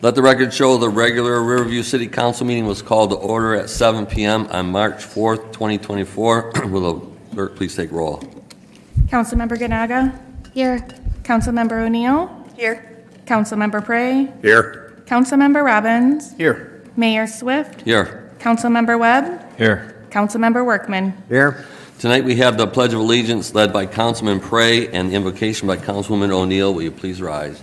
Let the record show the regular Riverview City Council meeting was called to order at 7 p.m. on March 4th, 2024. Will the clerk please take roll? Councilmember Ganaga? Here. Councilmember O'Neill? Here. Councilmember Prey? Here. Councilmember Robbins? Here. Mayor Swift? Here. Councilmember Webb? Here. Councilmember Workman? Here. Tonight we have the Pledge of Allegiance led by Councilman Prey and the invocation by Councilwoman O'Neill. Will you please rise?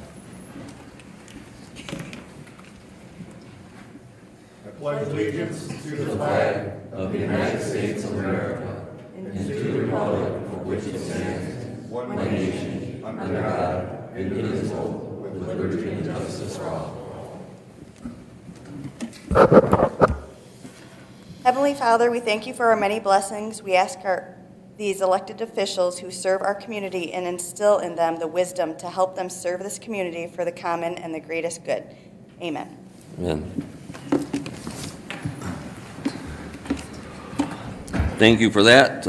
I pledge allegiance to the flag of the United States of America and to the republic for which it stands, one nation, under God, indivisible, with liberty and justice for all. Heavenly Father, we thank you for our many blessings. We ask these elected officials who serve our community and instill in them the wisdom to help them serve this community for the common and the greatest good. Amen. Amen. Thank you for that.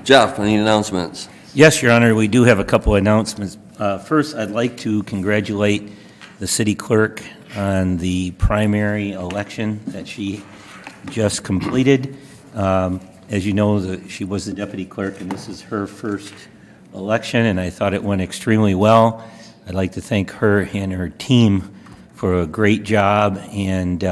Jeff, any announcements? Yes, Your Honor, we do have a couple of announcements. First, I'd like to congratulate the city clerk on the primary election that she just completed. As you know, she was the deputy clerk, and this is her first election, and I thought it went extremely well. I'd like to thank her and her team for a great job, and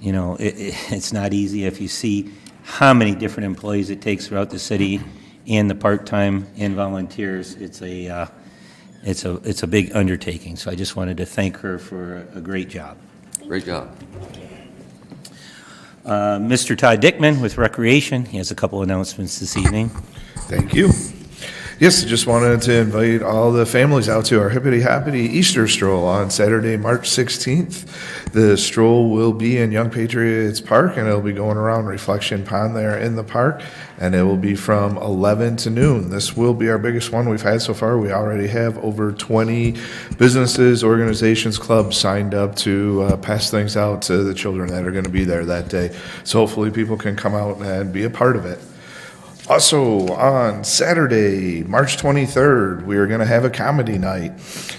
you know, it's not easy if you see how many different employees it takes throughout the city and the part-time and volunteers. It's a big undertaking, so I just wanted to thank her for a great job. Great job. Mr. Todd Dickman with Recreation, he has a couple announcements this evening. Thank you. Yes, I just wanted to invite all the families out to our Hippity Hoppity Easter Stroll on Saturday, March 16th. The stroll will be in Young Patriots Park, and it'll be going around Reflection Pond there in the park, and it will be from 11 to noon. This will be our biggest one we've had so far. We already have over 20 businesses, organizations, clubs signed up to pass things out to the children that are going to be there that day. So hopefully people can come out and be a part of it. Also, on Saturday, March 23rd, we are going to have a comedy night.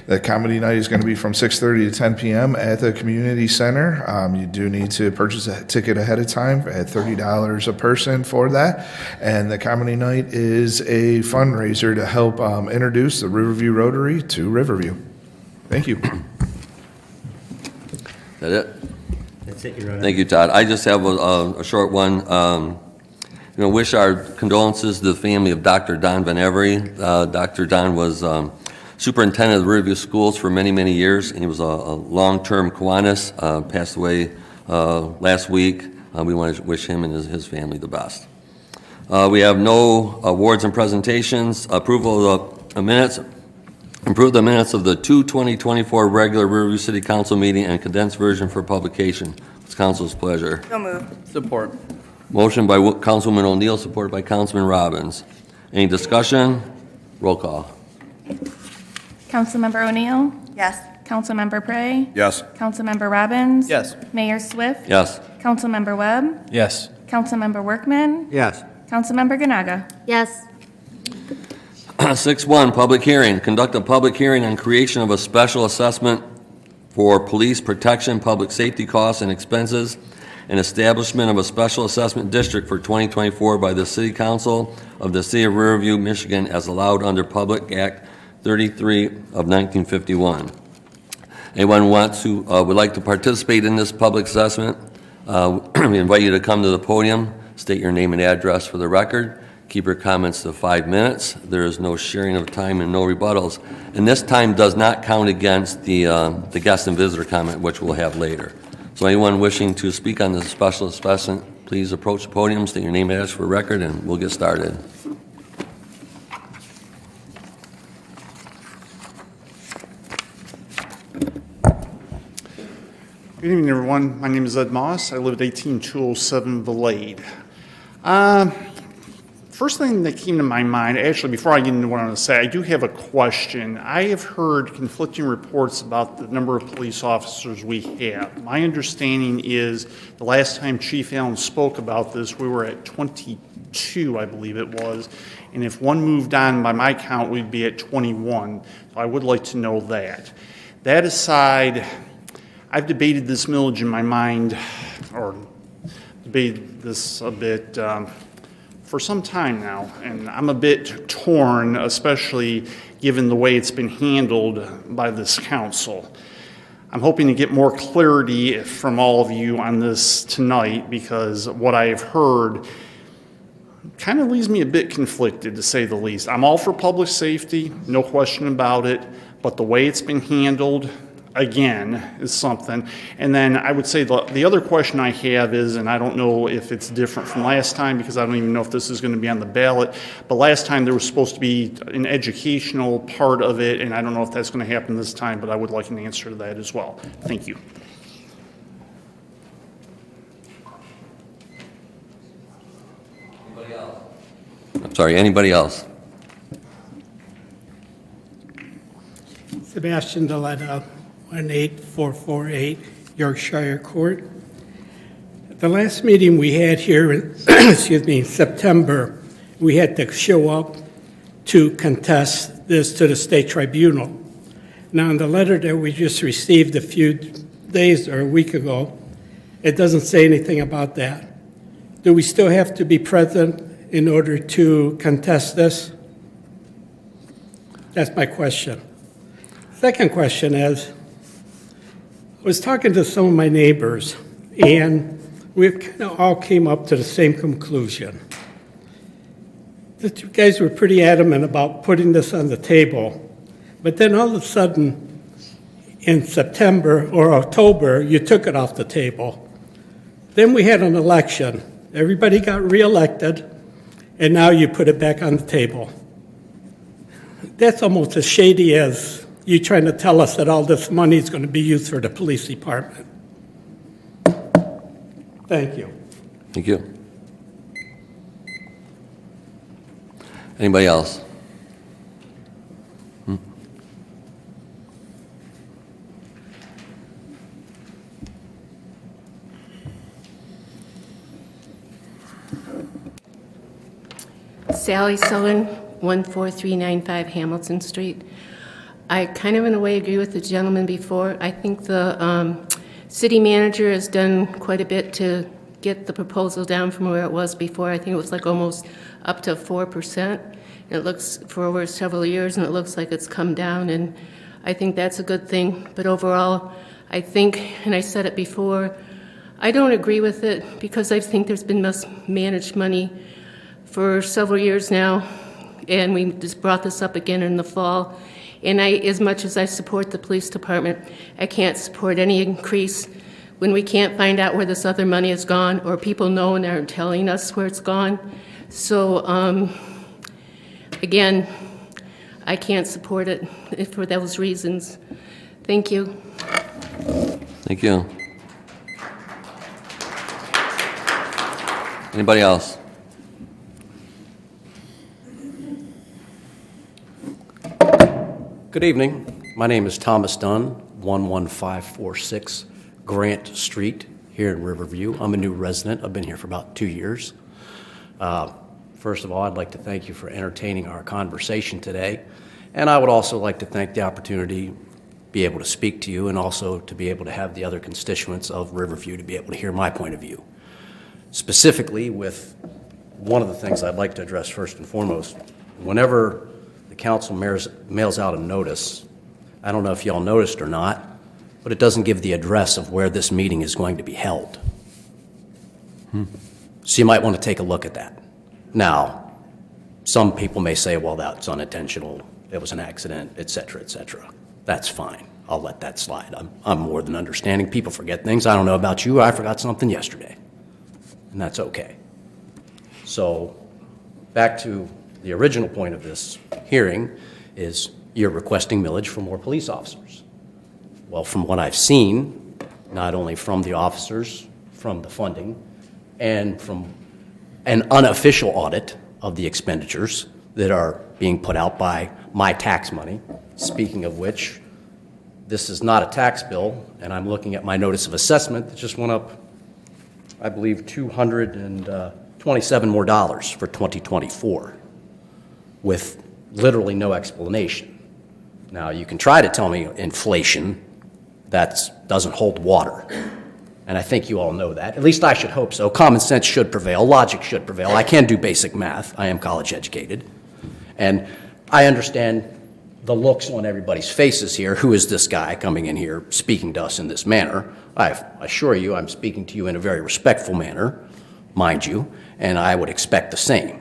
That comedy night is going to be from 6:30 to 10 p.m. at the community center. You do need to purchase a ticket ahead of time at $30 a person for that. And the comedy night is a fundraiser to help introduce the Riverview Rotary to Riverview. Thank you. Is that it? That's it, Your Honor. Thank you, Todd. I just have a short one. Wish our condolences to the family of Dr. Don Van Every. Dr. Don was superintendent of the Riverview Schools for many, many years, and he was a long-term Kiwanis, passed away last week. We want to wish him and his family the best. We have no awards and presentations. Approval of the minutes. Approve the minutes of the 2024 regular Riverview City Council meeting and condensed version for publication. It's council's pleasure. So moved. Support. Motion by Councilwoman O'Neill, supported by Councilman Robbins. Any discussion? Roll call. Councilmember O'Neill? Yes. Councilmember Prey? Yes. Councilmember Robbins? Yes. Mayor Swift? Yes. Councilmember Webb? Yes. Councilmember Workman? Yes. Councilmember Ganaga? Yes. 6.1, public hearing. Conduct a public hearing on creation of a special assessment for police protection, public safety costs and expenses, and establishment of a special assessment district for 2024 by the City Council of the City of Riverview, Michigan, as allowed under Public Act 33 of 1951. Anyone would like to participate in this public assessment, we invite you to come to the podium, state your name and address for the record. Keep your comments to 5 minutes. There is no sharing of time and no rebuttals. And this time does not count against the guest and visitor comment, which we'll have later. So anyone wishing to speak on this special assessment, please approach the podium, state your name and address for record, and we'll get started. Good evening, everyone. My name is Ed Moss. I live at 18207 Millage. First thing that came to my mind, actually, before I get into what I'm going to say, I do have a question. I have heard conflicting reports about the number of police officers we have. My understanding is the last time Chief Allen spoke about this, we were at 22, I believe it was. And if one moved on, by my count, we'd be at 21. So I would like to know that. That aside, I've debated this millage in my mind, or debated this a bit for some time now, and I'm a bit torn, especially given the way it's been handled by this council. I'm hoping to get more clarity from all of you on this tonight, because what I've heard kind of leaves me a bit conflicted, to say the least. I'm all for public safety, no question about it, but the way it's been handled, again, is something. And then I would say the other question I have is, and I don't know if it's different from last time, because I don't even know if this is going to be on the ballot, but last time there was supposed to be an educational part of it, and I don't know if that's going to happen this time, but I would like an answer to that as well. Thank you. I'm sorry, anybody else? Sebastian Deletta, 18448 Yorkshire Court. The last meeting we had here in, in September, we had to show up to contest this to the state tribunal. Now, in the letter that we just received a few days or a week ago, it doesn't say anything about that. Do we still have to be present in order to contest this? That's my question. Second question is, I was talking to some of my neighbors, and we kind of all came up to the same conclusion. That you guys were pretty adamant about putting this on the table, but then all of a sudden, in September or October, you took it off the table. Then we had an election. Everybody got reelected, and now you put it back on the table. That's almost as shady as you trying to tell us that all this money is going to be used for the police department. Thank you. Thank you. Anybody else? Sally Sullen, 14395 Hamilton Street. I kind of in a way agree with the gentleman before. I think the city manager has done quite a bit to get the proposal down from where it was before. I think it was like almost up to 4%. And it looks for over several years, and it looks like it's come down, and I think that's a good thing. But overall, I think, and I said it before, I don't agree with it because I think there's been mismanaged money for several years now, and we just brought this up again in the fall. And as much as I support the police department, I can't support any increase when we can't find out where this other money has gone, or people know and aren't telling us where it's gone. So, again, I can't support it for those reasons. Thank you. Thank you. Anybody else? Good evening. My name is Thomas Dunn, 11546 Grant Street here in Riverview. I'm a new resident. I've been here for about 2 years. First of all, I'd like to thank you for entertaining our conversation today. And I would also like to thank the opportunity to be able to speak to you, and also to be able to have the other constituents of Riverview to be able to hear my point of view. Specifically, with one of the things I'd like to address first and foremost, whenever the council mails out a notice, I don't know if y'all noticed or not, but it doesn't give the address of where this meeting is going to be held. So you might want to take a look at that. Now, some people may say, well, that's unintentional, it was an accident, et cetera, et cetera. That's fine. I'll let that slide. I'm more than understanding. People forget things. I don't know about you. I forgot something yesterday, and that's okay. So back to the original point of this hearing is you're requesting millage for more police officers. Well, from what I've seen, not only from the officers, from the funding, and from an unofficial audit of the expenditures that are being put out by my tax money, speaking of which, this is not a tax bill, and I'm looking at my notice of assessment that just went up, I believe, $227 more for 2024. With literally no explanation. Now, you can try to tell me inflation That doesn't hold water. And I think you all know that. At least I should hope so. Common sense should prevail. Logic should prevail. I can do basic math. I am college educated. And I understand the looks on everybody's faces here. Who is this guy coming in here speaking to us in this manner? I assure you I'm speaking to you in a very respectful manner, mind you, and I would expect the same.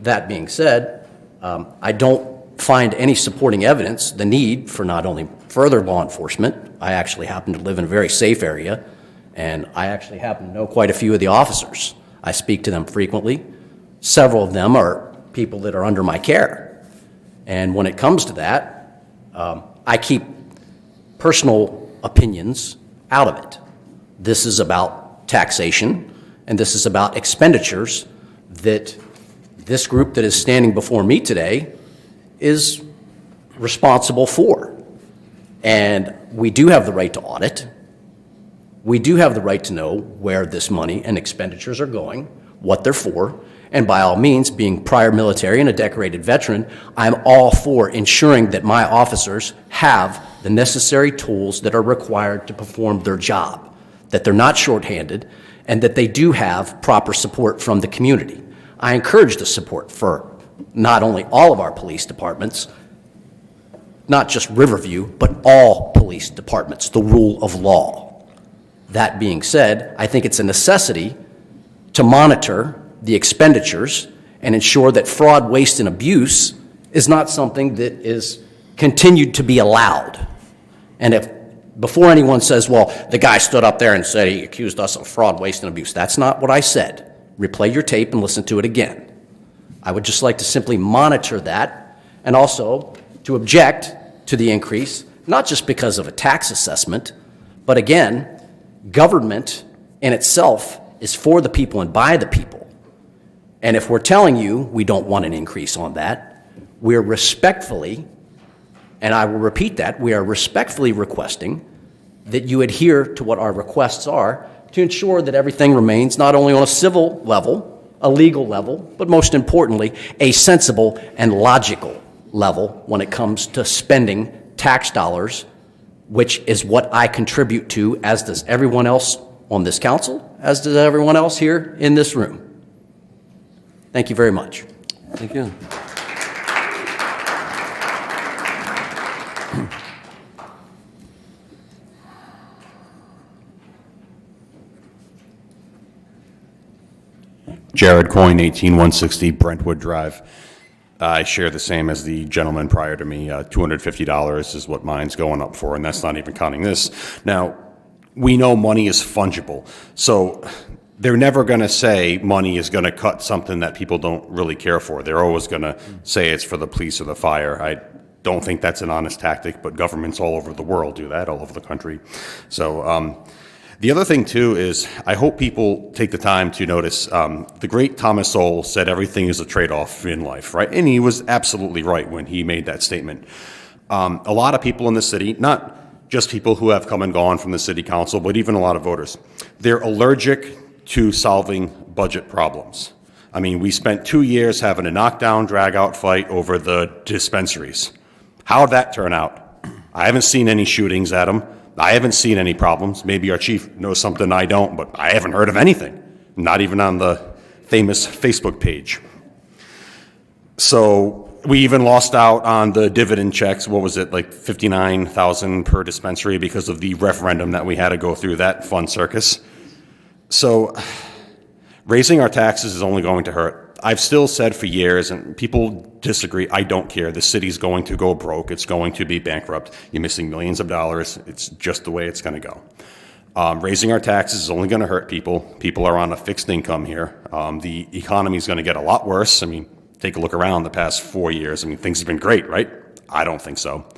That being said, I don't find any supporting evidence the need for not only further law enforcement. I actually happen to live in a very safe area, and I actually happen to know quite a few of the officers. I speak to them frequently. Several of them are people that are under my care. And when it comes to that, I keep personal opinions out of it. This is about taxation, and this is about expenditures that this group that is standing before me today is responsible for. And we do have the right to audit. We do have the right to know where this money and expenditures are going, what they're for, and by all means, being prior military and a decorated veteran, I'm all for ensuring that my officers have the necessary tools that are required to perform their job, that they're not shorthanded, and that they do have proper support from the community. I encourage the support for not only all of our police departments, not just Riverview, but all police departments, the rule of law. That being said, I think it's a necessity to monitor the expenditures and ensure that fraud, waste, and abuse is not something that is continued to be allowed. And if before anyone says, well, the guy stood up there and said he accused us of fraud, waste, and abuse, that's not what I said. Replay your tape and listen to it again. I would just like to simply monitor that and also to object to the increase, not just because of a tax assessment, but again, government in itself is for the people and by the people. And if we're telling you we don't want an increase on that, we're respectfully, and I will repeat that, we are respectfully requesting that you adhere to what our requests are to ensure that everything remains not only on a civil level, a legal level, but most importantly, a sensible and logical level when it comes to spending tax dollars, which is what I contribute to, as does everyone else on this council, as does everyone else here in this room. Thank you very much. Thank you. Jared Coyne, 18160 Brentwood Drive. I share the same as the gentleman prior to me. $250 is what mine's going up for, and that's not even counting this. Now, we know money is fungible, so they're never going to say money is going to cut something that people don't really care for. They're always going to say it's for the police or the fire. I don't think that's an honest tactic, but governments all over the world do that, all over the country. So the other thing, too, is I hope people take the time to notice the great Thomas Sowell said everything is a trade-off in life, right? And he was absolutely right when he made that statement. A lot of people in the city, not just people who have come and gone from the city council, but even a lot of voters, they're allergic to solving budget problems. I mean, we spent 2 years having a knockdown, drag-out fight over the dispensaries. How'd that turn out? I haven't seen any shootings at them. I haven't seen any problems. Maybe our chief knows something I don't, but I haven't heard of anything, not even on the famous Facebook page. So we even lost out on the dividend checks. What was it, like $59,000 per dispensary because of the referendum that we had to go through, that fun circus. So raising our taxes is only going to hurt. I've still said for years, and people disagree, I don't care. The city's going to go broke. It's going to be bankrupt. You're missing millions of dollars. It's just the way it's going to go. Raising our taxes is only going to hurt people. People are on a fixed income here. The economy is going to get a lot worse. I mean, take a look around the past 4 years. I mean, things have been great, right? I don't think so.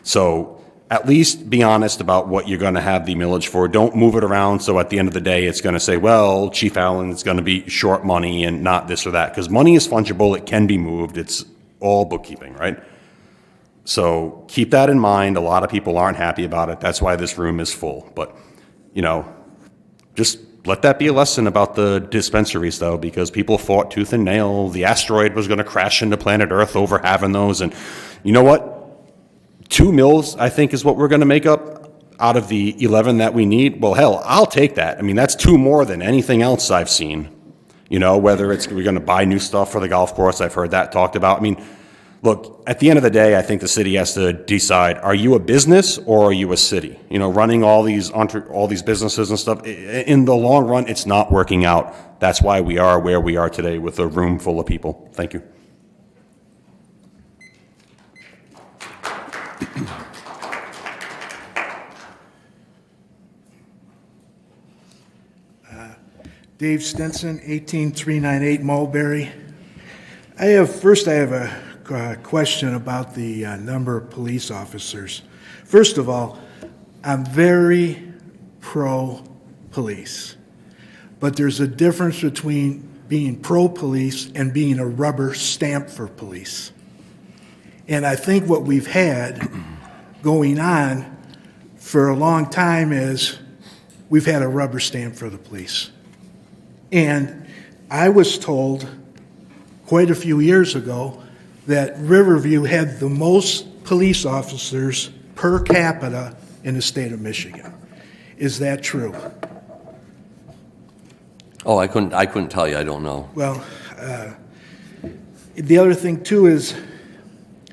So at least be honest about what you're going to have the millage for. Don't move it around so at the end of the day it's going to say, well, Chief Allen is going to be short money and not this or that. Because money is fungible. It can be moved. It's all bookkeeping, right? So keep that in mind. A lot of people aren't happy about it. That's why this room is full. But, you know, just let that be a lesson about the dispensaries, though, because people fought tooth and nail. The asteroid was going to crash into planet Earth over having those. And you know what? 2 mills, I think, is what we're going to make up. out of the 11 that we need, well, hell, I'll take that. I mean, that's 2 more than anything else I've seen. You know, whether it's we're going to buy new stuff for the golf course, I've heard that talked about. I mean, look, at the end of the day, I think the city has to decide, are you a business or are you a city? You know, running all these businesses and stuff, in the long run, it's not working out. That's why we are where we are today with a room full of people. Thank you. Dave Stinson, 18398 Mulberry. I have a question about the number of police officers. First of all, I'm very pro-police, but there's a difference between being pro-police and being a rubber stamp for police. And I think what we've had going on for a long time is we've had a rubber stamp for the police. And I was told quite a few years ago that Riverview had the most police officers per capita in the state of Michigan. Is that true? Oh, I couldn't tell you. I don't know. Well, the other thing too is,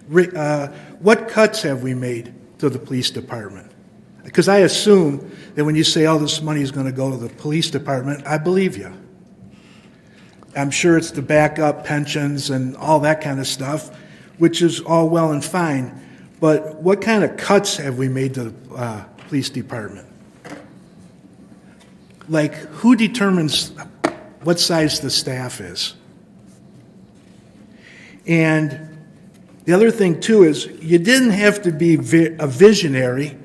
what cuts have we made to the police department? Because I assume that when you say all this money is going to go to the police department, I believe you. I'm sure it's to back up pensions and all that kind of stuff, which is all well and fine. But what kind of cuts have we made to the police department? Like, who determines what size the staff is? And the other thing, too, is you didn't have to be a visionary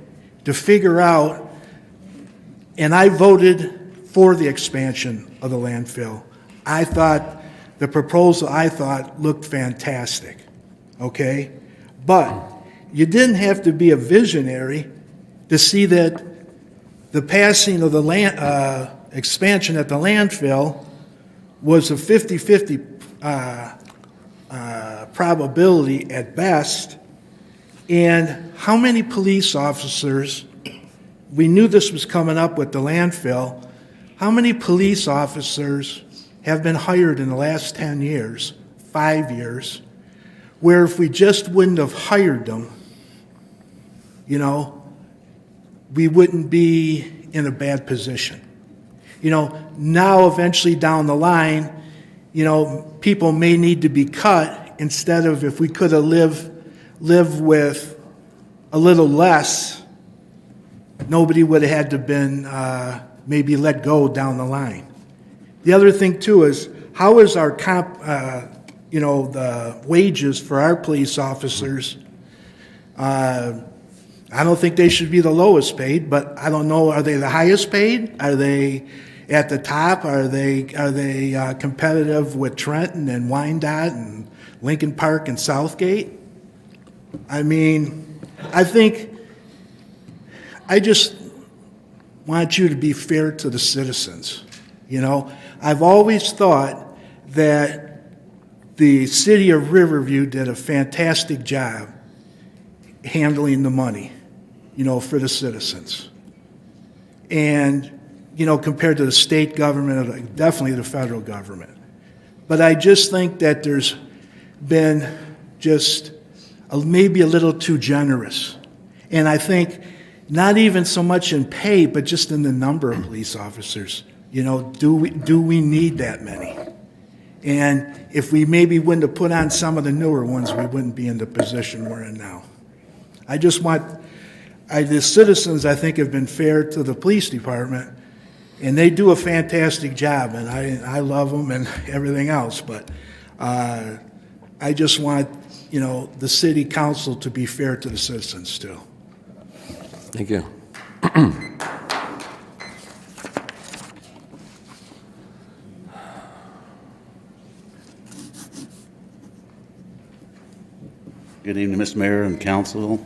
to figure out, and I voted for the expansion of the landfill. I thought the proposal looked fantastic, okay? But you didn't have to be a visionary to see that the passing of the expansion at the landfill was a 50-50 probability at best. And how many police officers, we knew this was coming up with the landfill, how many police officers have been hired in the last 10 years, 5 years, where if we just wouldn't have hired them, you know, we wouldn't be in a bad position. You know, now eventually down the line, you know, people may need to be cut instead of, if we could have lived with a little less, nobody would have had to been maybe let go down the line. The other thing, too, is how is our the wages for our police officers? I don't think they should be the lowest paid, but I don't know, are they the highest paid? Are they at the top? Are they competitive with Trenton and Wyandotte and Lincoln Park and Southgate? I mean, I just want you to be fair to the citizens, you know? I've always thought that the city of Riverview did a fantastic job handling the money, you know, for the citizens. And, you know, compared to the state government, definitely the federal government. But I just think that there's been just maybe a little too generous. And I think not even so much in pay, but just in the number of police officers. You know, do we need that many? And if we maybe wouldn't have put on some of the newer ones, we wouldn't be in the position we're in now. I just want, the citizens, I think, have been fair to the police department, and they do a fantastic job, and I love them and everything else, but I just want, you know, the city council to be fair to the citizens, too. Thank you. Good evening, Mr. Mayor and Council.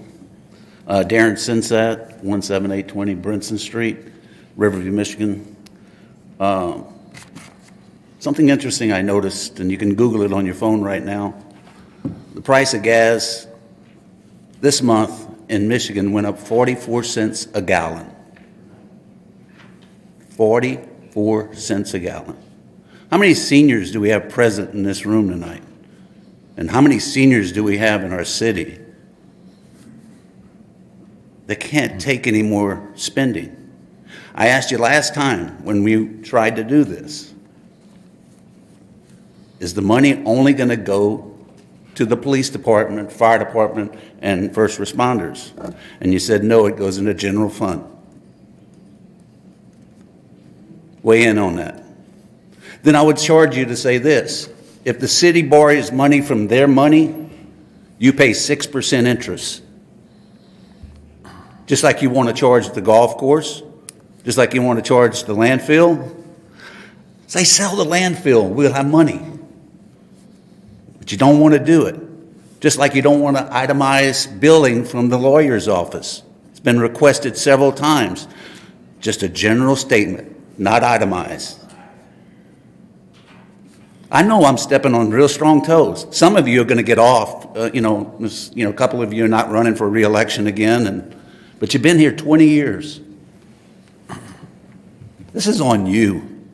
Darren Sinsat, 17820 Brinson Street, Riverview, Michigan. Something interesting I noticed, and you can Google it on your phone right now. The price of gas this month in Michigan went up 44 cents a gallon. 44 cents a gallon. How many seniors do we have present in this room tonight? And how many seniors do we have in our city that can't take any more spending? I asked you last time when we tried to do this, is the money only going to go to the police department, fire department, and first responders? And you said, no, it goes into general fund. Weigh in on that. Then I would charge you to say this. If the city borrows money from their money, you pay 6% interest. Just like you want to charge the golf course, just like you want to charge the landfill. Say, sell the landfill, we'll have money. But you don't want to do it. Just like you don't want to itemize billing from the lawyer's office. It's been requested several times. Just a general statement, not itemized. I know I'm stepping on real strong toes. Some of you are going to get off. A couple of you are not running for re-election again, but you've been here 20 years. This is on you.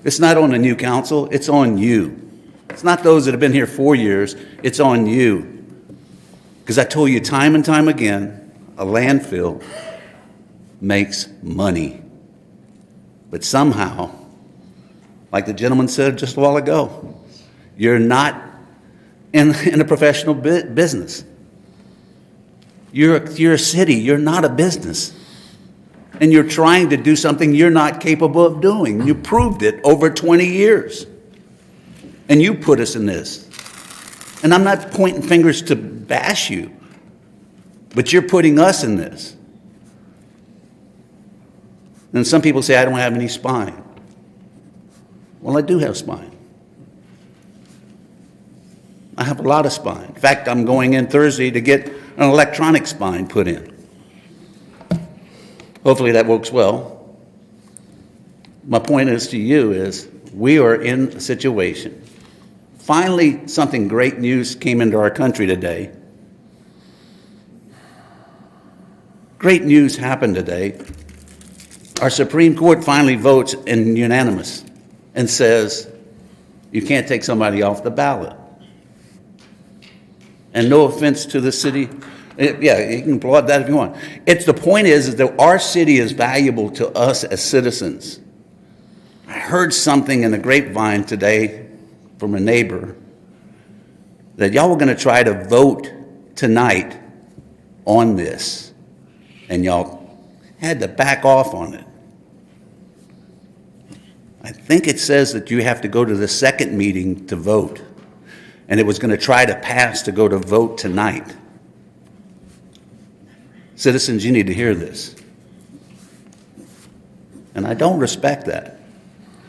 It's not on the new council. It's on you. It's not those that have been here 4 years. It's on you. Because I told you time and time again, a landfill makes money. But somehow, like the gentleman said just a while ago, you're not in a professional business. You're a city. You're not a business. And you're trying to do something you're not capable of doing. You proved it over 20 years. And you put us in this. And I'm not pointing fingers to bash you, but you're putting us in this. And some people say, I don't have any spine. Well, I do have spine. I have a lot of spine. In fact, I'm going in Thursday to get an electronic spine put in. Hopefully that works well. My point is to you is we are in a situation. Finally, something great news came into our country today. Great news happened today. Our Supreme Court finally votes in unanimous and says you can't take somebody off the ballot. And no offense to the city. Yeah, you can applaud that if you want. The point is that our city is valuable to us as citizens. I heard something in the grapevine today from a neighbor that y'all were going to try to vote tonight on this, and y'all had to back off on it. I think it says that you have to go to the second meeting to vote, and it was going to try to pass to go to vote tonight. Citizens, you need to hear this. And I don't respect that.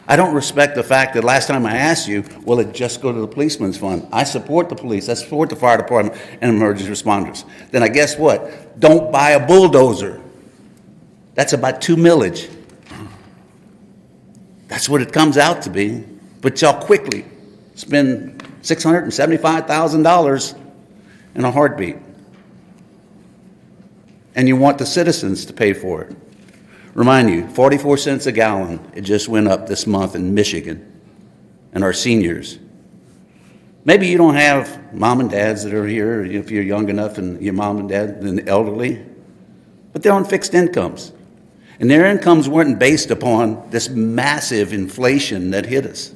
I don't respect the fact that last time I asked you, will it just go to the policeman's fund? I support the police. I support the fire department and emergency responders. Then I guess what? Don't buy a bulldozer. That's about 2 millage. That's what it comes out to be. But y'all quickly spend $675,000 in a heartbeat. And you want the citizens to pay for it. Remind you, 44 cents a gallon, it just went up this month in Michigan. And our seniors. Maybe you don't have mom and dads that are here, if you're young enough and your mom and dad and elderly, but they're on fixed incomes. And their incomes weren't based upon this massive inflation that hit us.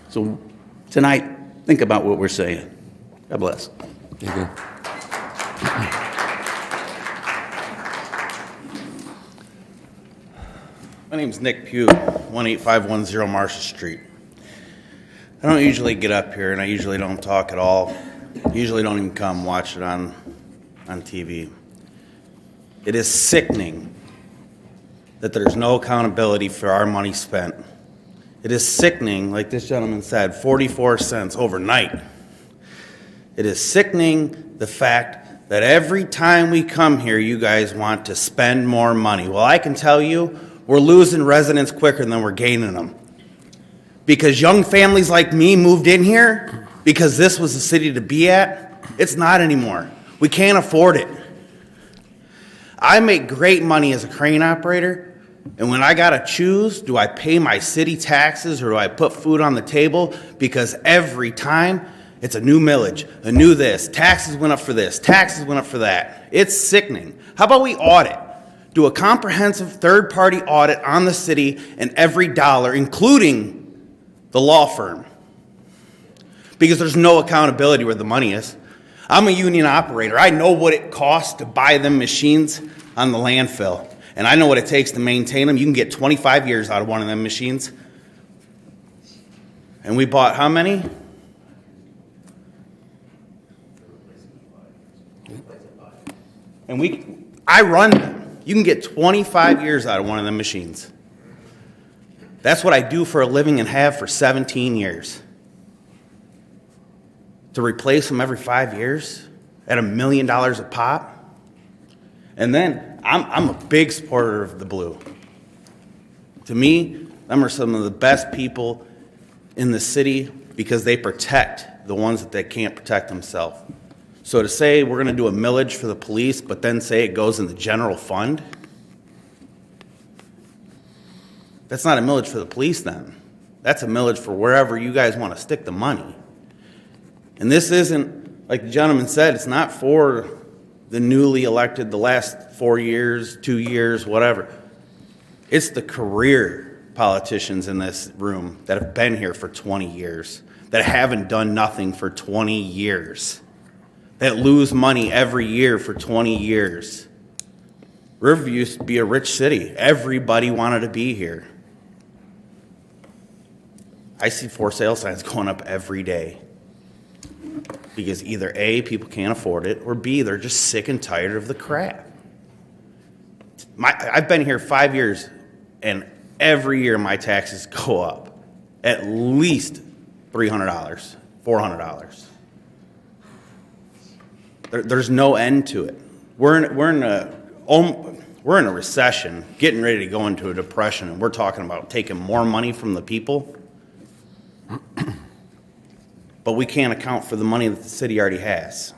So tonight, think about what we're saying. God bless. Thank you. My name's Nick Pugh, 18510 Marshall Street. I don't usually get up here, and I usually don't talk at all. Usually don't even come watch it on TV. It is sickening that there's no accountability for our money spent. It is sickening, like this gentleman said, 44 cents overnight. It is sickening the fact that every time we come here, you guys want to spend more money. Well, I can tell you, we're losing residents quicker than we're gaining them. Because young families like me moved in here because this was the city to be at. It's not anymore. We can't afford it. I make great money as a crane operator, and when I gotta choose, do I pay my city taxes or do I put food on the table? Because every time, it's a new millage, a new this, taxes went up for this, taxes went up for that. It's sickening. How about we audit? Do a comprehensive third-party audit on the city and every dollar, including the law firm. Because there's no accountability where the money is. I'm a union operator. I know what it costs to buy them machines on the landfill. And I know what it takes to maintain them. You can get 25 years out of one of them machines. And we bought how many? And I run them. You can get 25 years out of one of them machines. That's what I do for a living and have for 17 years. To replace them every 5 years at $1 million a pop. And then I'm a big supporter of the blue. To me, them are some of the best people in the city because they protect the ones that they can't protect themselves. So to say we're going to do a millage for the police, but then say it goes in the general fund, that's not a millage for the police then. That's a millage for wherever you guys want to stick the money. And this isn't, like the gentleman said, it's not for the newly elected, the last 4 years, 2 years, whatever. It's the career politicians in this room that have been here for 20 years, that haven't done nothing for 20 years, that lose money every year for 20 years. Riverview used to be a rich city. Everybody wanted to be here. I see for sale signs going up every day. Because either A, people can't afford it, or B, they're just sick and tired of the crap. I've been here 5 years, and every year my taxes go up. At least $300, $400. There's no end to it. We're in a recession, getting ready to go into a depression, and we're talking about taking more money from the people. But we can't account for the money that the city already has.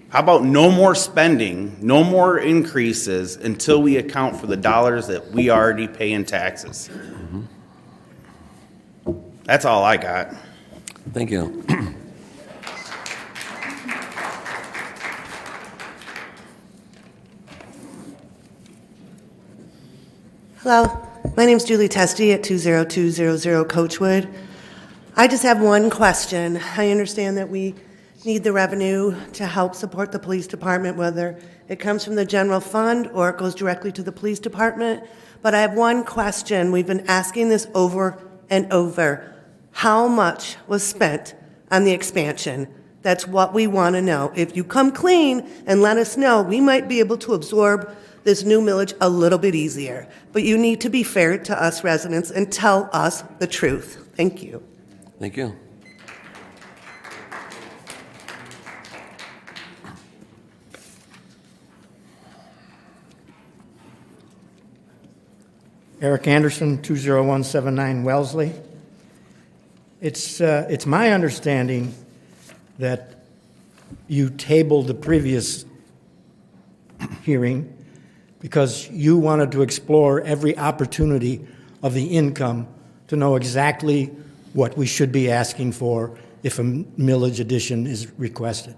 How about no more spending, no more increases until we account for the dollars that we already pay in taxes? That's all I got. Thank you. Hello, my name's Julie Testy at 20200 Coachwood. I just have one question. I understand that we need the revenue to help support the police department, whether it comes from the general fund or it goes directly to the police department. But I have one question. We've been asking this over and over. How much was spent on the expansion? That's what we want to know. If you come clean and let us know, we might be able to absorb this new millage a little bit easier. But you need to be fair to us residents and tell us the truth. Thank you. Thank you. Eric Anderson, 20179 Wellesley. It's my understanding that you tabled the previous hearing because you wanted to explore every opportunity of the income to know exactly what we should be asking for if a millage addition is requested.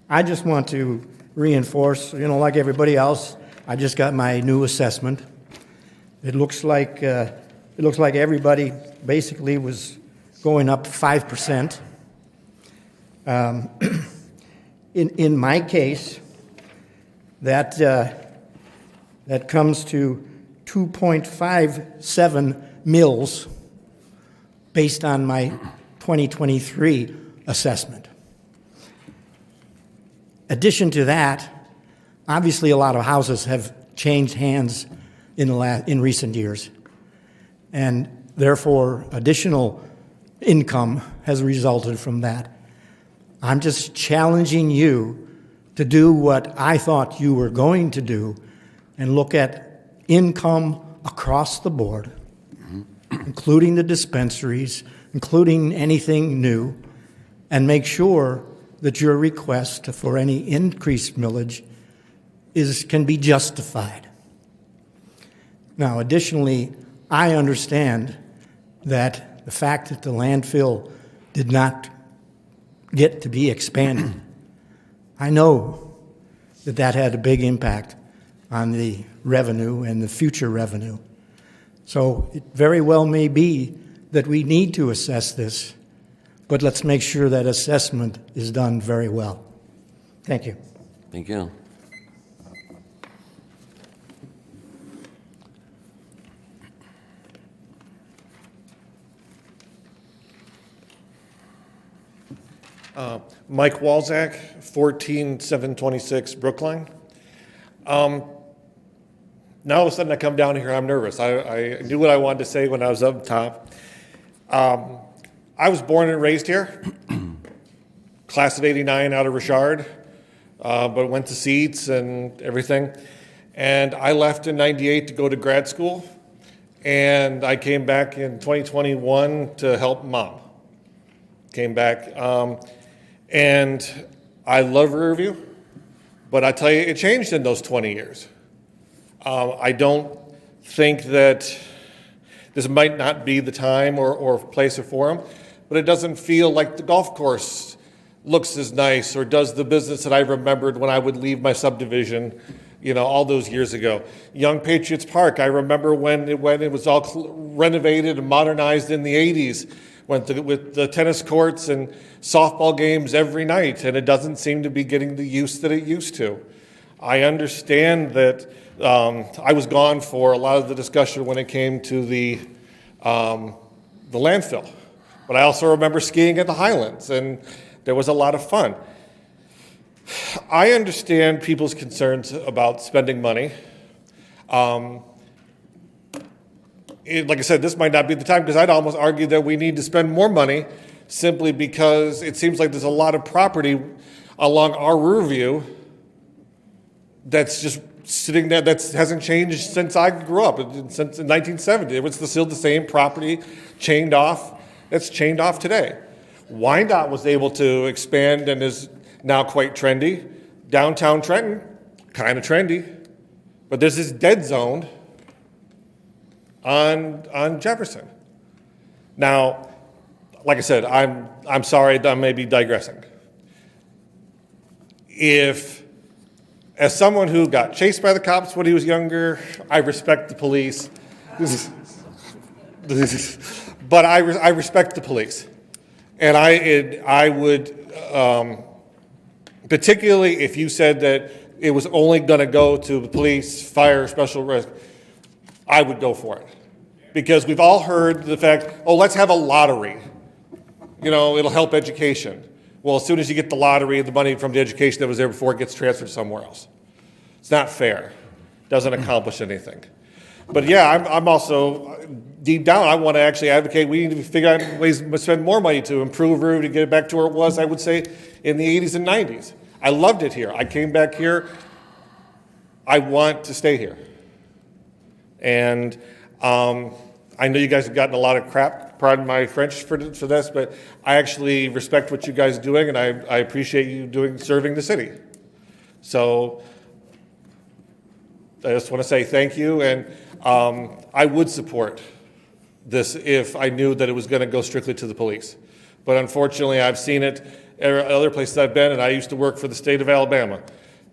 I just want to reinforce, like everybody else, I just got my new assessment. It looks like everybody basically was going up 5%. In my case, that comes to 2.57 mills based on my 2023 assessment. Addition to that, obviously a lot of houses have changed hands in recent years, and therefore additional income has resulted from that. I'm just challenging you to do what I thought you were going to do and look at income across the board, including the dispensaries, including anything new, and make sure that your request for any increased millage can be justified. Now, additionally, I understand that the fact that the landfill did not get to be expanded, I know that that had a big impact on the revenue and the future revenue. So it very well may be that we need to assess this, but let's make sure that assessment is done very well. Thank you. Thank you. Mike Walzak, 14726 Brookline. Now all of a sudden I come down here, I'm nervous. I knew what I wanted to say when I was up top. I was born and raised here, class of '89 out of Richard, but went to Seats and everything. And I left in '98 to go to grad school, and I came back in 2021 to help Mom. Came back, and I love Riverview, but I tell you, it changed in those 20 years. I don't think that this might not be the time or place or forum, but it doesn't feel like the golf course looks as nice or does the business that I remembered when I would leave my subdivision, you know, all those years ago. Young Patriots Park, I remember when it was all renovated and modernized in the 80s, with the tennis courts and softball games every night, and it doesn't seem to be getting the use that it used to. I understand that I was gone for a lot of the discussion when it came to the landfill, but I also remember skiing at the Highlands, and there was a lot of fun. I understand people's concerns about spending money. Like I said, this might not be the time, because I'd almost argue that we need to spend more money simply because it seems like there's a lot of property along our Riverview that's just sitting there that hasn't changed since I grew up, since 1970. It was still the same property chained off, that's chained off today. Wyandotte was able to expand and is now quite trendy. Downtown Trenton, kind of trendy, but there's this dead zone on Jefferson. Now, like I said, I'm sorry, I may be digressing. As someone who got chased by the cops when he was younger, I respect the police. But I respect the police, and I would, particularly if you said that it was only going to go to the police, fire, special risk, I would go for it, because we've all heard the fact, oh, let's have a lottery. You know, it'll help education. Well, as soon as you get the lottery, the money from the education that was there before gets transferred somewhere else. It's not fair. Doesn't accomplish anything. But yeah, I'm also, deep down, I want to actually advocate we need to figure out ways to spend more money to improve Riverview, to get it back to where it was, I would say, in the 80s and 90s. I loved it here. I came back here. I want to stay here. And I know you guys have gotten a lot of crap, pardon my French for this, but I actually respect what you guys are doing, and I appreciate you serving the city. So I just want to say thank you, and I would support this if I knew that it was going to go strictly to the police. But unfortunately, I've seen it at other places I've been, and I used to work for the state of Alabama.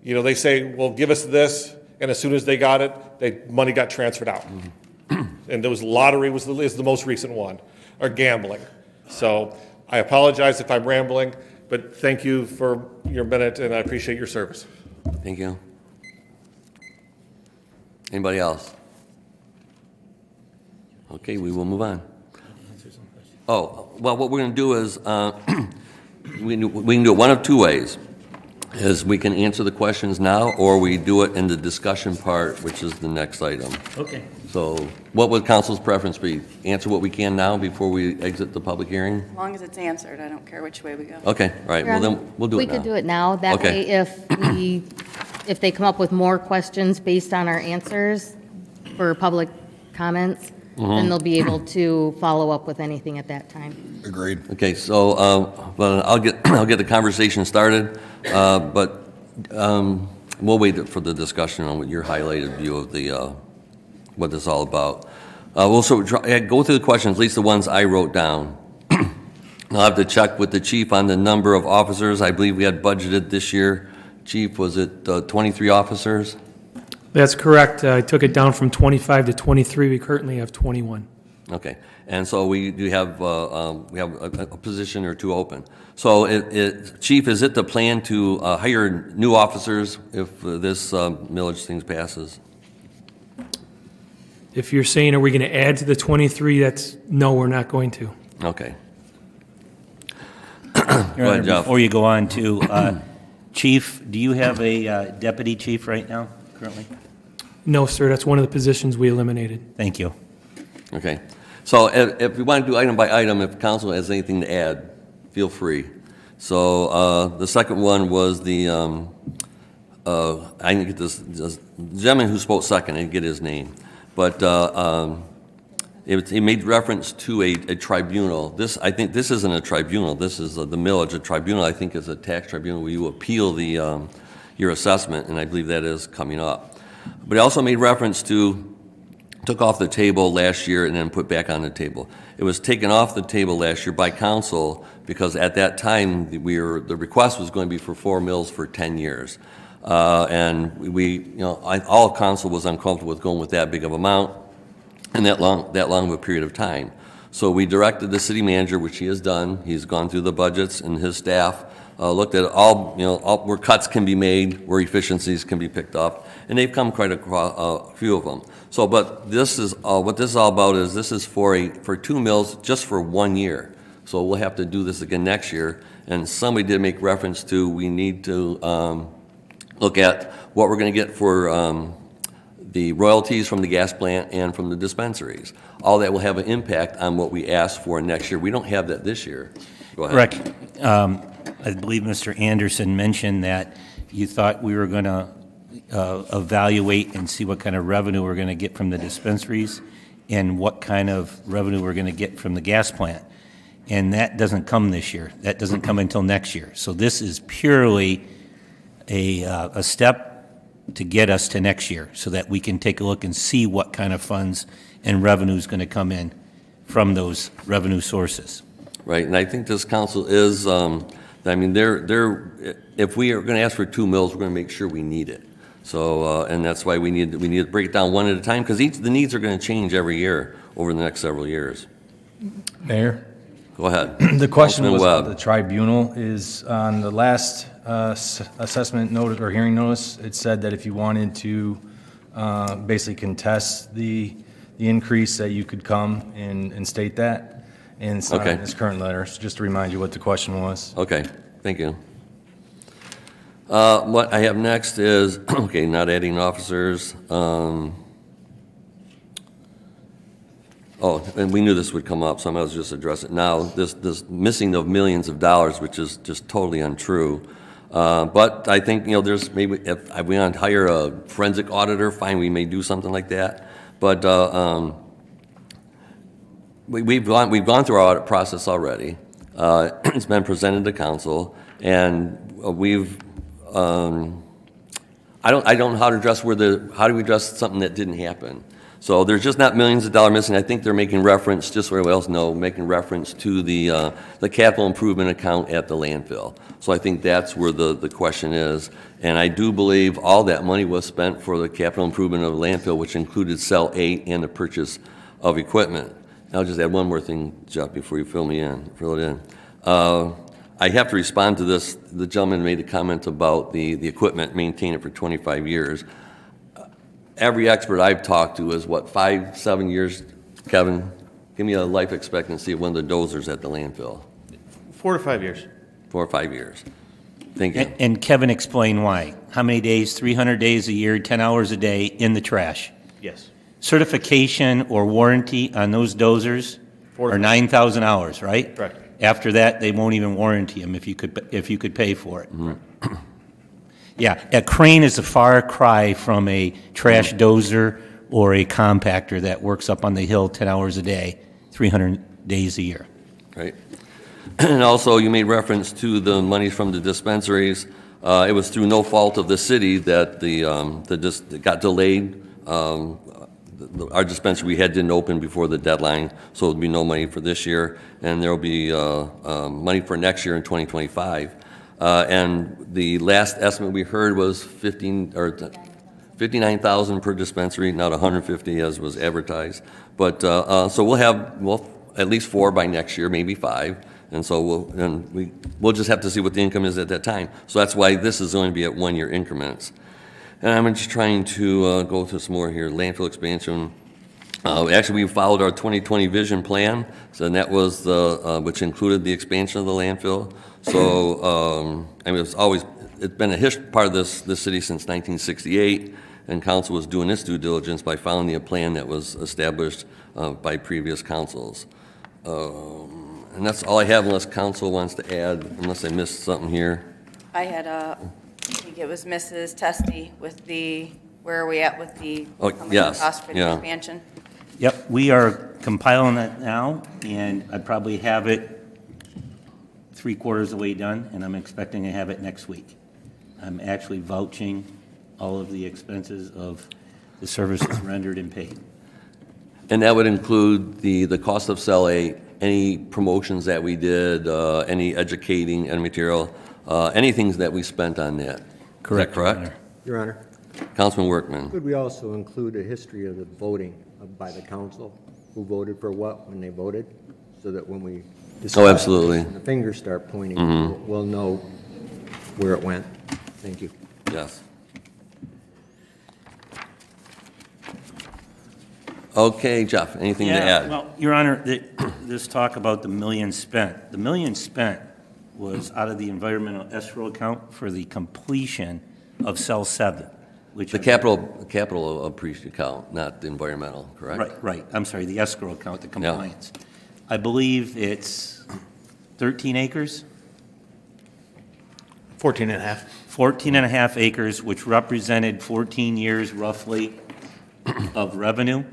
You know, they say, well, give us this, and as soon as they got it, money got transferred out. And there was lottery is the most recent one, or gambling. So I apologize if I'm rambling, but thank you for your minute, and I appreciate your service. Thank you. Anybody else? Okay, we will move on. Oh, well, what we're going to do is we can do it one of two ways. Is we can answer the questions now, or we do it in the discussion part, which is the next item. Okay. So what would council's preference be? Answer what we can now before we exit the public hearing? As long as it's answered, I don't care which way we go. Okay, all right, well then, we'll do it now. We could do it now. That Okay. way, if they come up with more questions based on our answers for public comments, then they'll be able to follow up with anything at that time. Agreed. Okay, so, well, I'll get the conversation started, but we'll wait for the discussion on what your highlighted view of the, what this is all about. We'll go through the questions, at least the ones I wrote down. I'll have to check with the chief on the number of officers. I believe we had budgeted this year. Chief, was it 23 officers? That's correct. I took it down from 25 to 23. We currently have 21. Okay, and so we do have, a position or two open. So, Chief, is it the plan to hire new officers if this millage thing passes? If you're saying, are we going to add to the 23, no, we're not going to. Okay. Your Honor, before you go on to, Chief, do you have a deputy chief right now, currently? No, sir, that's one of the positions we eliminated. Thank you. Okay. So if we want to do item by item, if council has anything to add, feel free. So the second one was the, I didn't get this gentleman who spoke second, I didn't get his name. But he made reference to a tribunal. I think this isn't a tribunal. This is the millage. A tribunal, I think, is a tax tribunal where you appeal your assessment, and I believe that is coming up. But he also made reference to, took off the table last year and then put back on the table. It was taken off the table last year by council because at that time the request was going to be for 4 mills for 10 years. And all council was uncomfortable with going with that big of amount and that long of a period of time. So we directed the city manager, which he has done. He's gone through the budgets, and his staff looked at all where cuts can be made, where efficiencies can be picked up, and they've come quite a few of them. So, but this is what this is all about. Is this is for 2 mills just for 1 year. So we'll have to do this again next year. And somebody did make reference to we need to look at what we're going to get for the royalties from the gas plant and from the dispensaries. All that will have an impact on what we ask for next year. We don't have that this year. Go ahead. Correct. I believe Mr. Anderson mentioned that you thought we were going to evaluate and see what kind of revenue we're going to get from the dispensaries and what kind of revenue we're going to get from the gas plant. And that doesn't come this year. That doesn't come until next year. So this is purely a step to get us to next year so that we can take a look and see what kind of funds and revenue is going to come in from those revenue sources. Right, and I think this council is, I mean, if we are going to ask for 2 mills, we're going to make sure we need it. So, and that's why we need to break it down one at a time because the needs are going to change every year over the next several years. Mayor? Go ahead. The question was about the tribunal is on the last assessment notice or hearing notice, it said that if you wanted to basically contest the increase that you could come and state that. And it's not in this current letter, so just to remind you what the question was. Okay, thank you. What I have next is, okay, not adding officers. Oh, and we knew this would come up, so I might as well just address it now. This missing of millions of dollars, which is just totally untrue. But I think, there's maybe, if we want to hire a forensic auditor, fine, we may do something like that. But we've gone through our audit process already. It's been presented to council, and we've, I don't know how to address how do we address something that didn't happen. So there's just not millions of dollars missing. I think they're making reference, just so everyone else knows, making reference to the capital improvement account at the landfill. So I think that's where the question is. And I do believe all that money was spent for the capital improvement of the landfill, which included cell 8 and the purchase of equipment. I'll just add one more thing, Jeff, before you fill it in. I have to respond to this. The gentleman made a comment about the equipment, maintain it for 25 years. Every expert I've talked to is, 5-7 years, Kevin? Give me a life expectancy of one of the dozers at the landfill. 4 to 5 years. 4 or 5 years. Thank you. And Kevin explained why. How many days? 300 days a year, 10 hours a day in the trash. Yes. Certification or warranty on those dozers are 9,000 hours, right? Correct. After that, they won't even warranty them if you could pay for it. Mm-hmm. Yeah, a crane is a far cry from a trash dozer or a compactor that works up on the hill 10 hours a day, 300 days a year. Right. And also, you made reference to the money from the dispensaries. It was through no fault of the city that it got delayed. Our dispensary we had didn't open before the deadline, so there'll be no money for this year, and there will be money for next year in 2025. And the last estimate we heard was 59,000 per dispensary, not 150 as was advertised. But so we'll have at least 4 by next year, maybe 5. And so we'll just have to see what the income is at that time. So that's why this is going to be at 1-year increments. And I'm just trying to go through some more here. Landfill expansion. Actually, we followed our 2020 vision plan, so and that was which included the expansion of the landfill. So I mean, it's been a part of this city since 1968, and council was doing its due diligence by following a plan that was established by previous councils. And that's all I have, unless council wants to add, unless I missed something here. I had I think it was Mrs. Testy with where are we at with the Yes, cost for the expansion? Yep, we are compiling that now, and I probably have it 3/4 of the way done, and I'm expecting to have it next week. I'm actually vouching all of the expenses of the services rendered and paid. And that would include the cost of Cell 8, any promotions that we did, any educating and material, anything that we spent on that. Correct, Is that correct? Your Honor. Councilman Workman. Could we also include a history of the voting by the council, who voted for what when they voted, so that when we discuss absolutely. and the fingers start pointing, Mm-hmm. we'll know where it went. Thank you. Yes. Okay, Jeff, anything to add? Well, Your Honor, this talk about the million spent. The million spent was out of the environmental escrow account for the completion of Cell 7, which The capital appreciation account, not the environmental, correct? Right. I'm sorry, the escrow account, the compliance. I believe it's 13 acres? 14 and a half. 14 and a half acres, which represented 14 years roughly of revenue.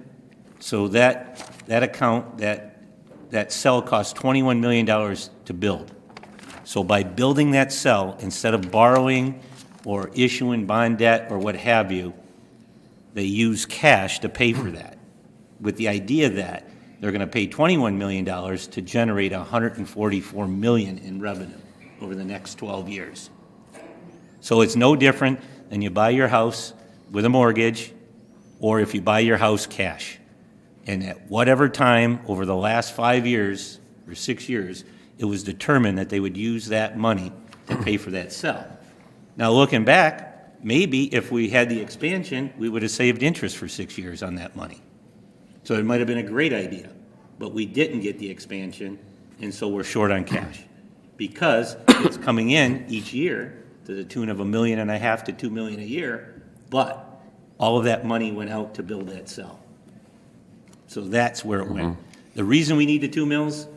So that account, that cell cost $21 million to build. So by building that cell, instead of borrowing or issuing bond debt or what have you, they use cash to pay for that, with the idea that they're going to pay $21 million to generate $144 million in revenue over the next 12 years. So it's no different than you buy your house with a mortgage or if you buy your house cash. And at whatever time over the last 5 years or 6 years, it was determined that they would use that money to pay for that cell. Now, looking back, maybe if we had the expansion, we would have saved interest for 6 years on that money. So it might have been a great idea, but we didn't get the expansion, and so we're short on cash because it's coming in each year to the tune of $1.5 million to $2 million a year, but all of that money went out to build that cell. So that's where it went. The reason we need the 2 mills,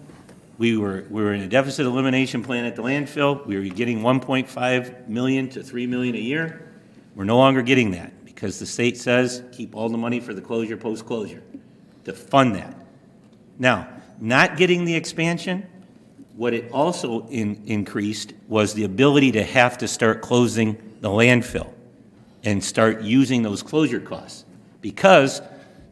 we were in a deficit elimination plan at the landfill. We were getting $1.5 million to $3 million a year. We're no longer getting that because the state says keep all the money for the closure, post-closure, to fund that. Now, not getting the expansion, what it also increased was the ability to have to start closing the landfill and start using those closure costs because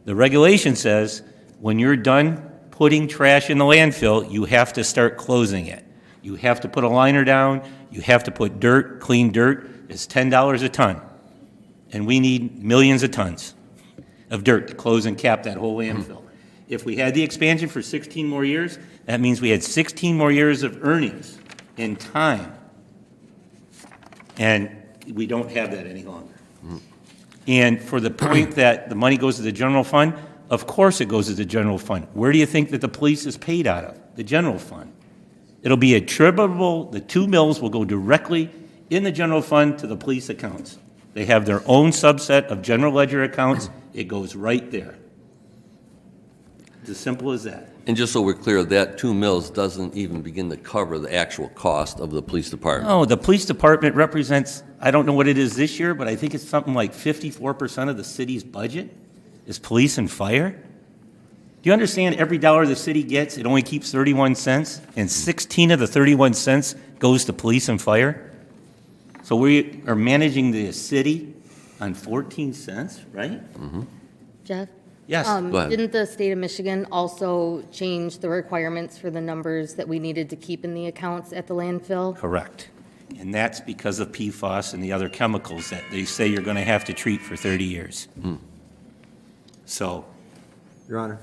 the regulation says when you're done putting trash in the landfill, you have to start closing it. You have to put a liner down. You have to put dirt, clean dirt. It's $10 a ton. And we need millions of tons of dirt to close and cap that whole landfill. If we had the expansion for 16 more years, that means we had 16 more years of earnings in time. And we don't have that any longer. And for the point that the money goes to the general fund, of course it goes to the general fund. Where do you think that the police is paid out of? The general fund. It'll be attributable, the 2 mills will go directly in the general fund to the police accounts. They have their own subset of general ledger accounts. It goes right there. It's as simple as that. And just so we're clear, that 2 mills doesn't even begin to cover the actual cost of the police department. No, the police department represents, I don't know what it is this year, but I think it's something like 54% of the city's budget. is police and fire? Do you understand every dollar the city gets, it only keeps 31 cents, and 16 of the 31 cents goes to police and fire? So we are managing the city on 14 cents, right? Jeff? Yes, go ahead. Didn't the state of Michigan also change the requirements for the numbers that we needed to keep in the accounts at the landfill? Correct. And that's because of PFAS and the other chemicals that they say you're going to have to treat for 30 years. So, Your Honor,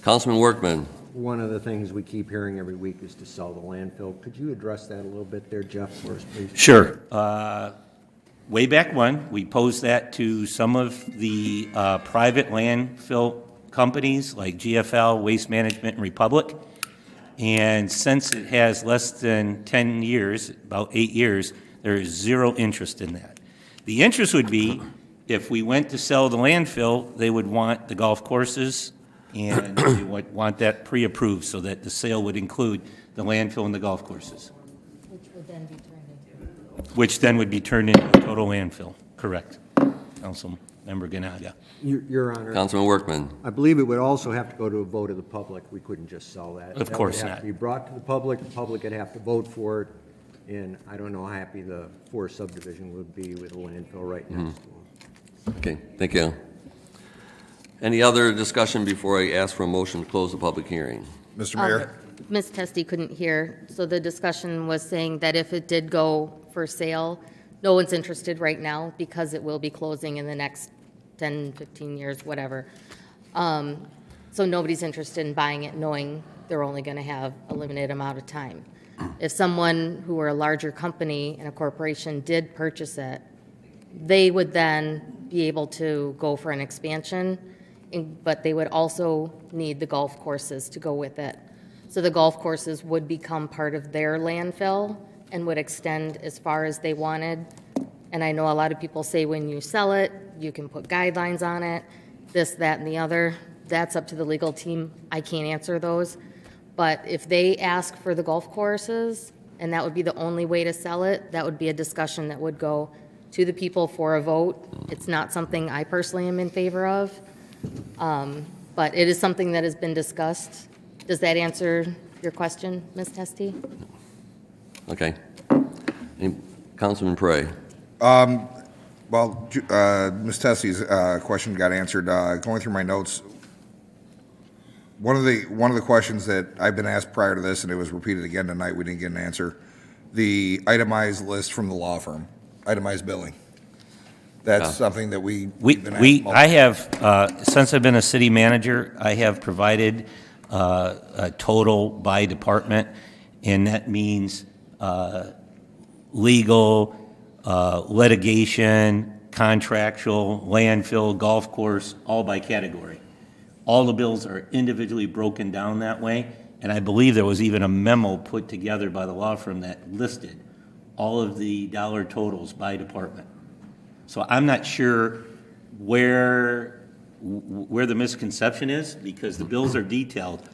Councilman Workman. one of the things we keep hearing every week is to sell the landfill. Could you address that a little bit there, Jeff, for us, please? sure. Way back when, we posed that to some of the private landfill companies like GFL, Waste Management, and Republic. And since it has less than 10 years, about 8 years, there is zero interest in that. The interest would be if we went to sell the landfill, they would want the golf courses and they would want that pre-approved so that the sale would include the landfill and the golf courses. Which then would be turned into a total landfill. Correct. Councilmember Ganaga. Your Honor. Councilman Workman. I believe it would also have to go to a vote of the public. We couldn't just sell that. Of course That would have not. to be brought to the public would have to vote for it, and I don't know how happy the Forest subdivision would be with a landfill right next to them. Okay, thank you. Any other discussion before I ask for a motion to close the public hearing? Mr. Mayor? Ms. Testy couldn't hear, so the discussion was saying that if it did go for sale, no one's interested right now because it will be closing in the next 10, 15 years, whatever. So nobody's interested in buying it knowing they're only going to have a limited amount of time. If someone who were a larger company and a corporation did purchase it, they would then be able to go for an expansion, but they would also need the golf courses to go with it. So the golf courses would become part of their landfill and would extend as far as they wanted. And I know a lot of people say when you sell it, you can put guidelines on it, this, that, and the other. That's up to the legal team. I can't answer those. But if they ask for the golf courses, and that would be the only way to sell it, that would be a discussion that would go to the people for a vote. It's not something I personally am in favor of, but it is something that has been discussed. Does that answer your question, Ms. Testy? Okay. Councilman Prey. Well, Ms. Tessie's question got answered. Going through my notes, one of the questions that I've been asked prior to this, and it was repeated again tonight, we didn't get an answer. The itemized list from the law firm, itemized billing. That's something that we've been asked. I have, since I've been a city manager, I have provided a total by department, and that means legal, litigation, contractual, landfill, golf course, all by category. All the bills are individually broken down that way, and I believe there was even a memo put together by the law firm that listed all of the dollar totals by department. So I'm not sure where the misconception is, because the bills are detailed.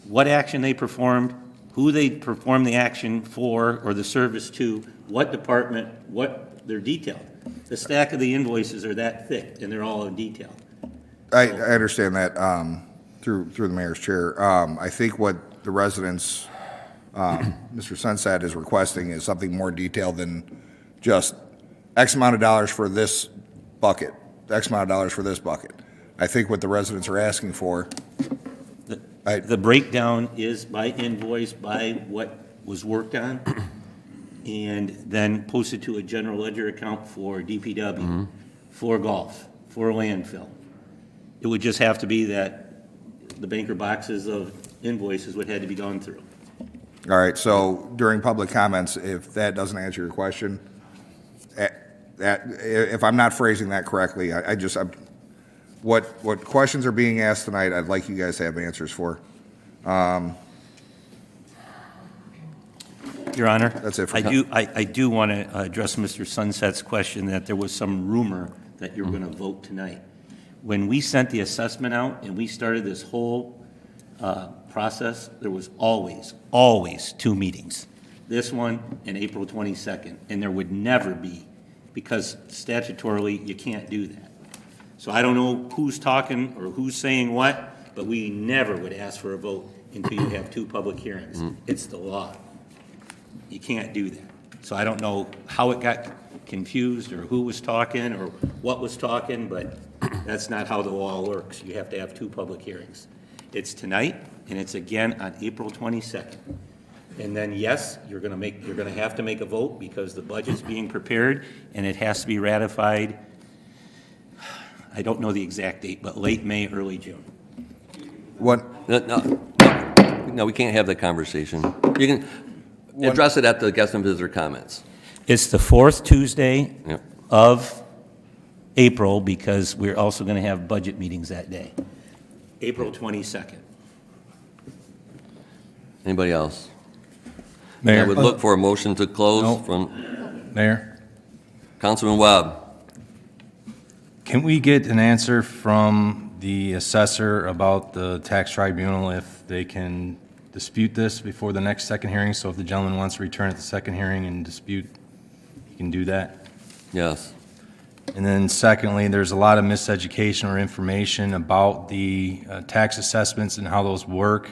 What action they performed, who they performed the action for or the service to, what department, what they're detailed. The stack of the invoices are that thick, and they're all in detail. I understand that through the mayor's chair. I think what the residents, Mr. Sunset is requesting is something more detailed than just X amount of dollars for this bucket, X amount of dollars for this bucket. I think what the residents are asking for. The breakdown is by invoice, by what was worked on, and then posted to a general ledger account for DPW, for golf, for landfill. It would just have to be that the banker boxes of invoices would have to be gone through. All right, so during public comments, if that doesn't answer your question, if I'm not phrasing that correctly, what questions are being asked tonight, I'd like you guys to have answers for. Your Honor, that's it for I do want to address Mr. Sunset's question that there was some rumor that you were going to vote tonight. When we sent the assessment out and we started this whole process, there was always 2 meetings. This one and April 22nd, and there would never be, because statutorily you can't do that. So I don't know who's talking or who's saying what, but we never would ask for a vote until you have 2 public hearings. It's the law. You can't do that. So I don't know how it got confused or who was talking or what was talking, but that's not how the law works. You have to have 2 public hearings. It's tonight, and it's again on April 22nd. And then, yes, you're gonna have to make a vote because the budget's being prepared, and it has to be ratified, I don't know the exact date, but late May, early June. What? No, we can't have that conversation. You can address it at the guest and visitor comments. It's the 4th Tuesday of April because we're also going to have budget meetings that day. April 22nd. Anybody else? Mayor. I would look for a motion to close from Mayor? Councilman Webb. Can we get an answer from the assessor about the tax tribunal if they can dispute this before the next second hearing? So if the gentleman wants to return at the second hearing and dispute, he can do that? Yes. And then secondly, there's a lot of miseducation or information about the tax assessments and how those work.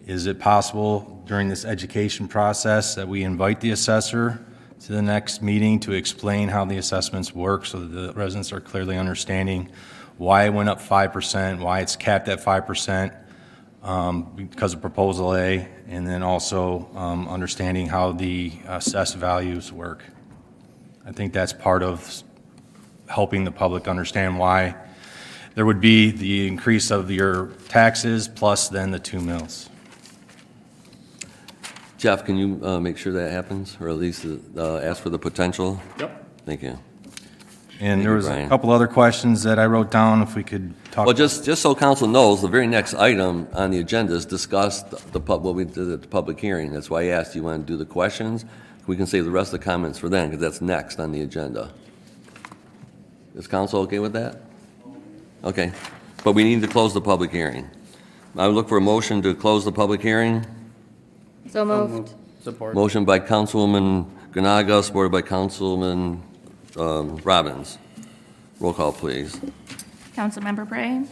Is it possible during this education process that we invite the assessor to the next meeting to explain how the assessments work so that the residents are clearly understanding why it went up 5%, why it's capped at 5%, because of Proposal A, and then also understanding how the assessed values work. I think that's part of helping the public understand why there would be the increase of your taxes plus then the 2 mills. Jeff, can you make sure that happens, or at least ask for the potential? Yep. Thank you. And there was a couple other questions that I wrote down, if we could talk. Well, just so council knows, the very next item on the agenda is discuss what we did at the public hearing. That's why I asked, you want to do the questions? We can save the rest of the comments for then, because that's next on the agenda. Is council okay with that? Okay, but we need to close the public hearing. I would look for a motion to close the public hearing. So moved. Support. Motion by Councilwoman Ganaga, supported by Councilman Robbins. Roll call, please. Councilmember Bray?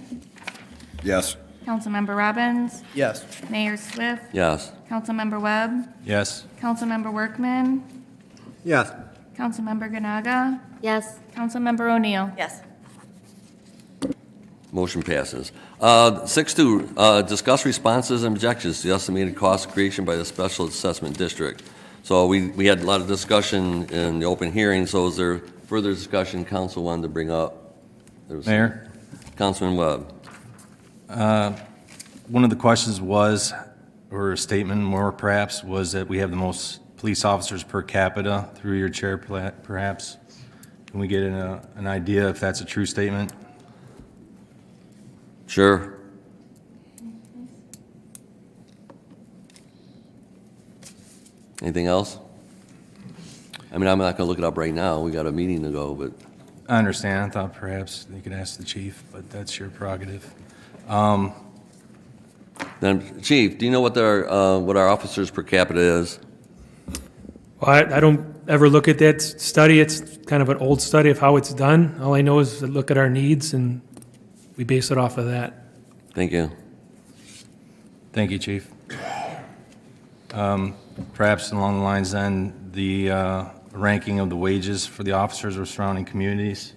Yes. Councilmember Robbins? Yes. Mayor Swift? Yes. Councilmember Webb? Yes. Councilmember Workman? Yes. Councilmember Ganaga? Yes. Councilmember O'Neill? Yes. Motion passes. 6.2, discuss responses and objections to the estimated cost of creation by the Special Assessment District. So we had a lot of discussion in the open hearing, so is there further discussion council wanted to bring up? Mayor? Councilman Webb. One of the questions was, or a statement more perhaps, was that we have the most police officers per capita through your chair perhaps. Can we get an idea if that's a true statement? Sure. Anything else? I mean, I'm not going to look it up right now. We got a meeting to go, but. I understand. I thought perhaps you could ask the chief, but that's your prerogative. Then, Chief, do you know what our officers per capita is? Well, I don't ever look at that study. It's kind of an old study of how it's done. All I know is to look at our needs, and we base it off of that. Thank you. Thank you, Chief. Perhaps along the lines then, the ranking of the wages for the officers of surrounding communities.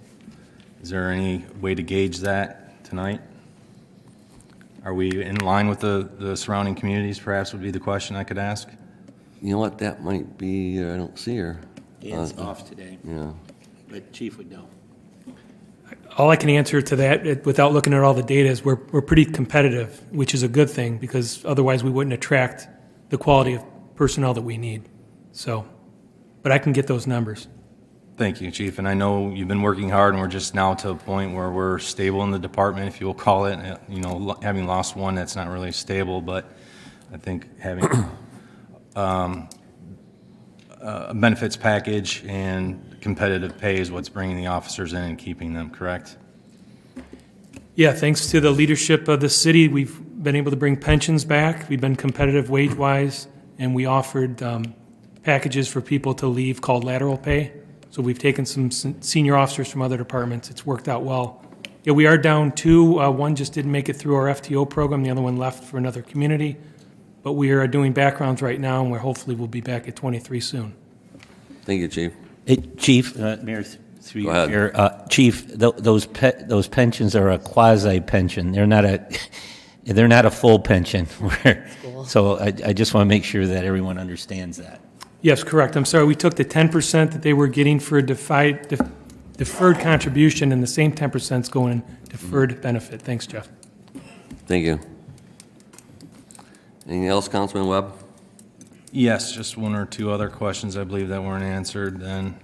Is there any way to gauge that tonight? Are we in line with the surrounding communities, perhaps would be the question I could ask? You know what, that might be, I don't see her. Dan's off today, Yeah. but Chief would know. All I can answer to that without looking at all the data is we're pretty competitive, which is a good thing because otherwise we wouldn't attract the quality of personnel that we need. So, but I can get those numbers. Thank you, Chief. And I know you've been working hard, and we're just now to a point where we're stable in the department, if you will call it. You know, having lost one, that's not really stable, but I think having a benefits package and competitive pay is what's bringing the officers in and keeping them, correct? Yeah, thanks to the leadership of the city, we've been able to bring pensions back. We've been competitive wage-wise, and we offered packages for people to leave called lateral pay. So we've taken some senior officers from other departments. It's worked out well Yeah, we are down two. One just didn't make it through our FTO program. The other one left for another community. But we are doing backgrounds right now, and we're hopefully we'll be back at 23 soon. Thank you, Chief. Chief, Mayor, through you, Go ahead. Chair. Chief, those pensions are a quasi-pension. They're not a full pension. So I just want to make sure that everyone understands that. Yes, correct. I'm sorry, we took the 10% that they were getting for a deferred contribution, and the same 10% is going in deferred benefit. Thanks, Jeff. Thank you. Anything else, Councilman Webb? Yes, just one or two other questions I believe that weren't answered then.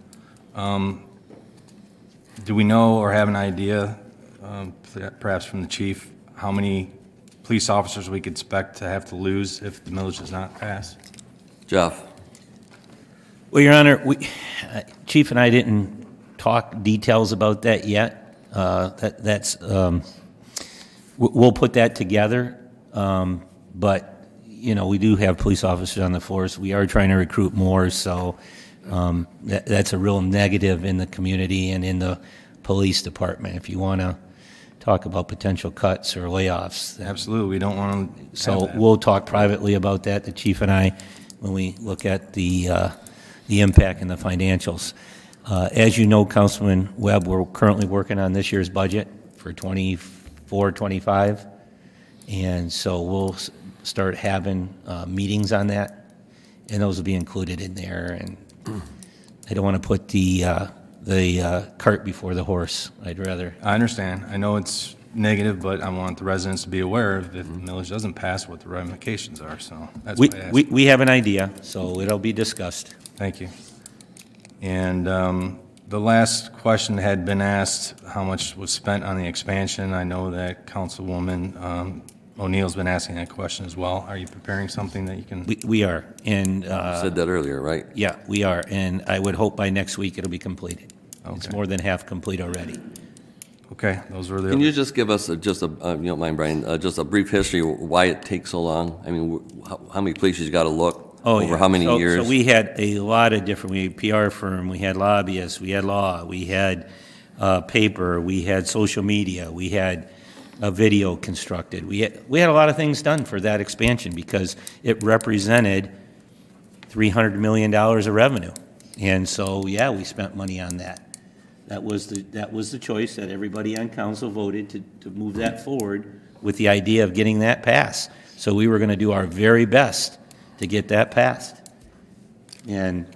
Do we know or have an idea, perhaps from the chief, how many police officers we could expect to have to lose if the millage does not pass? Jeff? Well, Your Honor, Chief and I didn't talk details about that yet. We'll put that together. But, you know, we do have police officers on the force. We are trying to recruit more, so that's a real negative in the community and in the police department. If you want to talk about potential cuts or layoffs. Absolutely, we don't want to. So we'll talk privately about that, the chief and I, when we look at the impact and the financials. As you know, Councilman Webb, we're currently working on this year's budget for 24-25, and so we'll start having meetings on that, and those will be included in there. And I don't want to put the cart before the horse. I'd rather. I understand. I know it's negative, but I want the residents to be aware of if the millage doesn't pass, what the ramifications are. So that's why I asked. We have an idea, so it'll be discussed. Thank you. And the last question had been asked, how much was spent on the expansion? I know that Councilwoman O'Neill's been asking that question as well. Are you preparing something that you can? We are, and you said that earlier, right? Yeah, we are, and I would hope by next week it'll be completed. Okay. It's more than half complete already. Okay, those were the. Can you just give us you don't mind, Brian, just a brief history of why it takes so long? I mean, how many places you got to look? Over how many years? So we had a lot of different, we had PR firm, we had lobbyists, we had law, we had paper, we had social media, we had a video constructed. We had a lot of things done for that expansion because it represented $300 million of revenue. And so, yeah, we spent money on that. That was the choice that everybody on council voted to move that forward with the idea of getting that passed. So we were going to do our very best to get that passed. And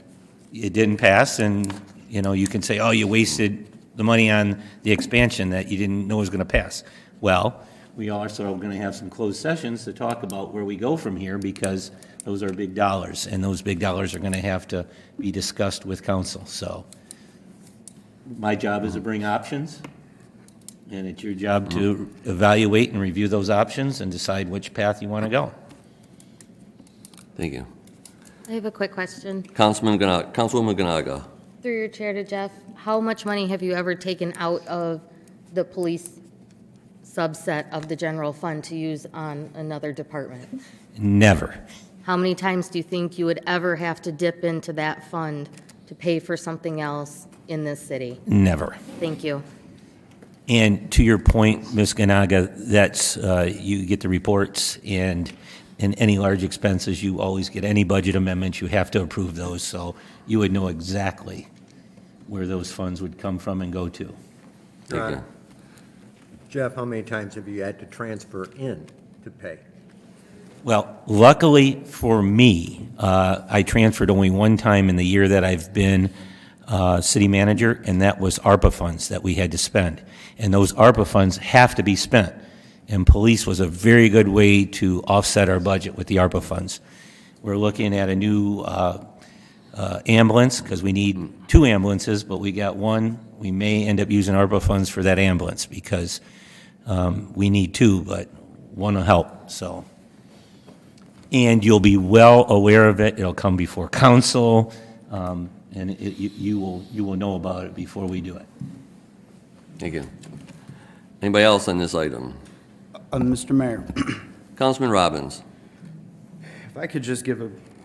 it didn't pass, and you know, you can say, oh, you wasted the money on the expansion that you didn't know was going to pass. Well, we also are going to have some closed sessions to talk about where we go from here because those are big dollars, and those big dollars are going to have to be discussed with council. So my job is to bring options, and it's your job to evaluate and review those options and decide which path you want to go. Thank you. I have a quick question. Councilwoman Ganaga. Through your chair to Jeff, how much money have you ever taken out of the police subset of the general fund to use on another department? Never. How many times do you think you would ever have to dip into that fund to pay for something else in this city? Never. Thank you. And to your point, Ms. Ganaga, that's you get the reports, and in any large expenses, you always get any budget amendments, you have to approve those, so you would know exactly where those funds would come from and go to. Thank you. Jeff, how many times have you had to transfer in to pay? Well, luckily for me, I transferred only one time in the year that I've been city manager, and that was ARPA funds that we had to spend. And those ARPA funds have to be spent. And police was a very good way to offset our budget with the ARPA funds. We're looking at a new ambulance because we need 2 ambulances, but we got one. We may end up using ARPA funds for that ambulance because we need 2, but one will help. So, and you'll be well aware of it. It'll come before council, and you will know about it before we do it. Thank you. Anybody else on this item? Mr. Mayor. Councilman Robbins. If I could just give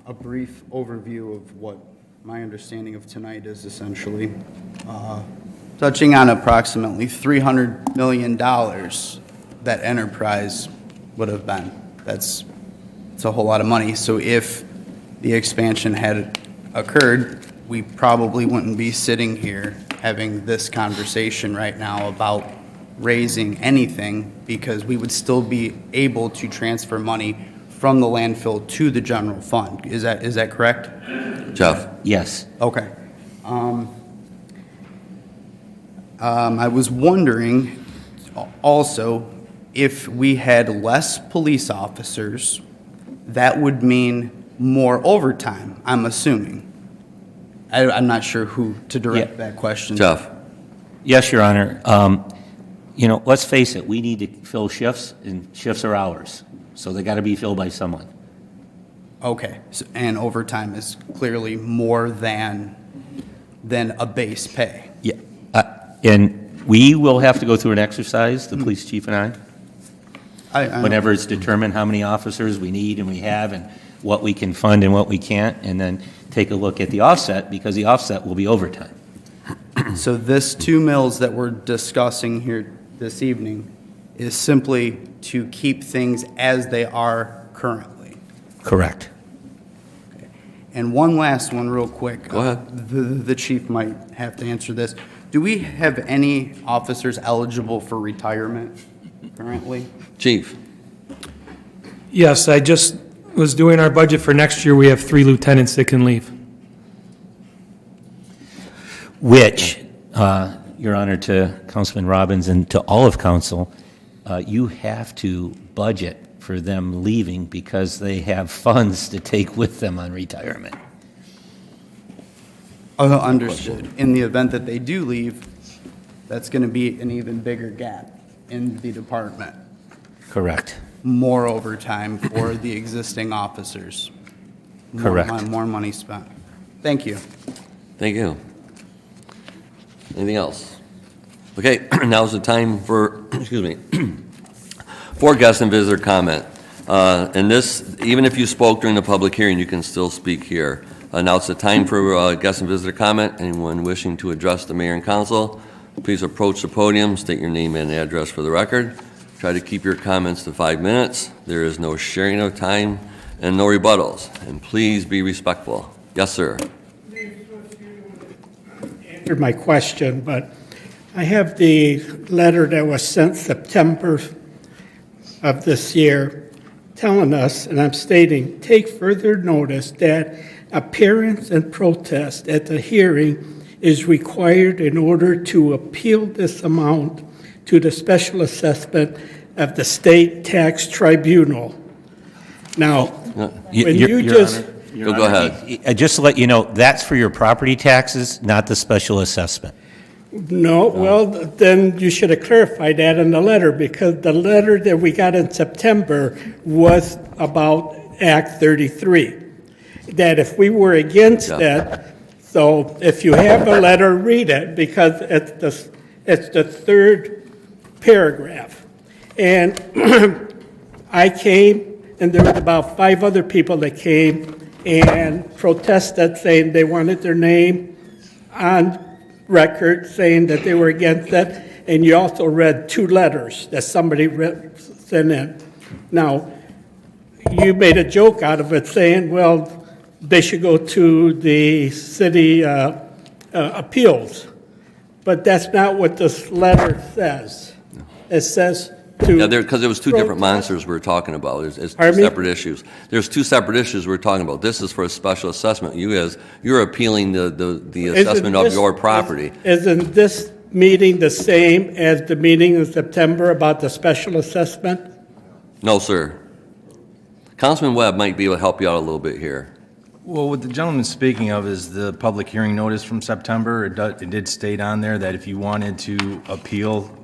a brief overview of what my understanding of tonight is essentially. touching on approximately $300 million that enterprise would have been. That's a whole lot of money. So if the expansion had occurred, we probably wouldn't be sitting here having this conversation right now about raising anything, because we would still be able to transfer money from the landfill to the general fund. Is that correct? Jeff? Yes. Okay. I was wondering also, if we had less police officers, that would mean more overtime, I'm assuming. I'm not sure who to direct that question to. Jeff? Yes, Your Honor. Let's face it, we need to fill shifts, and shifts are hours, so they got to be filled by someone. Okay, and overtime is clearly more than a base pay. Yeah, and we will have to go through an exercise, the police chief and I, whenever it's determined how many officers we need and we have, and what we can fund and what we can't, and then take a look at the offset, because the offset will be overtime. So this 2 mills that we're discussing here this evening is simply to keep things as they are currently. Correct. Okay. And one last one real quick. Go ahead. The chief might have to answer this. Do we have any officers eligible for retirement currently? Chief? Yes, I just was doing our budget for next year. We have 3 lieutenants that can leave. Which, Your Honor, to Councilman Robbins and to all of council, you have to budget for them leaving because they have funds to take with them on retirement. Understood. In the event that they do leave, that's going to be an even bigger gap in the department. Correct. More overtime for the existing officers. Correct. More money spent. Thank you. Thank you. Anything else? Okay, now's the time for, excuse me, for guest and visitor comment. And this, even if you spoke during the public hearing, you can still speak here. Now it's the time for guest and visitor comment. Anyone wishing to address the mayor and council, please approach the podium, state your name and address for the record. Try to keep your comments to 5 minutes. There is no sharing of time and no rebuttals. And please be respectful. Yes, sir. Answered my question, but I have the letter that was sent September of this year telling us, and I'm stating, take further notice that appearance and protest at the hearing is required in order to appeal this amount to the special assessment of the state tax tribunal. Now, when you just... Go ahead. Just to let you know, that's for your property taxes, not the special assessment. No, well, then you should have clarified that in the letter, because the letter that we got in September was about Act 33. That if we were against that, so if you have a letter, read it, because it's the third paragraph. And I came, and there was about 5 other people that came and protested, saying they wanted their name on record, saying that they were against that. And you also read 2 letters that somebody sent in. Now, you made a joke out of it, saying, well, they should go to the city appeals. But that's not what this letter says. It says to... Yeah, because there was 2 different monsters we were talking about. It's 2 separate issues. There's 2 separate issues we're talking about. This is for a special assessment. You're appealing the assessment of your property. Isn't this meeting the same as the meeting in September about the special assessment? No, sir. Councilman Webb might be able to help you out a little bit here. Well, what the gentleman's speaking of is the public hearing notice from September. It did state on there that if you wanted to appeal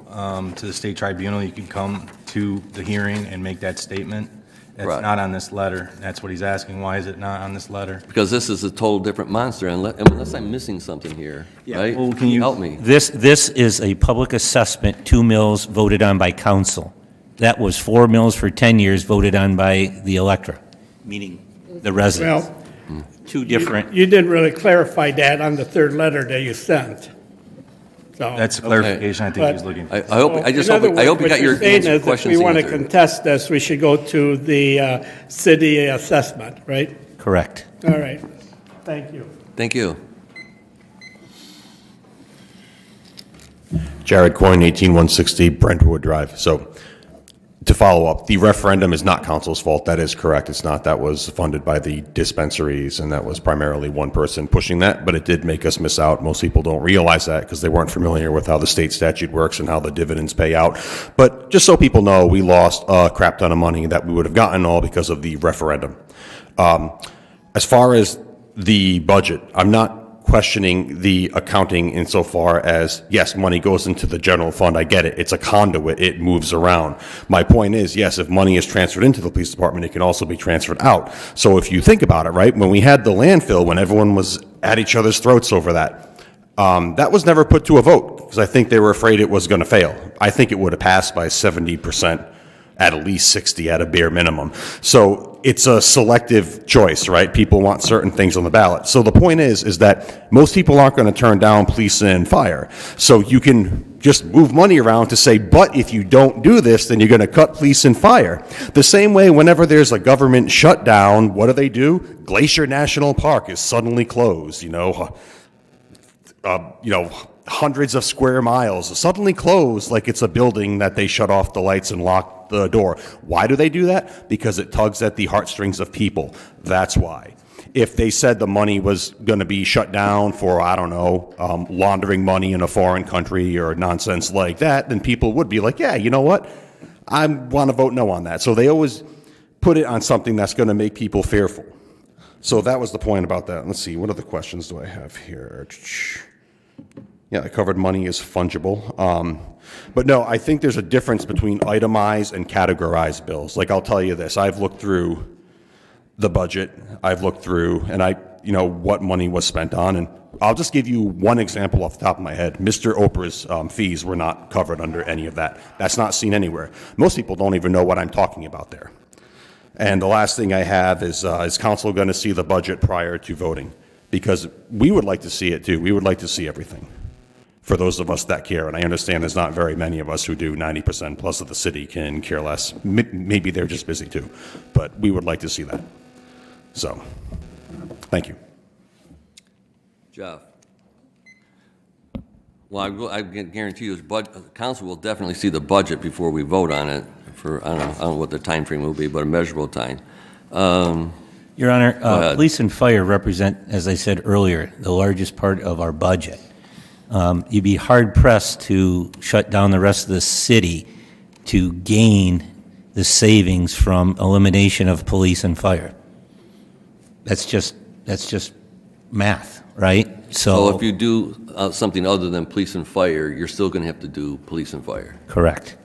to the state tribunal, you could come to the hearing and make that statement. That's Right. not on this letter. That's what he's asking. Why is it not on this letter? Because this is a total different monster, unless I'm missing something here, right? Well, can you help me? This is a public assessment, 2 mills voted on by council. That was 4 mills for 10 years voted on by the electorate, meaning the residents. Well, 2 different. You didn't really clarify that on the 3rd letter that you sent. So. That's a clarification I think he's looking for. I hope you got your questions questions If we want to answered. contest this, we should go to the city assessment, right? Correct. All right. Thank you. Thank you. Jared Coyne, 18160 Brentwood Drive. So to follow up, the referendum is not council's fault. That is correct. It's not. That was funded by the dispensaries, and that was primarily one person pushing that, but it did make us miss out. Most people don't realize that because they weren't familiar with how the state statute works and how the dividends pay out. But just so people know, we lost a crap ton of money that we would have gotten all because of the referendum. As far as the budget, I'm not questioning the accounting insofar as, yes, money goes into the general fund. I get it. It's a conduit. It moves around. My point is, yes, if money is transferred into the police department, it can also be transferred out. So if you think about it, right, when we had the landfill, when everyone was at each other's throats over that, that was never put to a vote because I think they were afraid it was going to fail. I think it would have passed by 70%, at least 60 at a bare minimum. So it's a selective choice, right? People want certain things on the ballot. So the point is that most people aren't going to turn down police and fire. So you can just move money around to say, but if you don't do this, then you're going to cut police and fire. The same way whenever there's a government shutdown, what do? Glacier National Park is suddenly closed, hundreds of square miles suddenly closed like it's a building that they shut off the lights and lock the door. Why do they do that? Because it tugs at the heartstrings of people. That's why. If they said the money was going to be shut down for, laundering money in a foreign country or nonsense like that, then people would be like, yeah, you know what? I want to vote no on that. So they always put it on something that's going to make people fearful. So that was the point about that. Let's see, what other questions do I have here? Yeah, I covered money is fungible. But no, I think there's a difference between itemized and categorized bills. Like I'll tell you this, I've looked through the budget, I've looked through, and what money was spent on, and I'll just give you one example off the top of my head. Mr. Oprah's fees were not covered under any of that. That's not seen anywhere. Most people don't even know what I'm talking about there. And the last thing I have is council going to see the budget prior to voting? Because we would like to see it too. We would like to see everything. For those of us that care, and I understand there's not very many of us who do. 90% plus of the city can care less. Maybe they're just busy too, but we would like to see that. So, thank you. Jeff? Well, I can guarantee you, council will definitely see the budget before we vote on it for, I don't know what the time frame will be, but a measurable time. Your Honor, police and fire represent, as I said earlier, the largest part of our budget. You'd be hard-pressed to shut down the rest of the city to gain the savings from elimination of police and fire. That's just math, right? So if you do something other than police and fire, you're still going to have to do police and fire. Correct.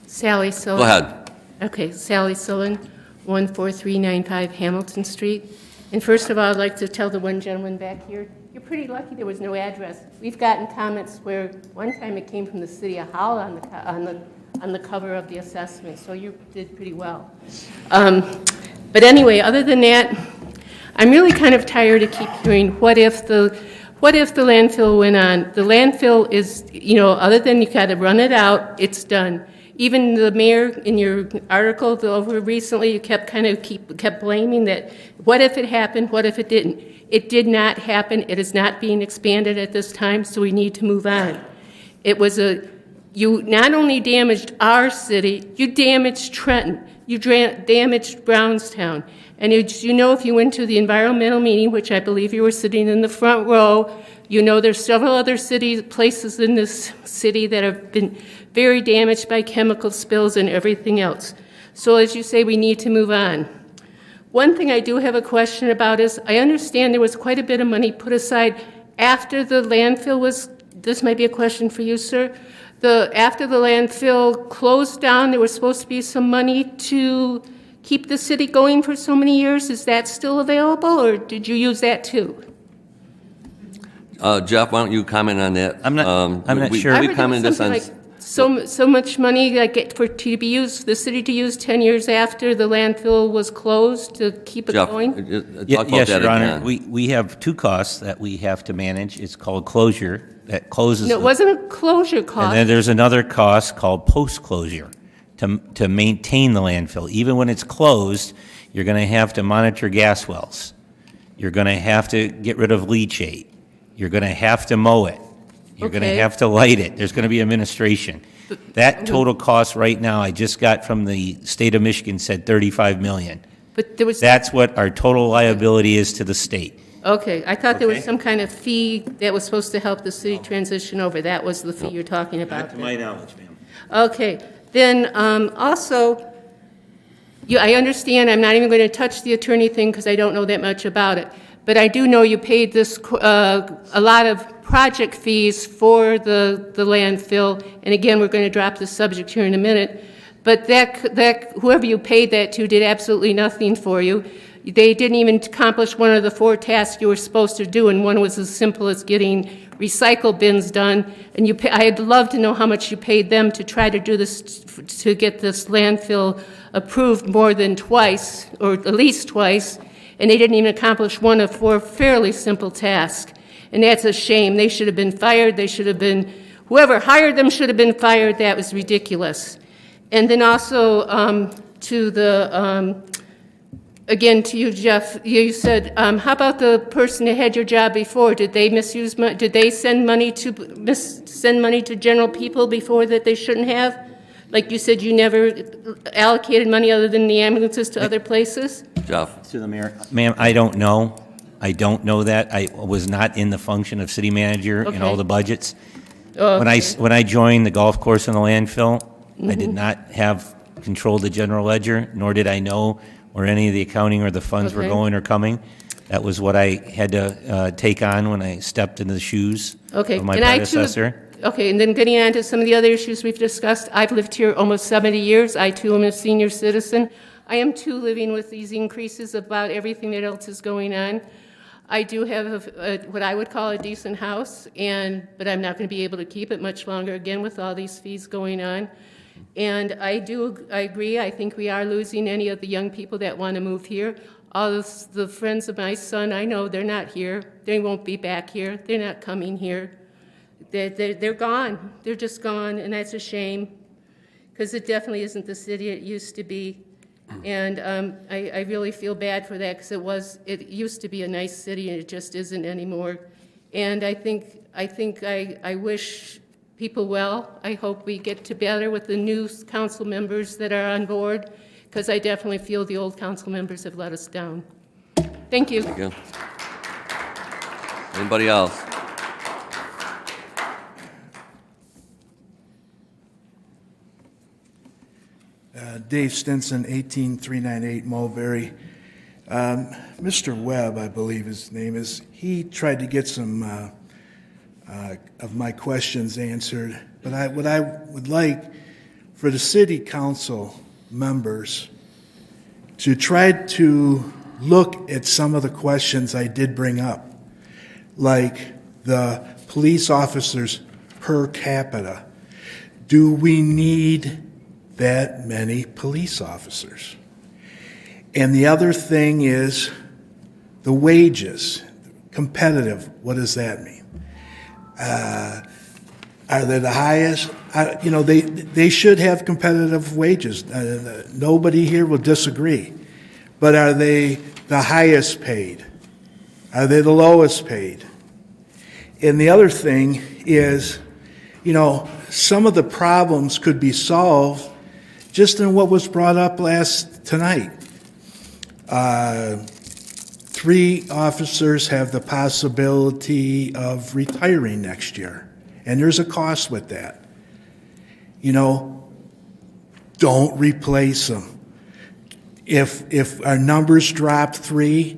Sally Sillen. Go ahead. Okay, Sally Sillen, 14395 Hamilton Street. And first of all, I'd like to tell the one gentleman back here, you're pretty lucky there was no address. We've gotten comments where one time it came from the city of Howell on the cover of the assessment, so you did pretty well. But anyway, other than that, I'm really kind of tired of keep hearing, what if the landfill went on? The landfill is, other than you got to run it out, it's done. Even the mayor, in your article over recently, you kept blaming that, what if it happened, what if it didn't? It did not happen. It is not being expanded at this time, so we need to move on. You not only damaged our city, you damaged Trenton, you damaged Brownstown. And as you know, if you went to the environmental meeting, which I believe you were sitting in the front row, there's several other places in this city that have been very damaged by chemical spills and everything else. So as you say, we need to move on. One thing I do have a question about is, I understand there was quite a bit of money put aside after the landfill this might be a question for you, sir. After the landfill closed down, there was supposed to be some money to keep the city going for so many years. Is that still available, or did you use that too? Jeff, why don't you comment on that? I'm not sure. We commented this on. so much money like to be used, the city to use 10 years after the landfill was closed to keep it Jeff, going? talk about Yes, that Your Honor, again. we have two costs that we have to manage. It's called closure, that closes. No, it wasn't a closure cost. And then there's another cost called post-closure, to maintain the landfill. Even when it's closed, you're going to have to monitor gas wells. You're going to have to get rid of leachate. You're going to have to mow it. You're going to Okay. have to light it. There's going to be administration. That total cost right now, I just got from the state of Michigan, said $35 million. But there was. That's what our total liability is to the state. Okay, I thought there was Okay. some kind of fee that was supposed to help the city transition over. That was the fee you're talking about. To my knowledge, ma'am. Okay, then also, I understand, I'm not even going to touch the attorney thing because I don't know that much about it. But I do know you paid this, a lot of project fees for the landfill. And again, we're going to drop the subject here in a minute. But that whoever you paid that to did absolutely nothing for you. They didn't even accomplish one of the 4 tasks you were supposed to do, and one was as simple as getting recycle bins done. And I'd love to know how much you paid them to try to do this, to get this landfill approved more than twice, or at least twice, and they didn't even accomplish one of 4 fairly simple tasks. And that's a shame. They should have been fired. They should have been, whoever hired them should have been fired. That was ridiculous. And then also to the, again, to you, Jeff, you said, how about the person that had your job before? Did they misuse, did they send money to general people before that they shouldn't have? Like you said, you never allocated money other than the ambulances to other places? Jeff. To the mayor. Ma'am, I don't know. I don't know that. I was not in the function of city manager in all Okay. the budgets. Oh, When I joined the golf course and the landfill, I did Mhm. not have control of the general ledger, nor did I know where any of the accounting or the funds were Okay. going or coming. That was what I had to take on when I stepped into the shoes Okay, of my and I too, predecessor. okay, and then getting on to some of the other issues we've discussed, I've lived here almost 70 years. I too am a senior citizen. I am too living with these increases about everything that else is going on. I do have what I would call a decent house, but I'm not going to be able to keep it much longer, again, with all these fees going on. And I agree, I think we are losing any of the young people that want to move here. All of the friends of my son, I know they're not here. They won't be back here. They're not coming here. They're gone. They're just gone, and that's a shame, because it definitely isn't the city it used to be. And I really feel bad for that, because it used to be a nice city, and it just isn't anymore. And I wish people well. I hope we get together with the new council members that are on board, because I definitely feel the old council members have let us down. Thank you. Thank you. Anybody else? Dave Stinson, 18398 Mulberry. Mr. Webb, I believe his name is, he tried to get some of my questions answered, but what I would like for the city council members to try to look at some of the questions I did bring up, like the police officers per capita. Do we need that many police officers? And the other thing is the wages, competitive, what does that mean? Are they the highest? They should have competitive wages. Nobody here will disagree. But are they the highest paid? Are they the lowest paid? And the other thing is, some of the problems could be solved just in what was brought up tonight. 3 officers have the possibility of retiring next year, and there's a cost with that. Don't replace them. If our numbers drop 3,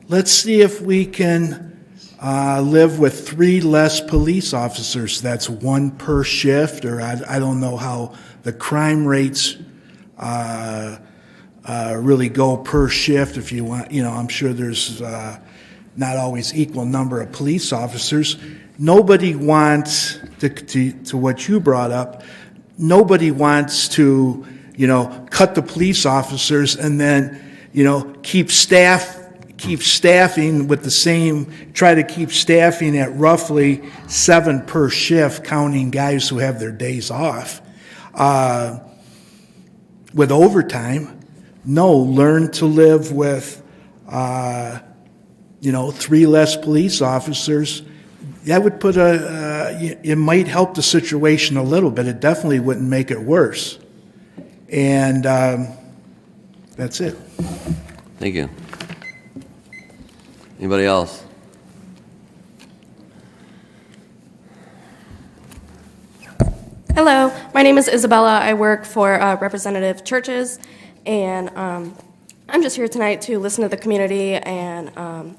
let's see if we can live with 3 less police officers. That's 1 per shift, or I don't know how the crime rates really go per shift. If you want, I'm sure there's not always equal number of police officers. Nobody wants, to what you brought up, nobody wants to, cut the police officers and then, keep staffing with the same, try to keep staffing at roughly 7 per shift, counting guys who have their days off. With overtime, no, learn to live with, 3 less police officers. That would put it might help the situation a little bit. It definitely wouldn't make it worse. And that's it. Thank you. Anybody else? Hello, my name is Isabella. I work for Representative Churches, and I'm just here tonight to listen to the community, and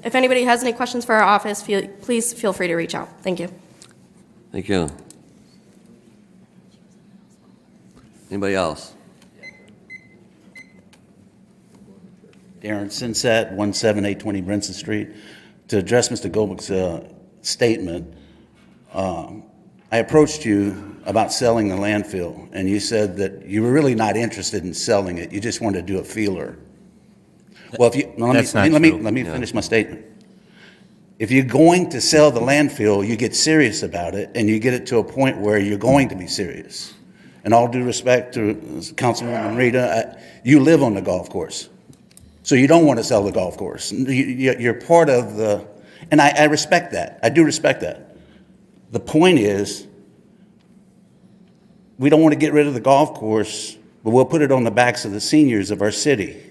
if anybody has any questions for our office, please feel free to reach out. Thank you. Thank you. Anybody else? Darren Sinset, 17820 Brinson Street. To address Mr. Gobick's statement, I approached you about selling the landfill, and you said that you were really not interested in selling it. You just wanted to do a feeler. Well, if you let me finish my statement. If you're going to sell the landfill, you get serious about it, and you get it to a point where you're going to be serious. And all due respect to Councilwoman Rita, you live on the golf course, so you don't want to sell the golf course. You're part of the, and I respect that. I do respect that. The point is, we don't want to get rid of the golf course, but we'll put it on the backs of the seniors of our city.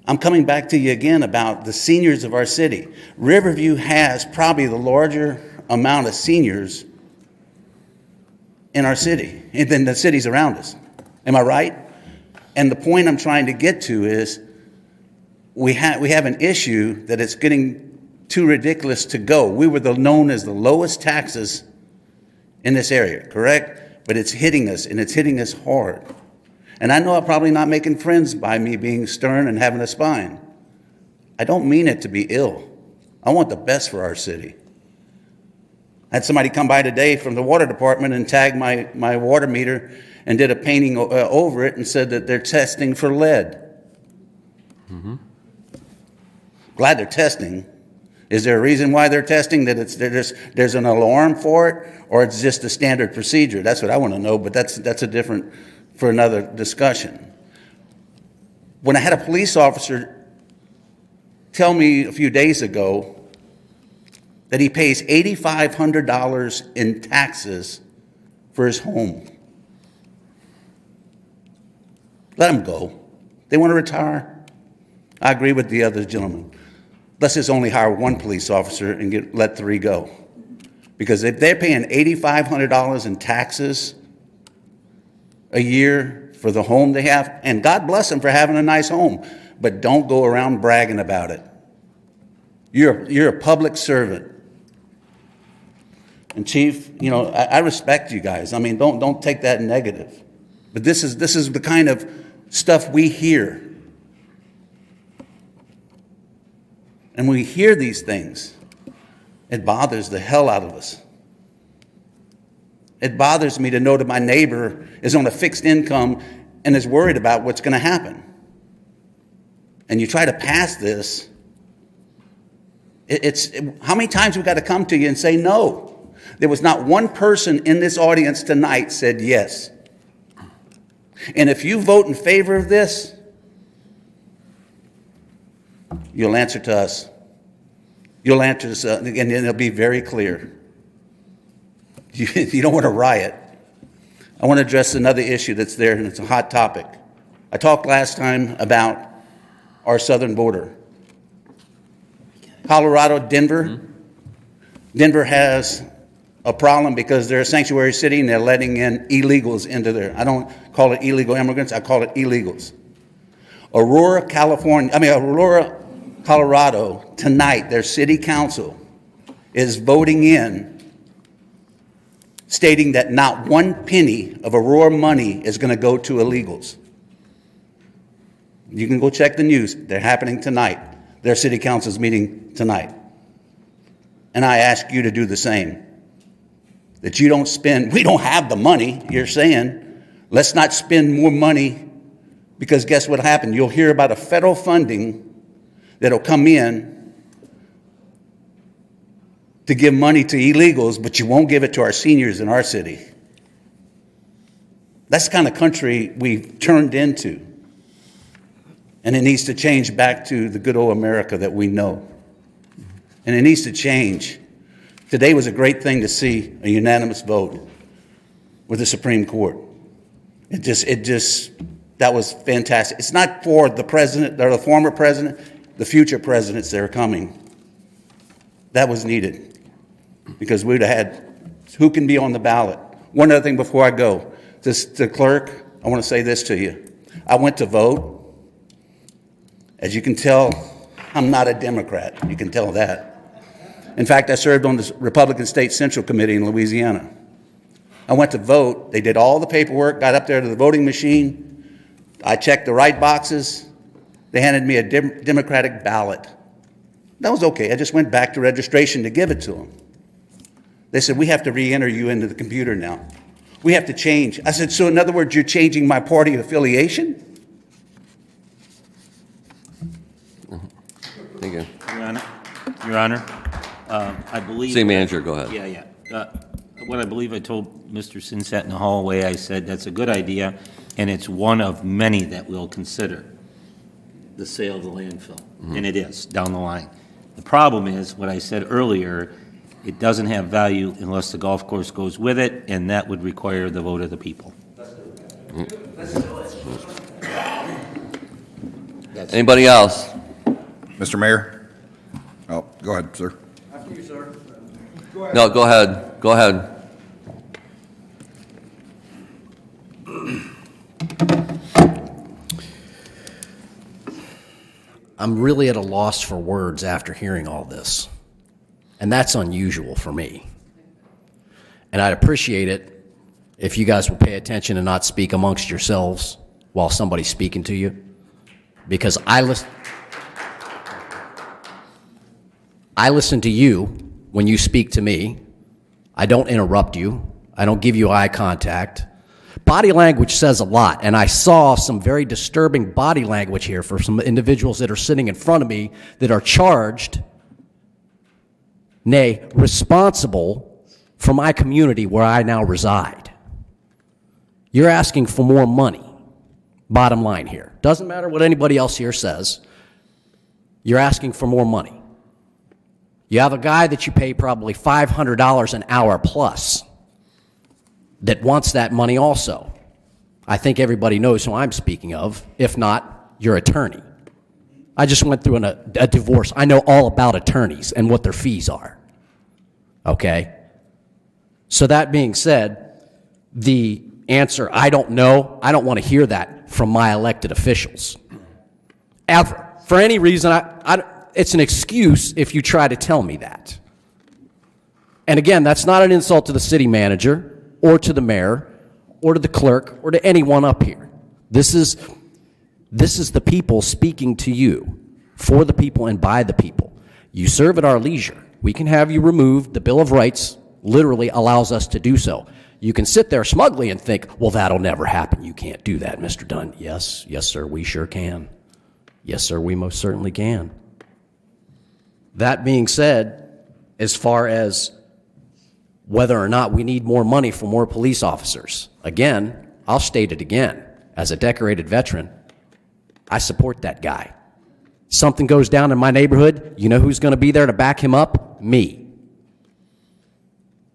I'm coming back to you again about the seniors of our city. Riverview has probably the larger amount of seniors in our city than the cities around us. Am I right? And the point I'm trying to get to is we have an issue that it's getting too ridiculous to go. We were known as the lowest taxes in this area, correct? But it's hitting us, and it's hitting us hard. And I know I'm probably not making friends by me being stern and having a spine. I don't mean it to be ill. I want the best for our city. I had somebody come by today from the water department and tag my water meter and did a painting over it and said that they're testing for lead. Mm-hmm. Glad they're testing. Is there a reason why they're testing, that there's an alarm for it, or it's just a standard procedure? That's what I want to know, but that's a different, for another discussion. When I had a police officer tell me a few days ago that he pays $8,500 in taxes for his home. Let him go. They want to retire. I agree with the other gentleman. Let's just only hire 1 police officer and let 3 go. Because if they're paying $8,500 in taxes a year for the home they have, and God bless them for having a nice home, but don't go around bragging about it. You're a public servant. And Chief, I respect you guys. I mean, don't take that negative. But this is the kind of stuff we hear. And when we hear these things, it bothers the hell out of us. It bothers me to know that my neighbor is on a fixed income and is worried about what's going to happen. And you try to pass this, how many times we got to come to you and say no? There was not one person in this audience tonight said yes. And if you vote in favor of this, you'll answer to us. You'll answer us, and it'll be very clear. You don't want to riot. I want to address another issue that's there, and it's a hot topic. I talked last time about our southern border. Colorado, Denver. Mm-hmm. Denver has a problem because they're a sanctuary city and they're letting in illegals into there. I don't call it illegal immigrants, I call it illegals. Aurora, Colorado, tonight, their city council is voting in, stating that not 1 penny of Aurora money is going to go to illegals. You can go check the news. They're happening tonight. their city council's meeting tonight. And I ask you to do the same. That you don't spend, we don't have the money, you're saying, let's not spend more money, because guess what happened? You'll hear about a federal funding that'll come in to give money to illegals, but you won't give it to our seniors in our city. That's the kind of country we've turned into. And it needs to change back to the good old America that we know. And it needs to change. Today was a great thing to see a unanimous vote with the Supreme Court. That was fantastic. It's not for the president or the former president, the future presidents that are coming. That was needed because we'd have had who can be on the ballot. One other thing before I go, to the clerk, I want to say this to you. I went to vote. As you can tell, I'm not a Democrat. You can tell that. In fact, I served on the Republican State Central Committee in Louisiana. I went to vote. They did all the paperwork, got up there to the voting machine. I checked the right boxes. They handed me a Democratic ballot. That was okay. I just went back to registration to give it to them. They said, we have to re-enter you into the computer now. We have to change. I said, so in other words, you're changing my party affiliation? Thank you. Your Honor, I believe... City Manager, go ahead. Yeah. What I believe I told Mr. Sinsat in the hallway, I said that's a good idea, and it's one of many that we'll consider, the sale of the landfill. And it is, down the line. The problem is, what I said earlier, it doesn't have value unless the golf course goes with it, and that would require the vote of the people. Anybody else? Mr. Mayor? Oh, go ahead, sir. After you, sir. No, go ahead. Go ahead. I'm really at a loss for words after hearing all this. And that's unusual for me. And I'd appreciate it if you guys would pay attention and not speak amongst yourselves while somebody's speaking to you. Because I listen to you when you speak to me. I don't interrupt you. I don't give you eye contact. Body language says a lot, and I saw some very disturbing body language here for some individuals that are sitting in front of me that are charged, nay, responsible for my community where I now reside. You're asking for more money, bottom line here. Doesn't matter what anybody else here says. You're asking for more money. You have a guy that you pay probably $500 an hour plus that wants that money also. I think everybody knows who I'm speaking of. If not, your attorney. I just went through a divorce. I know all about attorneys and what their fees are. Okay? So that being said, the answer, I don't know, I don't want to hear that from my elected officials. Ever. For any reason, it's an excuse if you try to tell me that. And again, that's not an insult to the city manager or to the mayor or to the clerk or to anyone up here. This is the people speaking to you, for the people and by the people. You serve at our leisure. We can have you removed. The Bill of Rights literally allows us to do so. You can sit there smugly and think, well, that'll never happen. You can't do that, Mr. Dunn. Yes, sir, we sure can. Yes, sir, we most certainly can. That being said, as far as whether or not we need more money for more police officers, again, I'll state it again. As a decorated veteran, I support that guy. Something goes down in my neighborhood, you know who's going to be there to back him up? Me.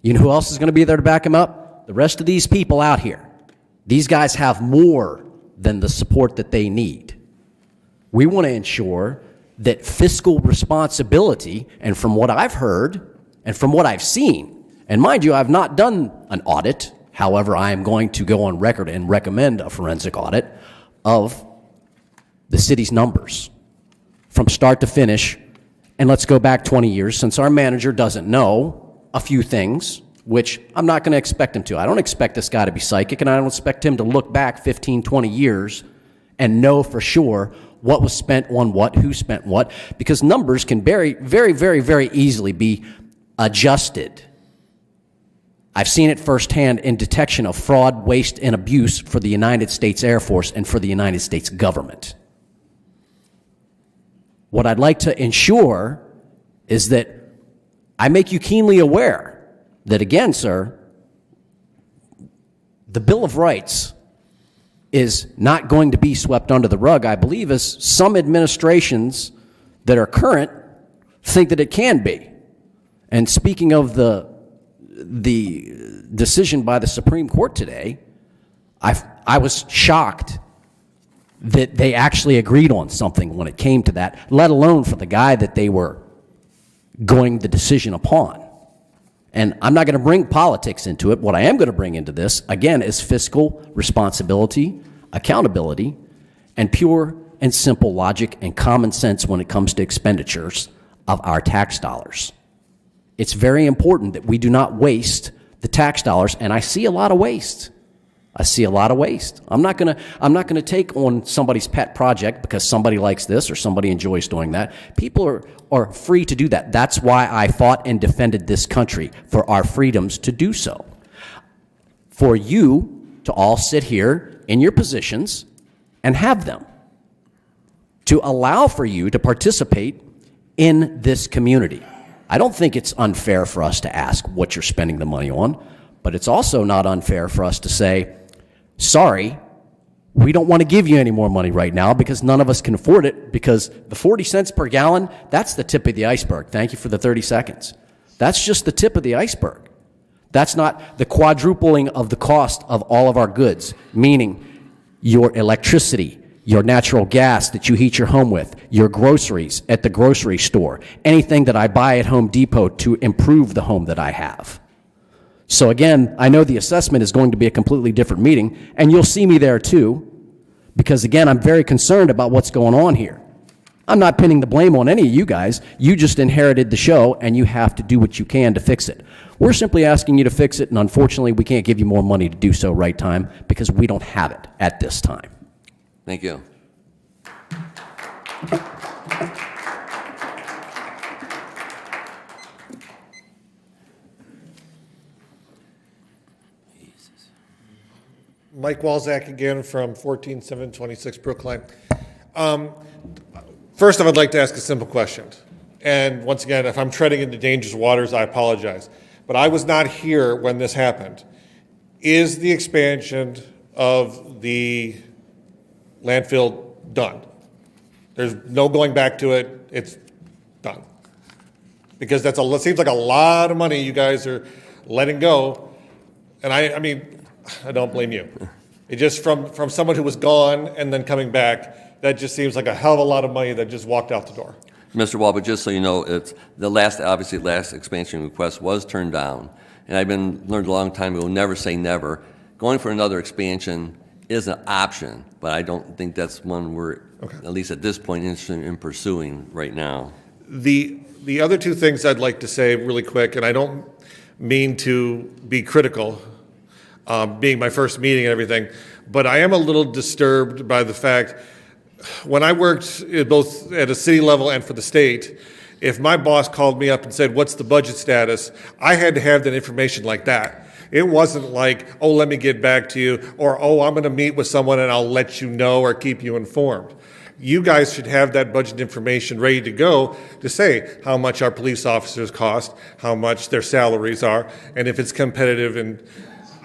You know who else is going to be there to back him up? The rest of these people out here. These guys have more than the support that they need. We want to ensure that fiscal responsibility, and from what I've heard and from what I've seen, and mind you, I've not done an audit. However, I am going to go on record and recommend a forensic audit of the city's numbers from start to finish. And let's go back 20 years, since our manager doesn't know a few things, which I'm not going to expect him to. I don't expect this guy to be psychic, and I don't expect him to look back 15, 20 years and know for sure what was spent on what, who spent what, because numbers can very, very, very, very easily be adjusted. I've seen it firsthand in detection of fraud, waste, and abuse for the United States Air Force and for the United States government. What I'd like to ensure is that I make you keenly aware that, again, sir, the Bill of Rights is not going to be swept under the rug, I believe, as some administrations that are current think that it can be. And speaking of the decision by the Supreme Court today, I was shocked that they actually agreed on something when it came to that, let alone for the guy that they were going the decision upon. And I'm not going to bring politics into it. What I am going to bring into this, again, is fiscal responsibility, accountability, and pure and simple logic and common sense when it comes to expenditures of our tax dollars. It's very important that we do not waste the tax dollars, and I see a lot of waste. I see a lot of waste. I'm not going to take on somebody's pet project because somebody likes this or somebody enjoys doing that. People are free to do that. That's why I fought and defended this country, for our freedoms to do so. For you to all sit here in your positions and have them, to allow for you to participate in this community. I don't think it's unfair for us to ask what you're spending the money on, but it's also not unfair for us to say, sorry, we don't want to give you any more money right now because none of us can afford it, because the 40 cents per gallon, that's the tip of the iceberg. Thank you for the 30 seconds. That's just the tip of the iceberg. That's not the quadrupling of the cost of all of our goods, meaning your electricity, your natural gas that you heat your home with, your groceries at the grocery store, anything that I buy at Home Depot to improve the home that I have. So again, I know the assessment is going to be a completely different meeting, and you'll see me there too, because again, I'm very concerned about what's going on here. I'm not pinning the blame on any of you guys. You just inherited the show, and you have to do what you can to fix it. We're simply asking you to fix it, and unfortunately, we can't give you more money to do so right time because we don't have it at this time. Thank you. Mike Walzak again from 14726 Brookline. First, I would like to ask a simple question. And once again, if I'm treading into dangerous waters, I apologize. But I was not here when this happened. Is the expansion of the landfill done? There's no going back to it. It's done. Because that seems like a lot of money you guys are letting go. And I mean, I don't blame you. It just from someone who was gone and then coming back, that just seems like a hell of a lot of money that just walked out the door. Mr. Wall, but just so you know, it's the last expansion request was turned down. And I've learned a long time ago, never say never. Going for another expansion is an option, but I don't think that's one we're, at least at this point, interested in pursuing right now. The other two things I'd like to say really quick, and I don't mean to be critical, being my first meeting and everything, but I am a little disturbed by the fact when I worked both at a city level and for the state, if my boss called me up and said, what's the budget status, I had to have that information like that. It wasn't like, oh, let me get back to you, or, oh, I'm going to meet with someone and I'll let you know or keep you informed. You guys should have that budget information ready to go to say how much our police officers cost, how much their salaries are, and if it's competitive. And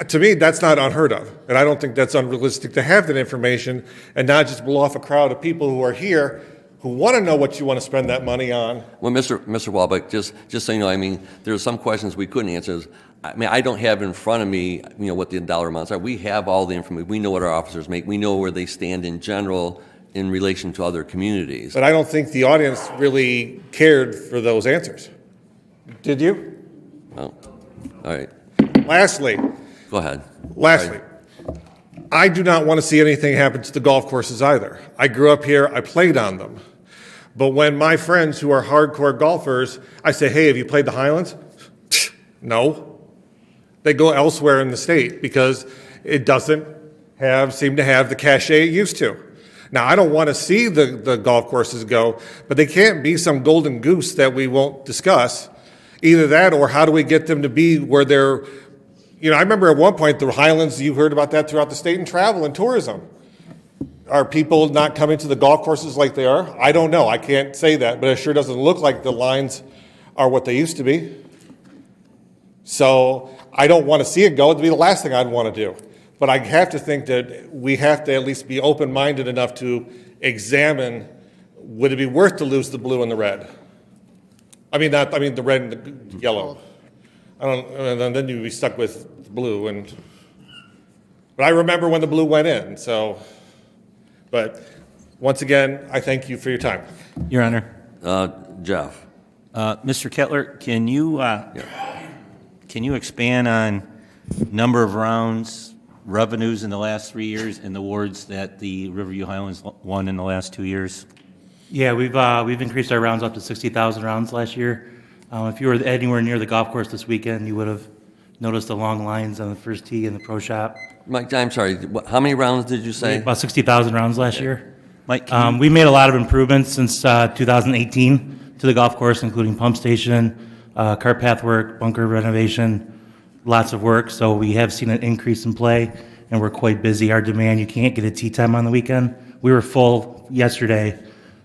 to me, that's not unheard of. And I don't think that's unrealistic to have that information and not just blow off a crowd of people who are here who want to know what you want to spend that money on. Well, Mr. Walbeck, just so you know, I mean, there are some questions we couldn't answer. I mean, I don't have in front of me, what the dollar amounts are. We have all the information. We know what our officers make. We know where they stand in general in relation to other communities. But I don't think the audience really cared for those answers. Did you? Well, all right. Lastly. Go ahead. Lastly. I do not want to see anything happen to the golf courses either. I grew up here. I played on them. But when my friends who are hardcore golfers, I say, hey, have you played the Highlands? No. They go elsewhere in the state because it doesn't seem to have the cachet it used to. Now, I don't want to see the golf courses go, but they can't be some golden goose that we won't discuss. Either that, or how do we get them to be where they're, I remember at one point, the Highlands, you heard about that throughout the state, and travel and tourism. Are people not coming to the golf courses like they are? I don't know. I can't say that, but it sure doesn't look like the lines are what they used to be. So I don't want to see it go. It'd be the last thing I'd want to do. But I have to think that we have to at least be open-minded enough to examine, would it be worth to lose the blue and the red? The red and the yellow. And then you'd be stuck with the blue. But I remember when the blue went in, so. But once again, I thank you for your time. Your Honor. Jeff. Mr. Kettler, can you expand on number of rounds, revenues in the last 3 years, and the awards that the Riverview Highlands won in the last 2 years? Yeah, we've increased our rounds up to 60,000 rounds last year. If you were anywhere near the golf course this weekend, you would have noticed the long lines on the first tee in the pro shop. Mike, I'm sorry, how many rounds did you say? About 60,000 rounds last year. Mike, we made a lot of improvements since 2018 to the golf course, including pump station, cart path work, bunker renovation, lots of work. So we have seen an increase in play, and we're quite busy. Our demand, you can't get a tee time on the weekend. We were full yesterday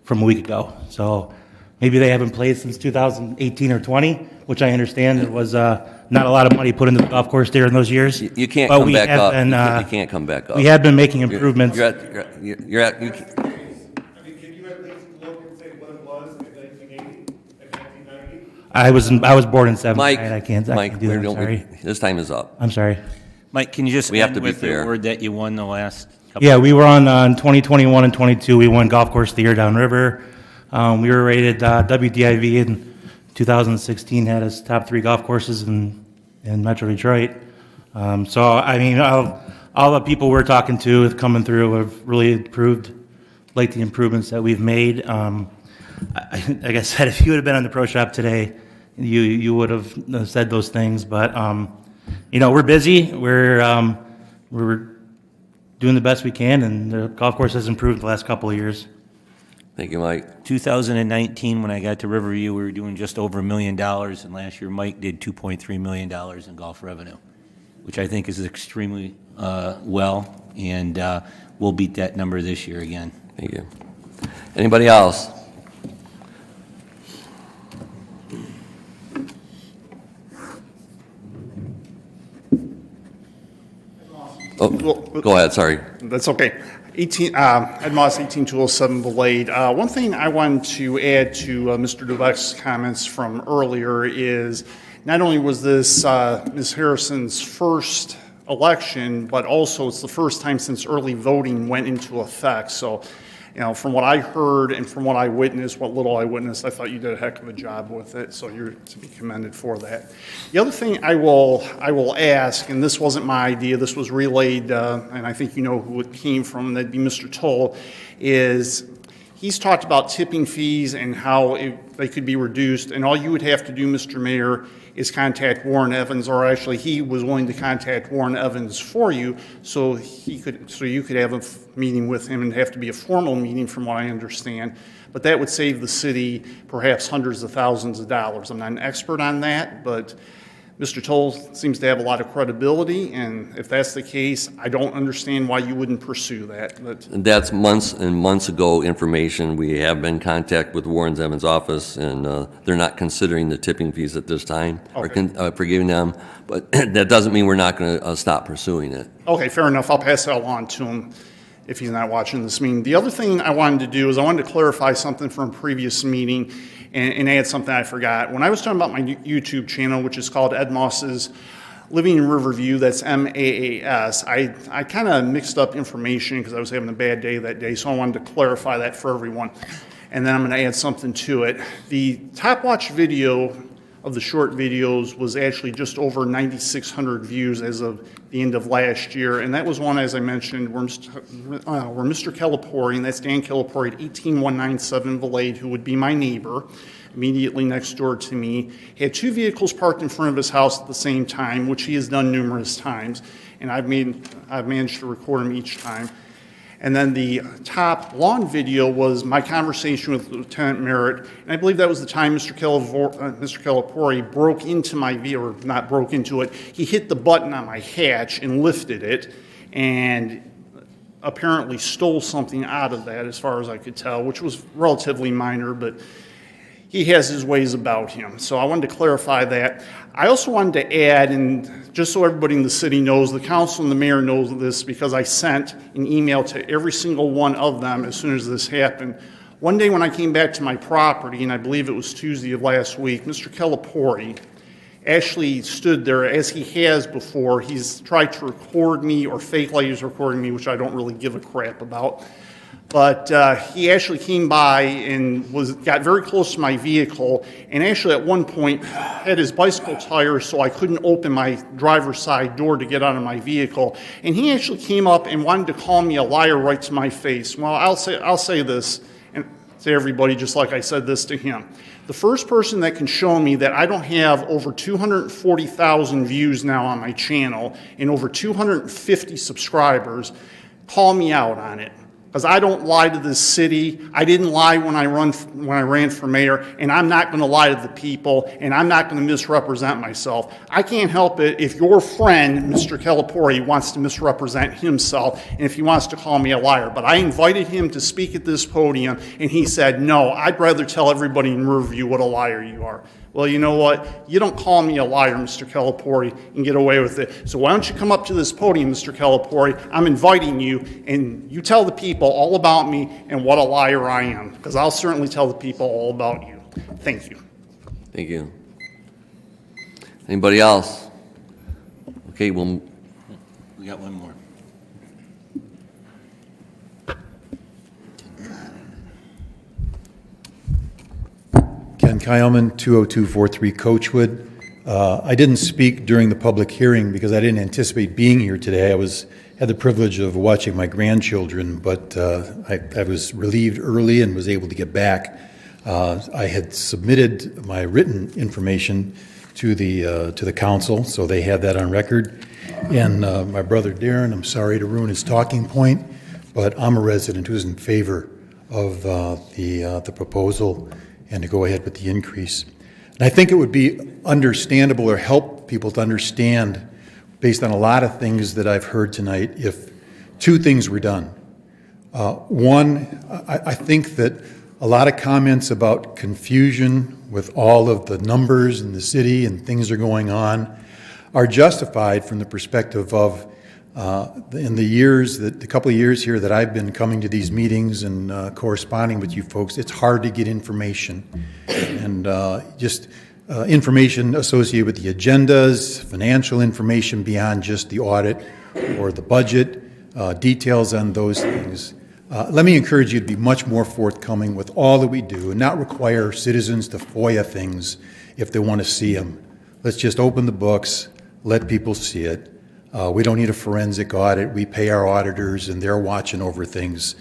from a week ago. So maybe they haven't played since 2018 or 20, which I understand it was not a lot of money put into the golf course during those years. You can't but come we back have up. been, You can't come back up. We have been making improvements. You Can you at least look and say what it was in 1980, 1990? I was born in 79. Mike, I can't do that. I'm sorry. This time is up. I'm sorry. Mike, can you just We have end to be with the fair. award that you won the last couple? Yeah, we were on 2021 and 22. We won Golf Course of the Year downriver. We were rated WDIV in 2016, had us top 3 golf courses in Metro Detroit. So, I mean, all the people we're talking to have coming through have really improved, like the improvements that we've made. Like I said, if you would have been on the pro shop today, you would have said those things. But, we're busy. We're doing the best we can, and the golf course has improved the last couple of years. Thank you, Mike. 2019, when I got to Riverview, we were doing just over $1 million, and last year Mike did $2.3 million in golf revenue, which I think is extremely well, and we'll beat that number this year again. Thank you. Anybody else? Oh, go ahead, sorry. That's okay. Ed Moss, 18207 Blade. One thing I wanted to add to Mr. Dubek's comments from earlier is not only was this Ms. Harrison's first election, but also it's the first time since early voting went into effect. So, from what I heard and from what I witnessed, what little I witnessed, I thought you did a heck of a job with it. So you're to be commended for that. The other thing I will ask, and this wasn't my idea, this was relayed, and I think you know who it came from, that'd be Mr. Toll, is he's talked about tipping fees and how they could be reduced, and all you would have to do, Mr. Mayor, is contact Warren Evans, or actually he was willing to contact Warren Evans for you, so you could have a meeting with him, and have to be a formal meeting from what I understand. But that would save the city perhaps hundreds of thousands of dollars. I'm not an expert on that, but Mr. Toll seems to have a lot of credibility, and if that's the case, I don't understand why you wouldn't pursue that. But That's months and months ago information. We have been in contact with Warren Evans' office, and they're not considering the tipping fees at this time, Okay. or forgiving them, but that doesn't mean we're not going to stop pursuing it. Okay, fair enough. I'll pass that along to him if he's not watching this meeting. The other thing I wanted to do is I wanted to clarify something from a previous meeting and add something I forgot. When I was talking about my YouTube channel, which is called Ed Moss's Living in Riverview, that's MAAS, I kind of mixed up information because I was having a bad day that day, so I wanted to clarify that for everyone. And then I'm going to add something to it. The top watch video of the short videos was actually just over 9,600 views as of the end of last year, and that was one, as I mentioned, where Mr. Calipori, and that's Dan Calipori at 18197 Valade, who would be my neighbor, immediately next door to me, had 2 vehicles parked in front of his house at the same time, which he has done numerous times, and I've managed to record him each time. And then the top lawn video was my conversation with Lieutenant Merritt, and I believe that was the time Mr. Calipari broke into my vehicle, or not broke into it, he hit the button on my hatch and lifted it, and apparently stole something out of that, as far as I could tell, which was relatively minor, but he has his ways about him. So I wanted to clarify that. I also wanted to add, and just so everybody in the city knows, the council and the mayor knows this, because I sent an email to every single one of them as soon as this happened. One day when I came back to my property, and I believe it was Tuesday of last week, Mr. Calipari actually stood there, as he has before. He's tried to record me or fake like he's recording me, which I don't really give a crap about. But he actually came by and got very close to my vehicle, and actually at one point had his bicycle tires so I couldn't open my driver's side door to get out of my vehicle. And he actually came up and wanted to call me a liar right to my face. Well, I'll say this, and to everybody just like I said this to him. The first person that can show me that I don't have over 240,000 views now on my channel and over 250 subscribers, call me out on it. Because I don't lie to this city. I didn't lie when I ran for mayor, and I'm not going to lie to the people, and I'm not going to misrepresent myself. I can't help it if your friend, Mr. Calipari, wants to misrepresent himself, and if he wants to call me a liar. But I invited him to speak at this podium, and he said, no, I'd rather tell everybody in Riverview what a liar you are. Well, you know what? You don't call me a liar, Mr. Calipari, and get away with it. So why don't you come up to this podium, Mr. Calipari? I'm inviting you, and you tell the people all about me and what a liar I am, because I'll certainly tell the people all about you. Thank you. Thank you. Anybody else? Okay, well, We got one more. Ken Kyleman, 20243 Coachwood. I didn't speak during the public hearing because I didn't anticipate being here today. Had the privilege of watching my grandchildren, but I was relieved early and was able to get back. I had submitted my written information to the council, so they had that on record. And my brother Darren, I'm sorry to ruin his talking point, but I'm a resident who's in favor of the proposal and to go ahead with the increase. And I think it would be understandable or help people to understand, based on a lot of things that I've heard tonight, if two things were done. One, I think that a lot of comments about confusion with all of the numbers in the city and things are going on are justified from the perspective of in the couple of years here that I've been coming to these meetings and corresponding with you folks, it's hard to get information. And information associated with the agendas, financial information beyond just the audit or the budget, details on those things. Let me encourage you to be much more forthcoming with all that we do and not require citizens to FOIA things if they want to see them. Let's just open the books, let people see it. We don't need a forensic audit. We pay our auditors, and they're watching over things.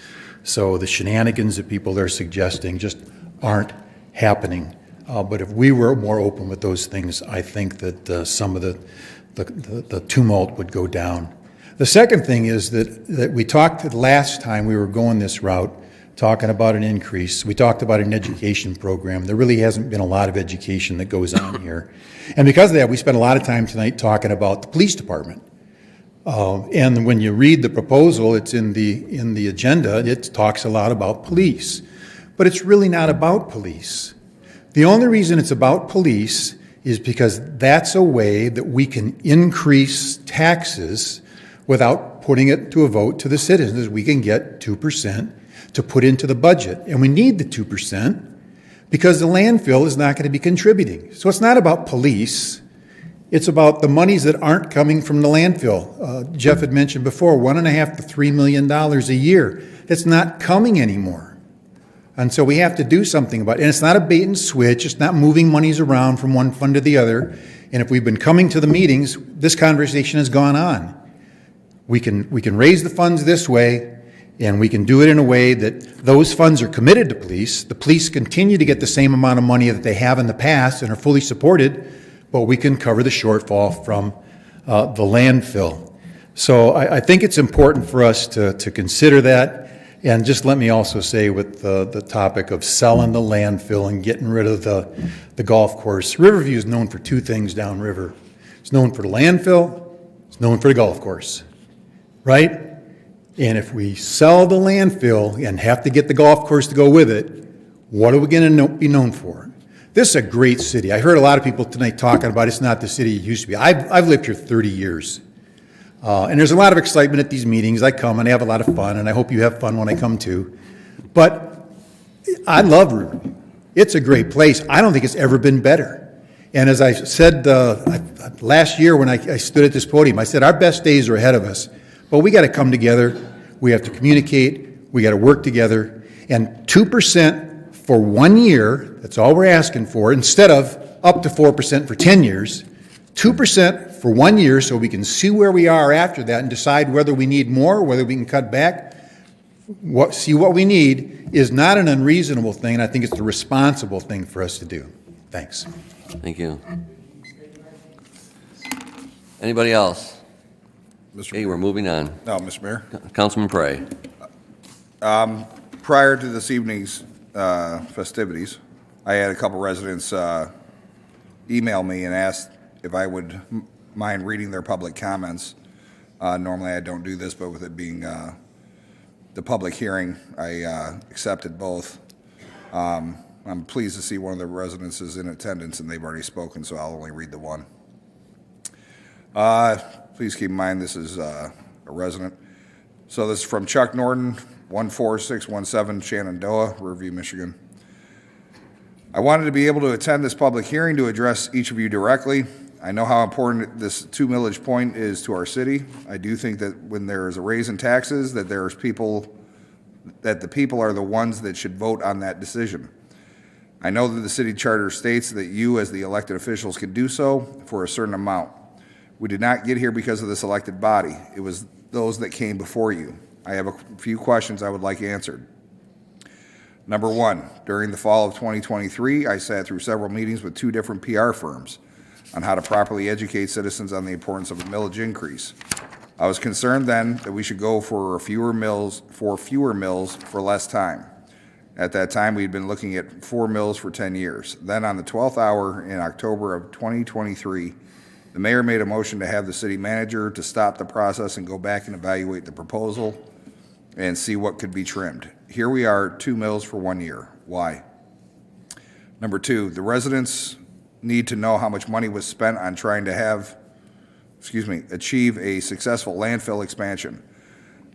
So the shenanigans that people are suggesting just aren't happening. But if we were more open with those things, I think that some of the tumult would go down. The second thing is that we talked the last time we were going this route, talking about an increase. We talked about an education program. There really hasn't been a lot of education that goes on here. And because of that, we spent a lot of time tonight talking about the police department. And when you read the proposal, it's in the agenda, it talks a lot about police. But it's really not about police. The only reason it's about police is because that's a way that we can increase taxes without putting it to a vote to the citizens. We can get 2% to put into the budget. And we need the 2% because the landfill is not going to be contributing. So it's not about police. It's about the monies that aren't coming from the landfill. Jeff had mentioned before, $1.5 to $3 million a year. It's not coming anymore. And so we have to do something about it. And it's not a bait and switch. It's not moving monies around from one fund to the other. And if we've been coming to the meetings, this conversation has gone on. We can raise the funds this way, and we can do it in a way that those funds are committed to police. The police continue to get the same amount of money that they have in the past and are fully supported, but we can cover the shortfall from the landfill. So I think it's important for us to consider that. And just let me also say with the topic of selling the landfill and getting rid of the golf course, Riverview is known for two things downriver. It's known for the landfill, it's known for the golf course, right? And if we sell the landfill and have to get the golf course to go with it, what are we going to be known for? This is a great city. I heard a lot of people tonight talking about it's not the city it used to be. I've lived here 30 years. And there's a lot of excitement at these meetings. I come and I have a lot of fun, and I hope you have fun when I come too. But I love Riverview. It's a great place. I don't think it's ever been better. And as I said last year when I stood at this podium, I said our best days are ahead of us. But we got to come together. We have to communicate. We got to work together. And 2% for 1 year, that's all we're asking for, instead of up to 4% for 10 years, 2% for 1 year so we can see where we are after that and decide whether we need more, whether we can cut back. See what we need is not an unreasonable thing, and I think it's the responsible thing for us to do. Thanks. Thank you. Anybody else? Okay, we're moving on. No, Mr. Mayor. Councilman Prey. Prior to this evening's festivities, I had a couple residents email me and asked if I would mind reading their public comments. Normally I don't do this, but with it being the public hearing, I accepted both. I'm pleased to see one of the residents is in attendance, and they've already spoken, so I'll only read the one. Please keep in mind this is a resident. So this is from Chuck Norton, 14617 Shenandoah, Riverview, Michigan. I wanted to be able to attend this public hearing to address each of you directly. I know how important this 2 millage point is to our city. I do think that when there is a raise in taxes, that the people are the ones that should vote on that decision. I know that the city charter states that you as the elected officials can do so for a certain amount. We did not get here because of this elected body. It was those that came before you. I have a few questions I would like answered. Number one, during the fall of 2023, I sat through several meetings with 2 different PR firms on how to properly educate citizens on the importance of a millage increase. I was concerned then that we should go for fewer mills for less time. At that time, we'd been looking at 4 mills for 10 years. Then on the 12th hour in October of 2023, the mayor made a motion to have the city manager to stop the process and go back and evaluate the proposal and see what could be trimmed. Here we are, 2 mills for 1 year. Why? Number 2, the residents need to know how much money was spent on trying to achieve a successful landfill expansion.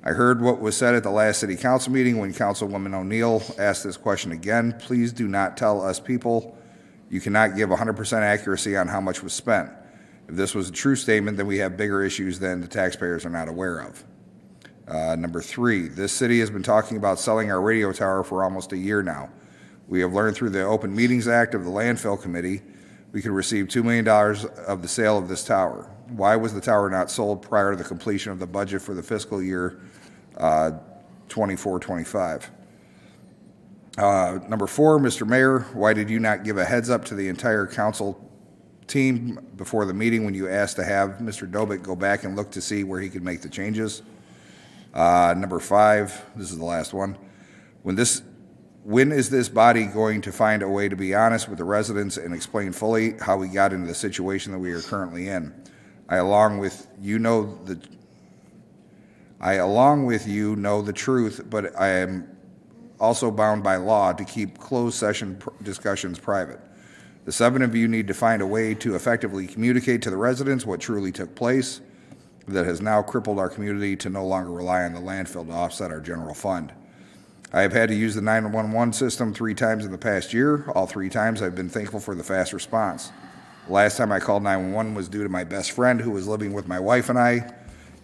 I heard what was said at the last city council meeting when Councilwoman O'Neill asked this question again. Please do not tell us people you cannot give 100% accuracy on how much was spent. If this was a true statement, then we have bigger issues than the taxpayers are not aware of. Number 3, this city has been talking about selling our radio tower for almost a year now. We have learned through the Open Meetings Act of the Landfill Committee we could receive $2 million of the sale of this tower. Why was the tower not sold prior to the completion of the budget for the fiscal year 24-25? Number 4, Mr. Mayor, why did you not give a heads up to the entire council team before the meeting when you asked to have Mr. Dobick go back and look to see where he could make the changes? Number 5, this is the last one. When is this body going to find a way to be honest with the residents and explain fully how we got into the situation that we are currently in? I, along with you, know the truth, but I am also bound by law to keep closed session discussions private. The 7 of you need to find a way to effectively communicate to the residents what truly took place that has now crippled our community to no longer rely on the landfill to offset our general fund. I have had to use the 911 system 3 times in the past year. All 3 times I've been thankful for the fast response. The last time I called 911 was due to my best friend who was living with my wife and I.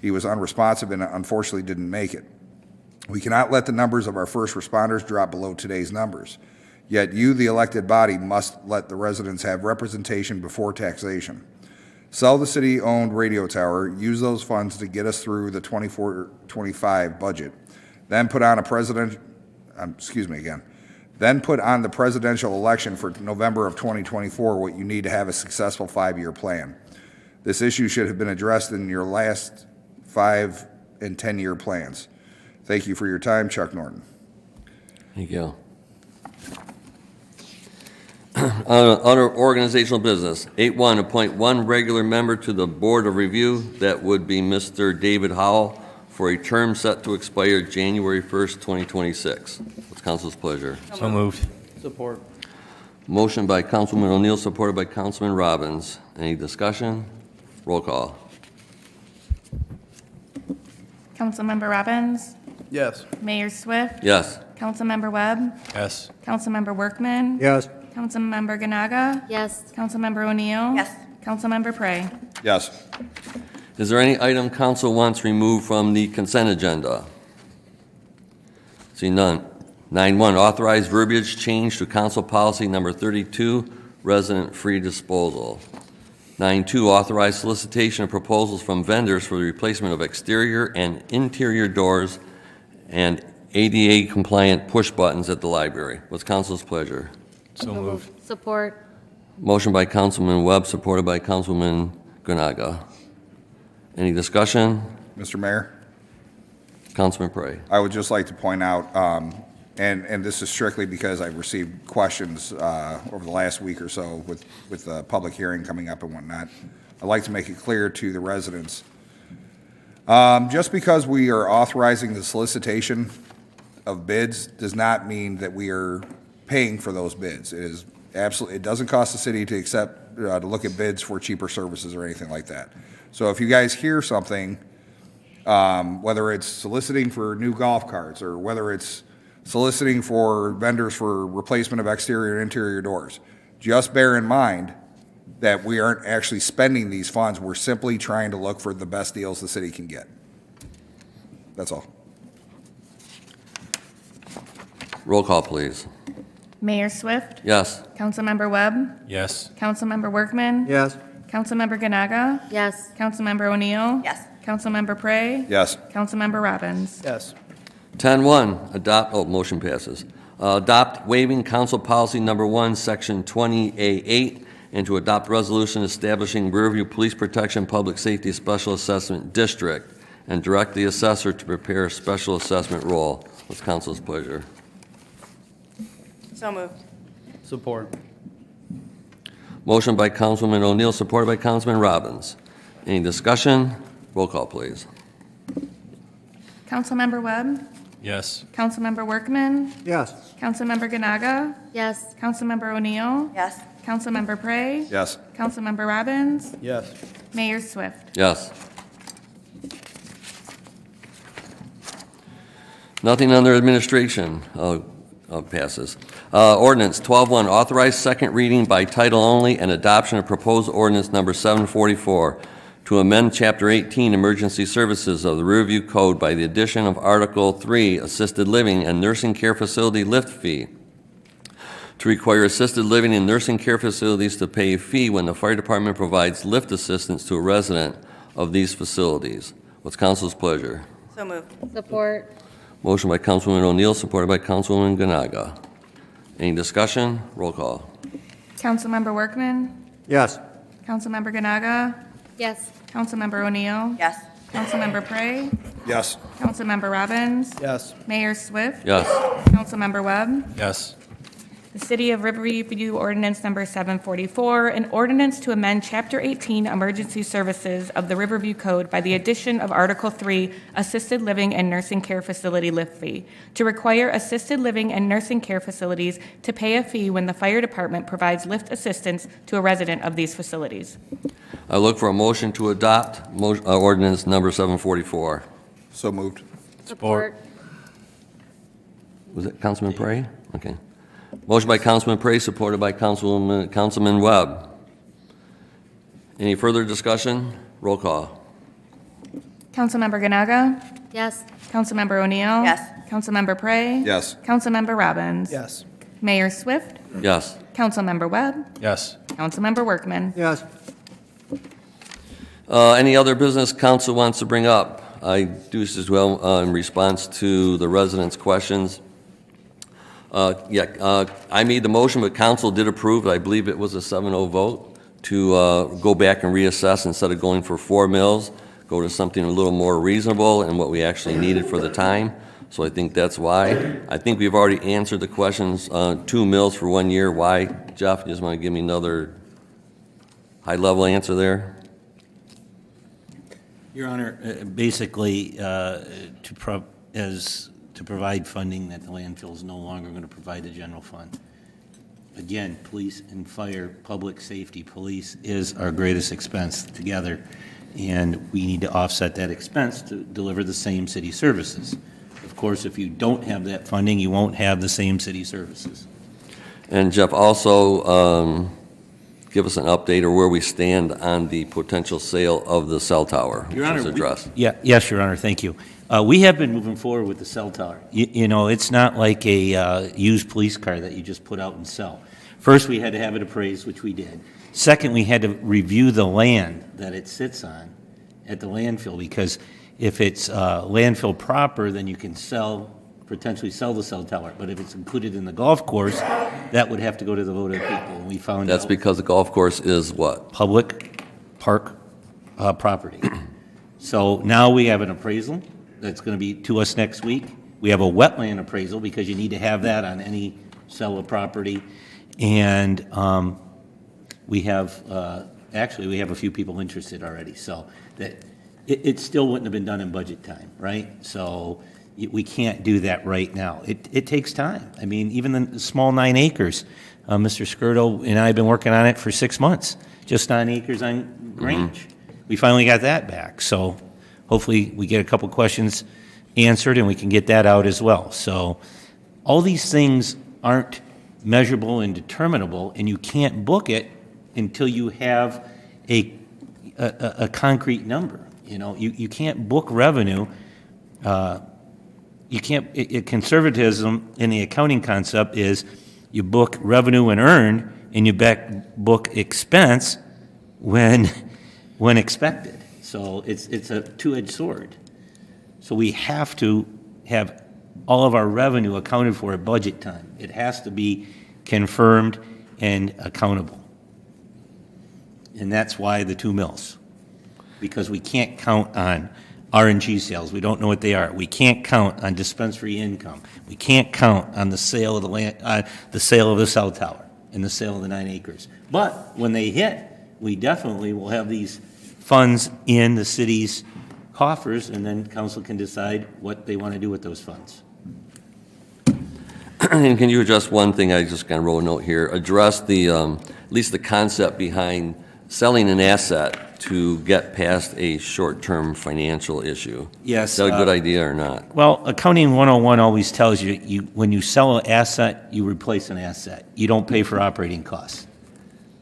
He was unresponsive and unfortunately didn't make it. We cannot let the numbers of our first responders drop below today's numbers. Yet you, the elected body, must let the residents have representation before taxation. Sell the city-owned radio tower, use those funds to get us through the 24-25 budget, then put on the presidential election for November of 2024 what you need to have a successful 5-year plan. This issue should have been addressed in your last 5, and 10-year plans. Thank you for your time, Chuck Norton. Thank you. Under organizational business, 8.1, appoint one regular member to the Board of Review. That would be Mr. David Howell for a term set to expire January 1st, 2026. What's council's pleasure? So moved. Support. Motion by Councilman O'Neill, supported by Councilman Robbins. Any discussion? Roll call. Councilmember Robbins? Yes. Mayor Swift? Yes. Councilmember Webb? Yes. Councilmember Workman? Yes. Councilmember Ganaga? Yes. Councilmember O'Neill? Yes. Councilmember Prey? Yes. Is there any item council wants removed from the consent agenda? See none. 9.1, authorize verbiage change to council policy number 32, resident-free disposal. 9.2, authorize solicitation of proposals from vendors for the replacement of exterior and interior doors and ADA-compliant push buttons at the library. What's council's pleasure? So moved. Support. Motion by Councilman Webb, supported by Councilman Ganaga. Any discussion? Mr. Mayor? Councilman Prey. I would just like to point out, and this is strictly because I've received questions over the last week or so with the public hearing coming up and whatnot. I'd like to make it clear to the residents, just because we are authorizing the solicitation of bids does not mean that we are paying for those bids. It is absolutely, it doesn't cost the city to accept, to look at bids for cheaper services or anything like that. So if you guys hear something, whether it's soliciting for new golf carts or whether it's soliciting for vendors for replacement of exterior and interior doors, just bear in mind that we aren't actually spending these funds. We're simply trying to look for the best deals the city can get. That's all. Roll call, please. Mayor Swift? Yes. Councilmember Webb? Yes. Councilmember Workman? Yes. Councilmember Ganaga? Yes. Councilmember O'Neill? Yes. Councilmember Prey? Yes. Councilmember Robbins? Yes. 10.1, adopt, motion passes. Adopt waiving council policy number 1, section 20A8, and to adopt resolution establishing Riverview Police Protection Public Safety Special Assessment District and direct the assessor to prepare a special assessment roll. What's council's pleasure? So moved. Support. Motion by Councilman O'Neill, supported by Councilman Robbins. Any discussion? Roll call, please. Councilmember Webb? Yes. Councilmember Workman? Yes. Councilmember Ganaga? Yes. Councilmember O'Neill? Yes. Councilmember Prey? Yes. Councilmember Robbins? Yes. Mayor Swift? Yes. Nothing under administration passes. Ordinance 12.1, authorized second reading by title only and adoption of proposed ordinance number 744 to amend Chapter 18 Emergency Services of the Riverview Code by the addition of Article 3 Assisted Living and Nursing Care Facility Lift Fee to require assisted living and nursing care facilities to pay a fee when the fire department provides lift assistance to a resident of these facilities. What's council's pleasure? So moved. Support. Motion by Councilwoman O'Neill, supported by Councilwoman Ganaga. Any discussion? Roll call. Councilmember Workman? Yes. Councilmember Ganaga? Yes. Councilmember O'Neill? Yes. Councilmember Prey? Yes. Councilmember Robbins? Yes. Mayor Swift? Yes. Councilmember Webb? Yes. The City of Riverview Ordinance Number 744, an ordinance to amend Chapter 18 Emergency Services of the Riverview Code by the addition of Article 3 Assisted Living and Nursing Care Facility Lift Fee to require assisted living and nursing care facilities to pay a fee when the fire department provides lift assistance to a resident of these facilities. I look for a motion to adopt ordinance number 744. So moved. Support. Was it Councilman Prey? Okay. Motion by Councilman Prey, supported by Councilman Webb. Any further discussion? Roll call. Councilmember Ganaga? Yes. Councilmember O'Neill? Yes. Councilmember Prey? Yes. Councilmember Robbins? Yes. Mayor Swift? Yes. Councilmember Webb? Yes. Councilmember Workman? Yes. Any other business council wants to bring up? I do this as well in response to the residents' questions. I made the motion, but council did approve. I believe it was a 7-0 vote to go back and reassess instead of going for 4 mills, go to something a little more reasonable and what we actually needed for the time. So I think that's why. I think we've already answered the questions, 2 mills for 1 year. Why? Jeff, you just want to give me another high-level answer there? Your Honor, basically, to provide funding that the landfill is no longer going to provide the general fund. Again, police and fire, public safety, police is our greatest expense together, and we need to offset that expense to deliver the same city services. Of course, if you don't have that funding, you won't have the same city services. And Jeff, also give us an update or where we stand on the potential sale of the cell tower. Your Honor, address. Yes, Your Honor, thank you. We have been moving forward with the cell tower. You know, it's not like a used police car that you just put out and sell. First, we had to have it appraised, which we did. Second, we had to review the land that it sits on at the landfill, because if it's landfill proper, then you can potentially sell the cell tower. But if it's included in the golf course, that would have to go to the vote of the people. And we found That's because the golf course is what? Public park property. So now we have an appraisal that's going to be to us next week. We have a wetland appraisal, because you need to have that on any sell of property. And we have, actually, we have a few people interested already. So that it still wouldn't have been done in budget time, right? So we can't do that right now. It takes time. I mean, even the small 9 acres, Mr. Skirdo and I have been working on it for 6 months, just 9 acres on Grange. We finally got that back. So hopefully we get a couple questions answered and we can get that out as well. So all these things aren't measurable and determinable, and you can't book it until you have a concrete number. You know, you can't book revenue. You can't. Conservatism in the accounting concept is you book revenue and earned, and you book expense when expected. So it's a two-edged sword. So we have to have all of our revenue accounted for at budget time. It has to be confirmed and accountable. And that's why the 2 mills. Because we can't count on RNG sales. We don't know what they are. We can't count on dispensary income. We can't count on the sale of the land, the sale of the cell tower and the sale of the 9 acres. But when they hit, we definitely will have these funds in the city's coffers, and then council can decide what they want to do with those funds. And can you address one thing? I just kind of wrote a note here. Address the, at least the concept behind selling an asset to get past a short-term financial issue. Yes. Is that a good idea or not? Well, Accounting 101 always tells you, when you sell an asset, you replace an asset. You don't pay for operating costs.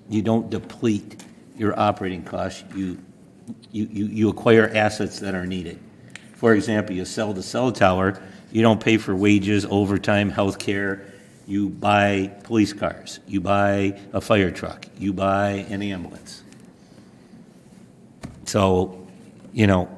You don't deplete your operating costs. You acquire assets that are needed. For example, you sell the cell tower, you don't pay for wages, overtime, health care. You buy police cars. You buy a fire truck. You buy an ambulance. So, you know,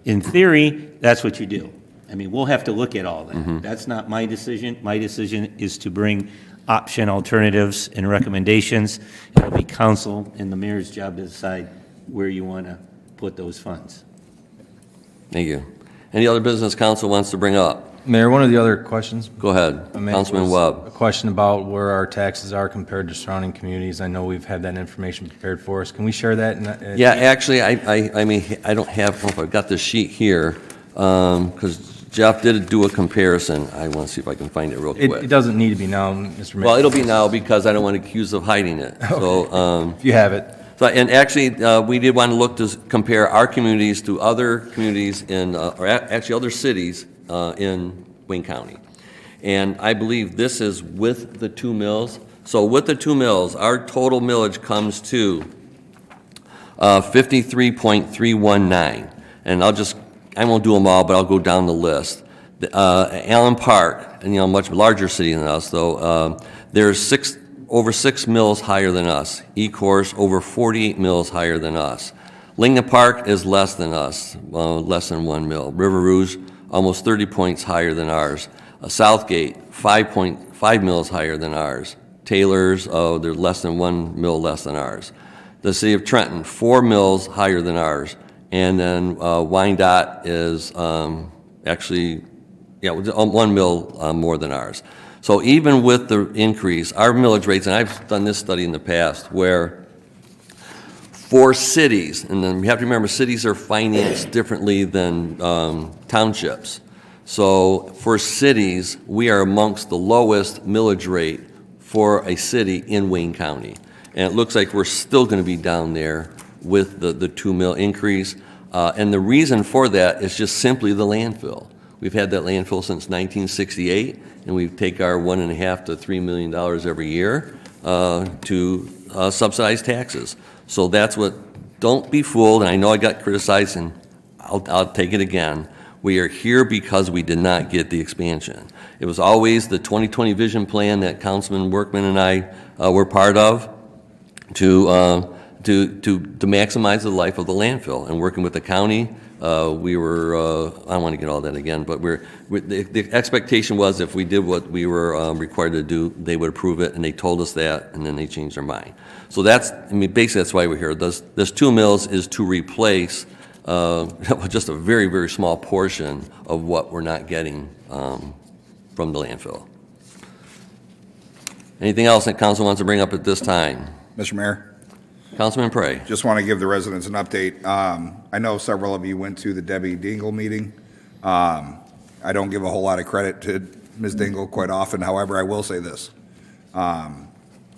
in theory, that's what you do. I mean, we'll have to look at all that. Mm-hmm. That's not my decision. My decision is to bring option alternatives and recommendations. It'll be council and the mayor's job to decide where you want to put those funds. Thank you. Any other business council wants to bring up? Mayor, one of the other questions. Go ahead, Councilman Webb. A question about where our taxes are compared to surrounding communities. I know we've had that information prepared for us. Can we share that? Yeah, actually, I mean, I don't have, I've got the sheet here, because Jeff did do a comparison. I want to see if I can find it real quick. It doesn't need to be now, Mr. Mayor. Well, it'll be now because I don't want to accuse of hiding it. Okay. So, if you have it. So, and actually, we did want to look to compare our communities to other communities in, or actually other cities in Wayne County. And I believe this is with the 2 mills. So with the 2 mills, our total millage comes to 53.319. And I won't do them all, but I'll go down the list. Allen Park, and much larger city than us, though, there's over 6 mills higher than us. Ecorse, over 48 mills higher than us. Lincoln Park is less than us, less than 1 mill. River Rouge, almost 30 points higher than ours. Southgate, 5.5 mills higher than ours. Taylor's, they're less than 1 mill less than ours. The city of Trenton, 4 mills higher than ours. And then Wyandotte is actually, 1 mil more than ours. So even with the increase, our millage rates, and I've done this study in the past, where for cities, and then you have to remember cities are financed differently than townships. So for cities, we are amongst the lowest millage rate for a city in Wayne County. And it looks like we're still going to be down there with the 2 mil increase. And the reason for that is just simply the landfill. We've had that landfill since 1968, and we take our $1.5 to $3 million every year to subsidize taxes. So that's what, don't be fooled, and I know I got criticized, and I'll take it again. We are here because we did not get the expansion. It was always the 2020 vision plan that Councilman Workman and I were part of to maximize the life of the landfill. And working with the county, we were, I don't want to get all that again, but the expectation was if we did what we were required to do, they would approve it, and they told us that, and then they changed their mind. So basically that's why we're here. This 2 mils is to replace just a very, very small portion of what we're not getting from the landfill. Anything else that council wants to bring up at this time? Mr. Mayor? Councilman Prey. Just want to give the residents an update. I know several of you went to the Debbie Dingle meeting. I don't give a whole lot of credit to Ms. Dingle quite often. However, I will say this.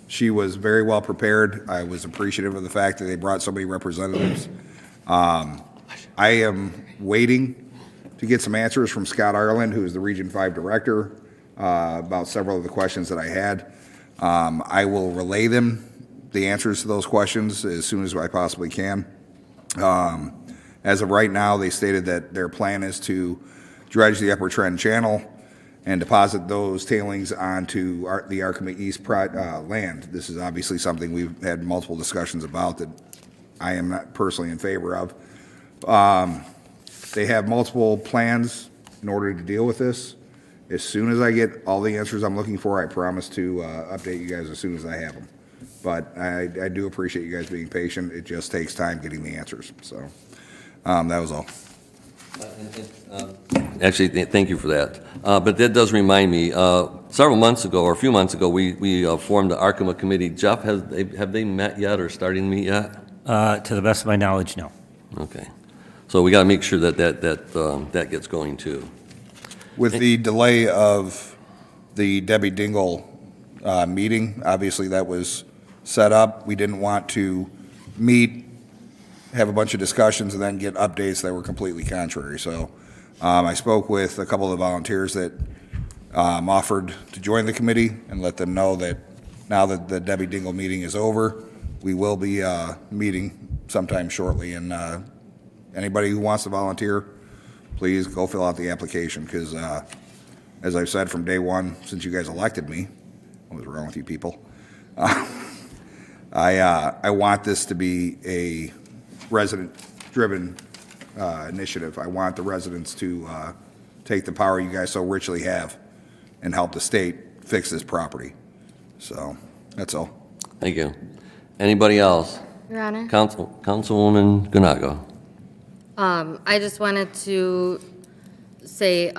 She was very well prepared. I was appreciative of the fact that they brought so many representatives. I am waiting to get some answers from Scott Ireland, who is the Region 5 Director, about several of the questions that I had. I will relay them, the answers to those questions, as soon as I possibly can. As of right now, they stated that their plan is to dredge the Upper Trend Channel and deposit those tailings onto the Arkema East land. This is obviously something we've had multiple discussions about that I am not personally in favor of. They have multiple plans in order to deal with this. As soon as I get all the answers I'm looking for, I promise to update you guys as soon as I have them. But I do appreciate you guys being patient. It just takes time getting the answers. So that was all. Actually, thank you for that. But that does remind me, several months ago, or a few months ago, we formed the Arkema Committee. Jeff, have they met yet or starting to meet yet? To the best of my knowledge, no. Okay. So we got to make sure that gets going too. With the delay of the Debbie Dingle meeting, obviously that was set up. We didn't want to meet, have a bunch of discussions, and then get updates that were completely contrary. So I spoke with a couple of the volunteers that offered to join the committee and let them know that now that the Debbie Dingle meeting is over, we will be meeting sometime shortly. And anybody who wants to volunteer, please go fill out the application, because as I've said from day one, since you guys elected me, what was wrong with you people? I want this to be a resident-driven initiative. I want the residents to take the power you guys so richly have and help the state fix this property. So that's all. Thank you. Anybody else? Your Honor. Councilwoman Ganago. I just wanted to say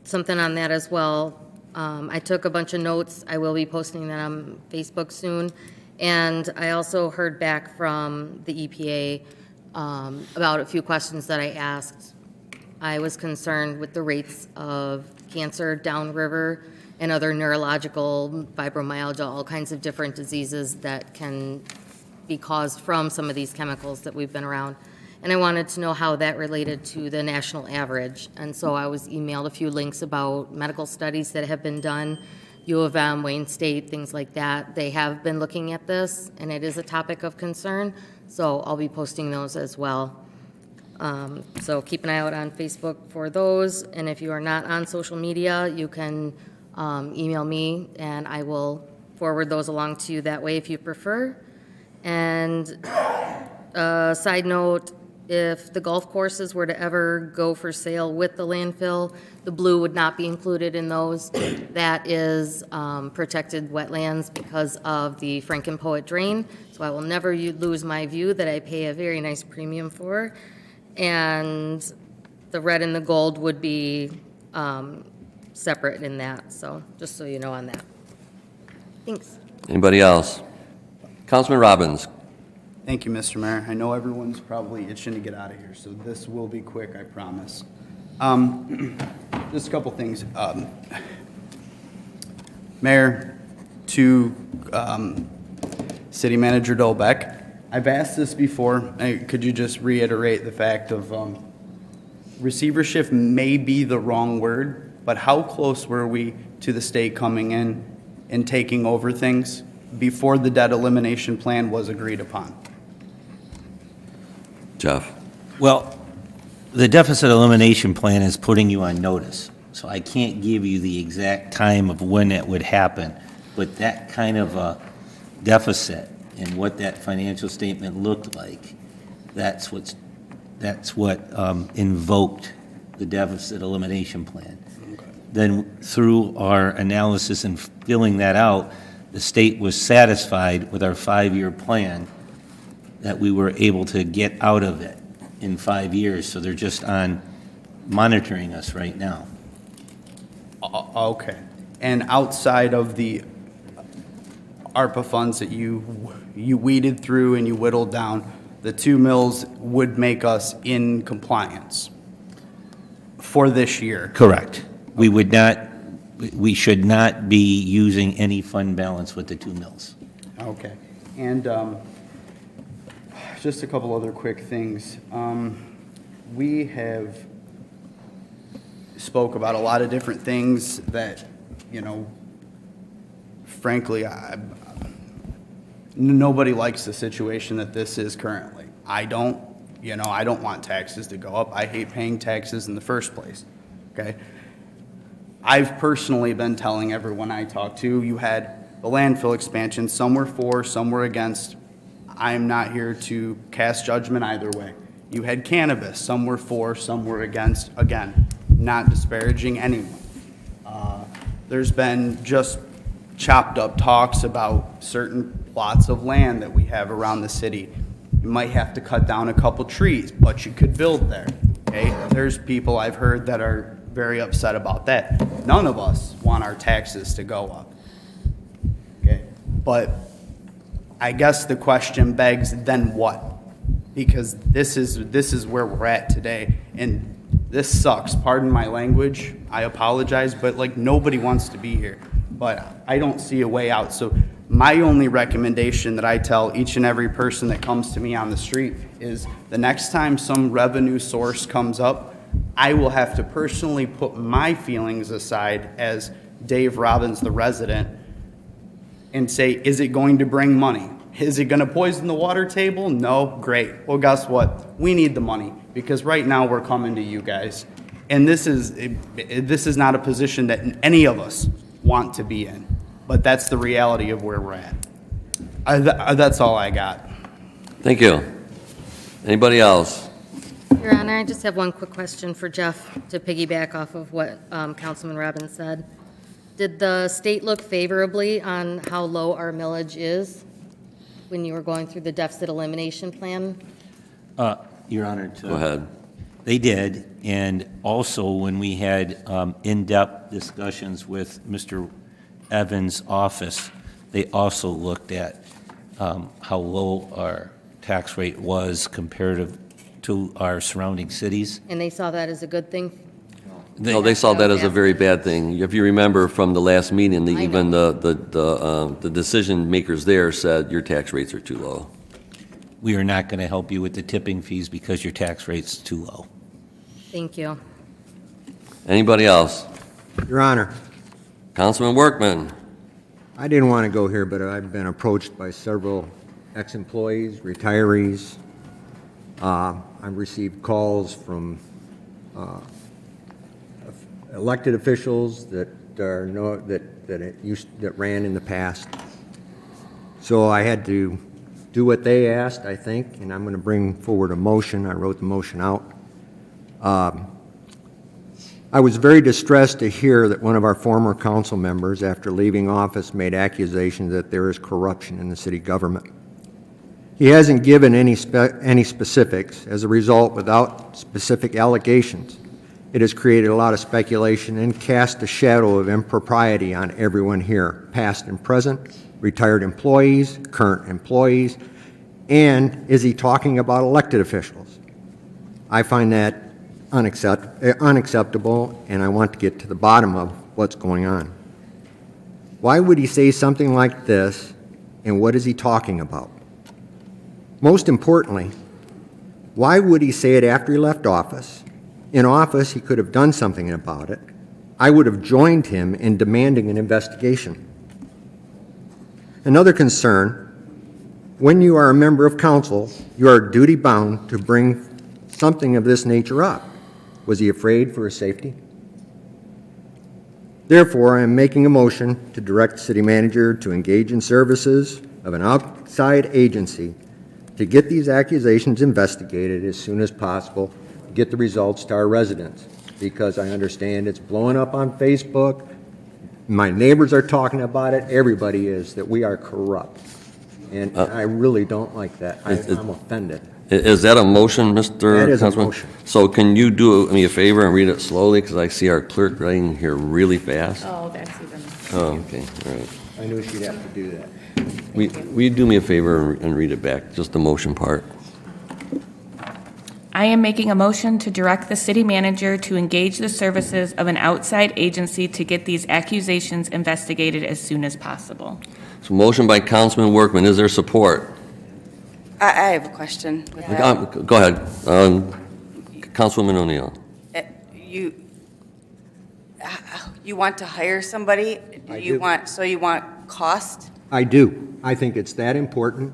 something on that as well. I took a bunch of notes. I will be posting that on Facebook soon. And I also heard back from the EPA about a few questions that I asked. I was concerned with the rates of cancer downriver and other neurological, fibromyalgia, all kinds of different diseases that can be caused from some of these chemicals that we've been around. And I wanted to know how that related to the national average. And so I was emailed a few links about medical studies that have been done, U of M, Wayne State, things like that. They have been looking at this, and it is a topic of concern. So I'll be posting those as well. So keep an eye out on Facebook for those. And if you are not on social media, you can email me, and I will forward those along to you that way if you prefer. And side note, if the golf courses were to ever go for sale with the landfill, the blue would not be included in those. That is protected wetlands because of the Frankenpoet drain, so I will never lose my view that I pay a very nice premium for. And the red and the gold would be separate in that, so just so you know on that. Thanks. Anybody else? Councilman Robbins. Thank you, Mr. Mayor. I know everyone's probably itching to get out of here, so this will be quick, I promise. Just a couple things. Mayor, to City Manager Dolbeck, I've asked this before. Could you just reiterate the fact of receivership may be the wrong word, but how close were we to the state coming in and taking over things before the debt elimination plan was agreed upon? Jeff. Well, the deficit elimination plan is putting you on notice, so I can't give you the exact time of when that would happen, but that kind of a deficit and what that financial statement looked like, that's what invoked the deficit elimination plan. Okay. Then through our analysis and filling that out, the state was satisfied with our 5-year plan that we were able to get out of it in 5 years, so they're just on monitoring us right now. Okay. And outside of the ARPA funds that you weeded through and you whittled down, the 2 mills would make us in compliance for this year? Correct. We should not be using any fund balance with the 2 mills. Okay. And just a couple other quick things. We have spoke about a lot of different things that, you know, frankly, nobody likes the situation that this is currently. I don't want taxes to go up. I hate paying taxes in the first place, okay? I've personally been telling everyone I talk to, you had the landfill expansion, some were for, some were against. I'm not here to cast judgment either way. You had cannabis, some were for, some were against. Again, not disparaging anyone. There's been just chopped up talks about certain plots of land that we have around the city. You might have to cut down a couple trees, but you could build there. Okay? There's people I've heard that are very upset about that. None of us want our taxes to go up. Okay? But I guess the question begs, then what? Because this is where we're at today, and this sucks. Pardon my language. I apologize, but like nobody wants to be here. But I don't see a way out. So my only recommendation that I tell each and every person that comes to me on the street is the next time some revenue source comes up, I will have to personally put my feelings aside as Dave Robbins, the resident, and say, is it going to bring money? Is it going to poison the water table? No? Great. Well, guess what? We need the money because right now we're coming to you guys. And this is not a position that any of us want to be in. But that's the reality of where we're at. That's all I got. Thank you. Anybody else? Your Honor, I just have one quick question for Jeff to piggyback off of what Councilman Robbins said. Did the state look favorably on how low our millage is when you were going through the deficit elimination plan? Your Honor. Go ahead. They did, and also when we had in-depth discussions with Mr. Evans' office, they also looked at how low our tax rate was comparative to our surrounding cities. And they saw that as a good thing? No, they saw that as a very bad thing. If you remember from the last meeting, even the decision makers there said your tax rates are too low. We are not going to help you with the tipping fees because your tax rate's too low. Thank you. Anybody else? Your Honor. Councilman Workman. I didn't want to go here, but I've been approached by several ex-employees, retirees. I've received calls from elected officials that ran in the past. So I had to do what they asked, I think, and I'm going to bring forward a motion. I wrote the motion out. I was very distressed to hear that one of our former council members, after leaving office, made accusations that there is corruption in the city government. He hasn't given any specifics. As a result, without specific allegations, it has created a lot of speculation and cast a shadow of impropriety on everyone here, past and present, retired employees, current employees, and is he talking about elected officials? I find that unacceptable, and I want to get to the bottom of what's going on. Why would he say something like this, and what is he talking about? Most importantly, why would he say it after he left office? In office, he could have done something about it. I would have joined him in demanding an investigation. Another concern, when you are a member of council, you are duty-bound to bring something of this nature up. Was he afraid for his safety? Therefore, I am making a motion to direct the city manager to engage in services of an outside agency to get these accusations investigated as soon as possible, get the results to our residents, because I understand it's blowing up on Facebook. My neighbors are talking about it. Everybody is, that we are corrupt. And I really don't like that. I'm offended. Is that a motion, Mr. That is a Councilman? motion. So can you do me a favor and read it slowly, because I see our clerk writing here really fast? Oh, that's even. Oh, okay, all right. I knew she'd have to do that. Will you do me a favor and read it back, just the motion part? I am making a motion to direct the city manager to engage the services of an outside agency to get these accusations investigated as soon as possible. So motion by Councilman Workman, is there support? I have a question with that. Go ahead. Councilwoman O'Neill. You want to hire somebody? You want cost? I do. I think it's that important.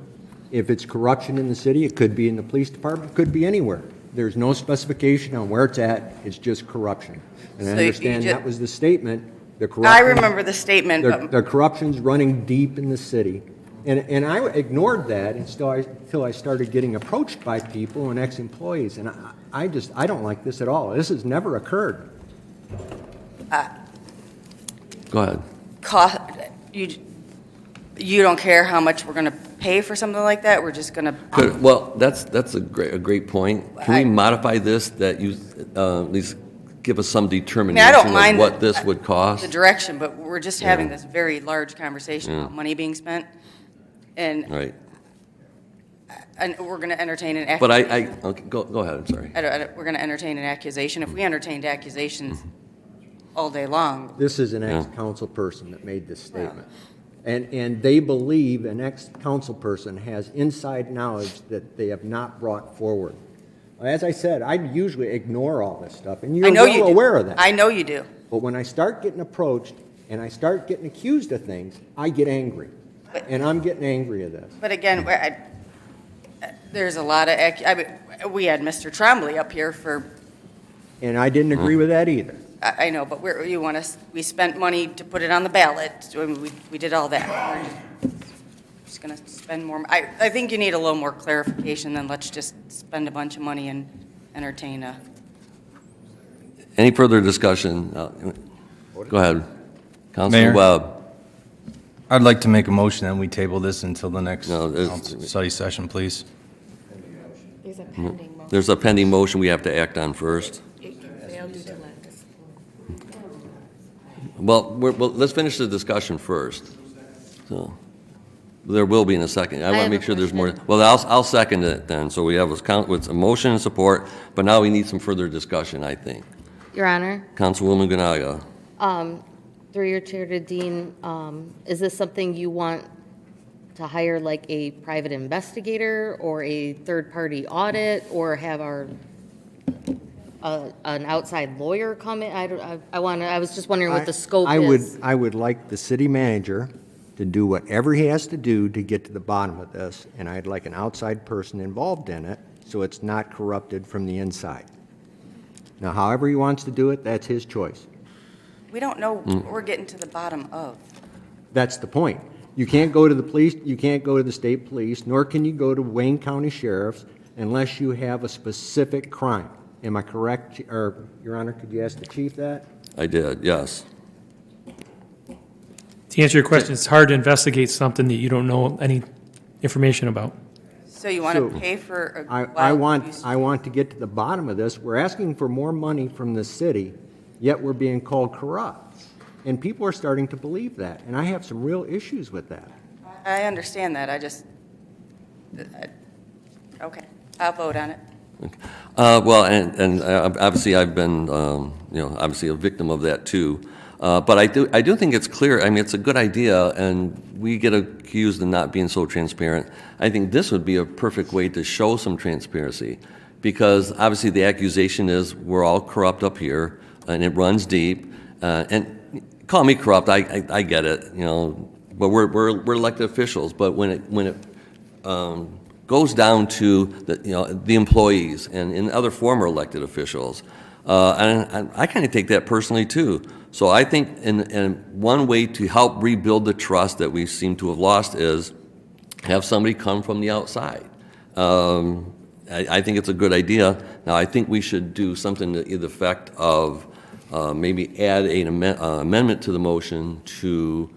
If it's corruption in the city, it could be in the police department, it could be anywhere. There's no specification on where it's at, it's just corruption. And I understand that was the statement. The corruption, I remember the statement. The corruption's running deep in the city. And I ignored that until I started getting approached by people and ex-employees. And I don't like this at all. This has never occurred. Go ahead. You don't care how much we're going to pay for something like that? We're just going to... Good. Well, that's a great point. Can we modify this, that you at least give us some determination I don't mind of what this would cost? the direction, but we're just having this very large conversation about money being spent. And, Right. and we're going to entertain an But accusation. okay, go ahead, I'm sorry. We're going to entertain an accusation. If we entertained accusations all day long... This is an ex-council person that made this statement. And they believe an ex-council person has inside knowledge that they have not brought forward. As I said, I usually ignore all this stuff, and you're well aware of that. I know you do. But when I start getting approached and I start getting accused of things, I get angry. And I'm getting angry at this. But again, there's a lot of... we had Mr. Trombley up here for... And I didn't agree with that either. I know, but we spent money to put it on the ballot. We did all that. We're just going to spend more. I think you need a little more clarification than let's just spend a bunch of money and entertain a... Any further discussion? Go ahead. Councilman Mayor? Webb. I'd like to make a motion that we table this until the next council study session, please. There's a pending motion we have to act on first. Well, let's finish the discussion first. So, there will be in a second. I want to make sure there's more. Well, I'll second it then. So we have a motion and support, but now we need some further discussion, I think. Your Honor, Councilwoman Ganaga. through your chair to Dean, is this something you want to hire like a private investigator or a third-party audit, or have an outside lawyer come in? I was just wondering what the scope is. I would like the city manager to do whatever he has to do to get to the bottom of this, and I'd like an outside person involved in it so it's not corrupted from the inside. Now, however he wants to do it, that's his choice. We don't know what we're getting to the bottom of. That's the point. You can't go to the police, you can't go to the state police, nor can you go to Wayne County Sheriff's unless you have a specific crime. Am I correct? Or, Your Honor, could you ask the chief that? I did, yes. To answer your question, it's hard to investigate something that you don't know any information about. So you want to pay for a I want to get to the bottom of this. We're asking for more money from the city, yet we're being called corrupt. And people are starting to believe that, and I have some real issues with that. I understand that, okay, I'll vote on it. Well, and obviously I've been, obviously a victim of that too. But I do think it's clear. I mean, it's a good idea, and we get accused of not being so transparent. I think this would be a perfect way to show some transparency, because obviously the accusation is we're all corrupt up here, and it runs deep. And call me corrupt, I get it, but we're elected officials. But when it goes down to the employees and other former elected officials, and I kind of take that personally too. So I think in one way to help rebuild the trust that we seem to have lost is have somebody come from the outside. I think it's a good idea. Now, I think we should do something to the effect of maybe add an amendment to the motion to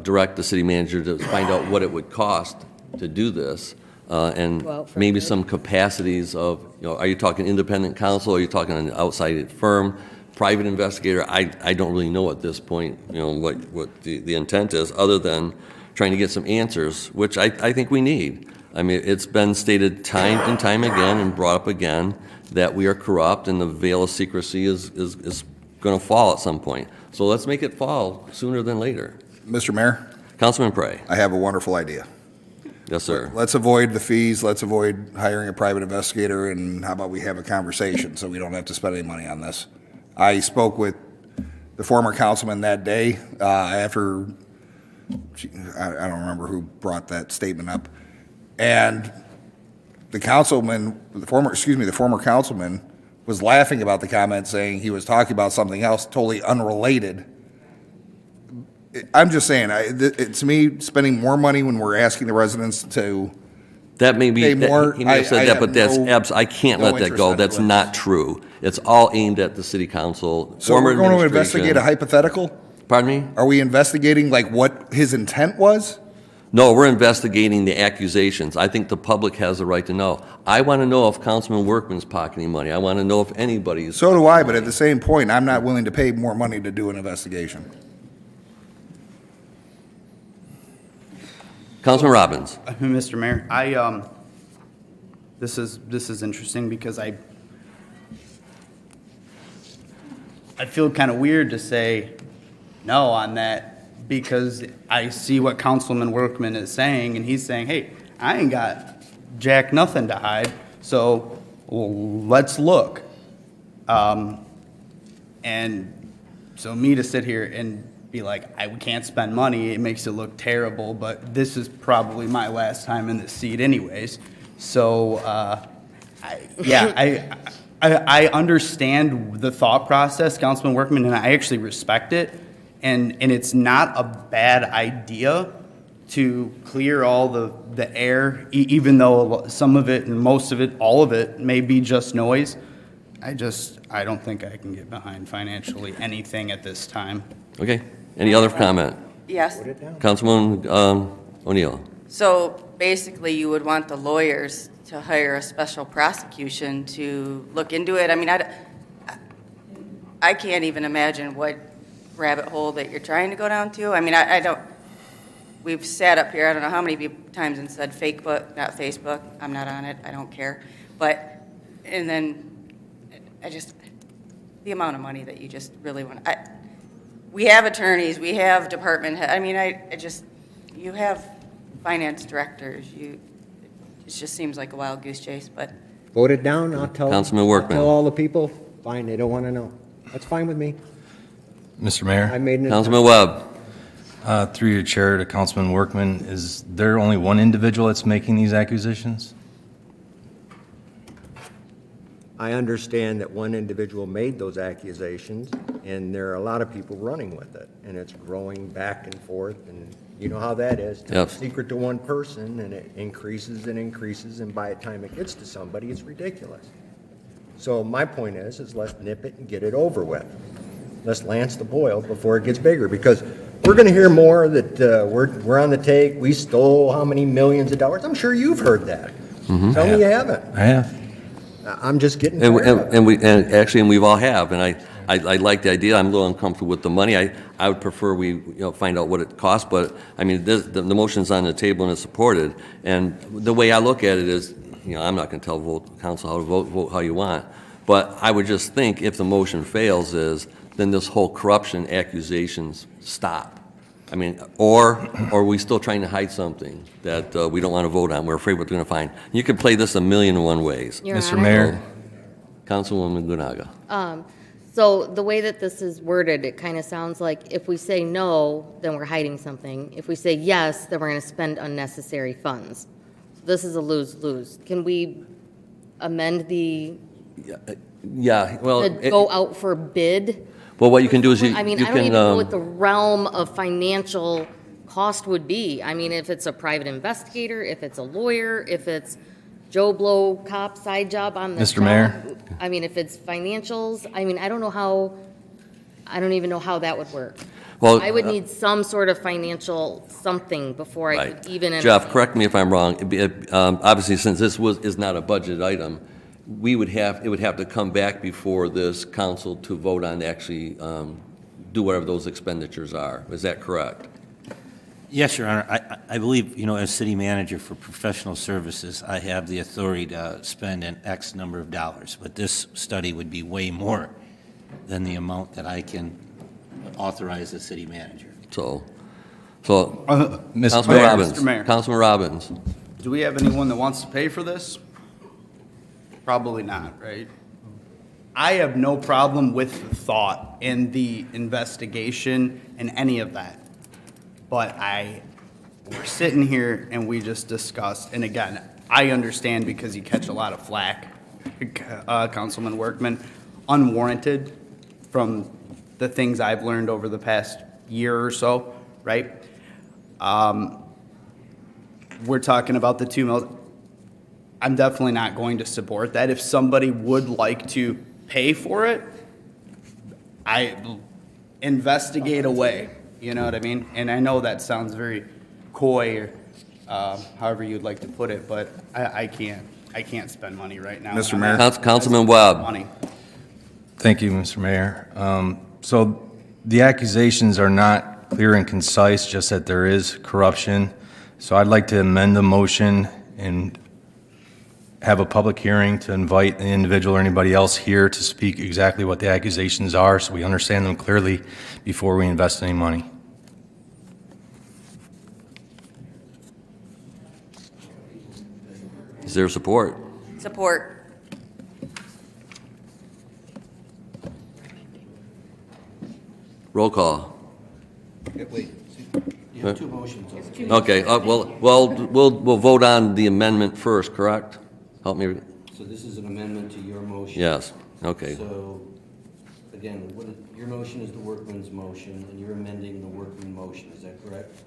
direct the city manager to find out what it would cost to do this, and maybe some capacities of, are you talking independent counsel, are you talking an outside firm, private investigator? I don't really know at this point, what the intent is, other than trying to get some answers, which I think we need. I mean, it's been stated time and time again and brought up again that we are corrupt and the veil of secrecy is going to fall at some point. So let's make it fall sooner than later. Mr. Mayor? Councilman Prey. I have a wonderful idea. Yes, sir. Let's avoid the fees, let's avoid hiring a private investigator, and how about we have a conversation so we don't have to spend any money on this? I spoke with the former councilman that day after, I don't remember who brought that statement up, and the former councilman was laughing about the comment, saying he was talking about something else totally unrelated. I'm just saying, to me, spending more money when we're asking the residents to that may be, pay more. He may have said that, but I can't let that go. That's not true. It's all aimed at the city council. So we're going to investigate a hypothetical? Pardon me? Are we investigating like what his intent was? No, we're investigating the accusations. I think the public has a right to know. I want to know if Councilman Workman's pocketing money. I want to know if anybody's. So do I, but at the same point, I'm not willing to pay more money to do an investigation. Councilman Robbins. Mr. Mayor, this is interesting because I feel kind of weird to say no on that, because I see what Councilman Workman is saying, and he's saying, hey, I ain't got jack nothing to hide, so let's look. And so me to sit here and be like, we can't spend money, it makes it look terrible, but this is probably my last time in this seat anyways. So, I understand the thought process, Councilman Workman, and I actually respect it. And it's not a bad idea to clear all the air, even though some of it and most of it, all of it, may be just noise. I don't think I can get behind financially anything at this time. Okay. Any other comment? Yes. Councilman O'Neill. So basically, you would want the lawyers to hire a special prosecution to look into it. I mean, I can't even imagine what rabbit hole that you're trying to go down to. I mean, I don't, we've sat up here, I don't know how many times and said Fakebook, not Facebook. I'm not on it, I don't care. But, and then the amount of money that you just really want, we have attorneys, we have department head, I mean, you have finance directors, it just seems like a wild goose chase, but. Vote it down, I'll tell Councilman Workman. I'll tell all the people, fine, they don't want to know. That's fine with me. Mr. Mayor? Councilman Webb. Through your chair to Councilman Workman, is there only one individual that's making these accusations? I understand that one individual made those accusations, and there are a lot of people running with it, and it's growing back and forth, and You know how that is. It's Yep. a secret to one person, and it increases and increases, and by the time it gets to somebody, it's ridiculous. So my point is let's nip it and get it over with. Let's lance the boil before it gets bigger, because we're going to hear more that we're on the take. We stole how many millions of dollars? I'm sure you've heard that. Mhm. Tell me you haven't. I have. I'm just getting And, tired of it. and we've all have, and I like the idea. I'm a little uncomfortable with the money. I would prefer we find out what it costs, but I mean the motion's on the table and it's supported. And the way I look at it is, I'm not going to tell council how to vote how you want, but I would just think if the motion fails, then this whole corruption accusations stop. I mean, or are we still trying to hide something that we don't want to vote on? We're afraid what we're going to find. You can play this a million and one ways. Your Mr. Honor? Mayor, Councilwoman Gunaga. So the way that this is worded, it kind of sounds like if we say no, then we're hiding something. If we say yes, then we're going to spend unnecessary funds. This is a lose-lose. Can we amend Yeah, well. go out for bid? Well, what you can do is you I mean, you I don't can, even know what the realm of financial cost would be. I mean, if it's a private investigator, if it's a lawyer, if it's Joe Blow cop side job on the Mr. job. Mayor? I mean, if it's financials, I mean, I don't even know how that would work. Well, I would need some sort of financial something before I could even. Jeff, correct me if I'm wrong. Obviously, since this is not a budget item, it would have to come back before this council to vote on actually do whatever those expenditures are. Is that correct? Yes, Your Honor. I believe, as city manager for professional services, I have the authority to spend an X number of dollars, but this study would be way more than the amount that I can authorize the city manager. So, Mr. Councilman Mayor. Robbins. Mr. Mayor. Councilman Robbins. Do we have anyone that wants to pay for this? Probably not, right? I have no problem with the thought and the investigation and any of that. But we're sitting here and we just discussed, and again, I understand because you catch a lot of flack, Councilman Workman, unwarranted from the things I've learned over the past year or so, right? We're talking about the 2 million. I'm definitely not going to support that. If somebody would like to pay for it, I investigate away. You know what I mean? And I know that sounds very coy, or however you'd like to put it, but I can't spend money right now. Mr. Mayor. Councilman Webb. Money. thank you, Mr. Mayor. So the accusations are not clear and concise, just that there is corruption. So I'd like to amend the motion and have a public hearing to invite the individual or anybody else here to speak exactly what the accusations are, so we understand them clearly before we invest any money. Is there support? Support. Roll call. Wait. You have two motions. Okay, we'll vote on the amendment first, correct? Help me. So this is an amendment to your motion? Yes, okay. So, again, your motion is the workman's motion, and you're amending the workman motion, is that correct?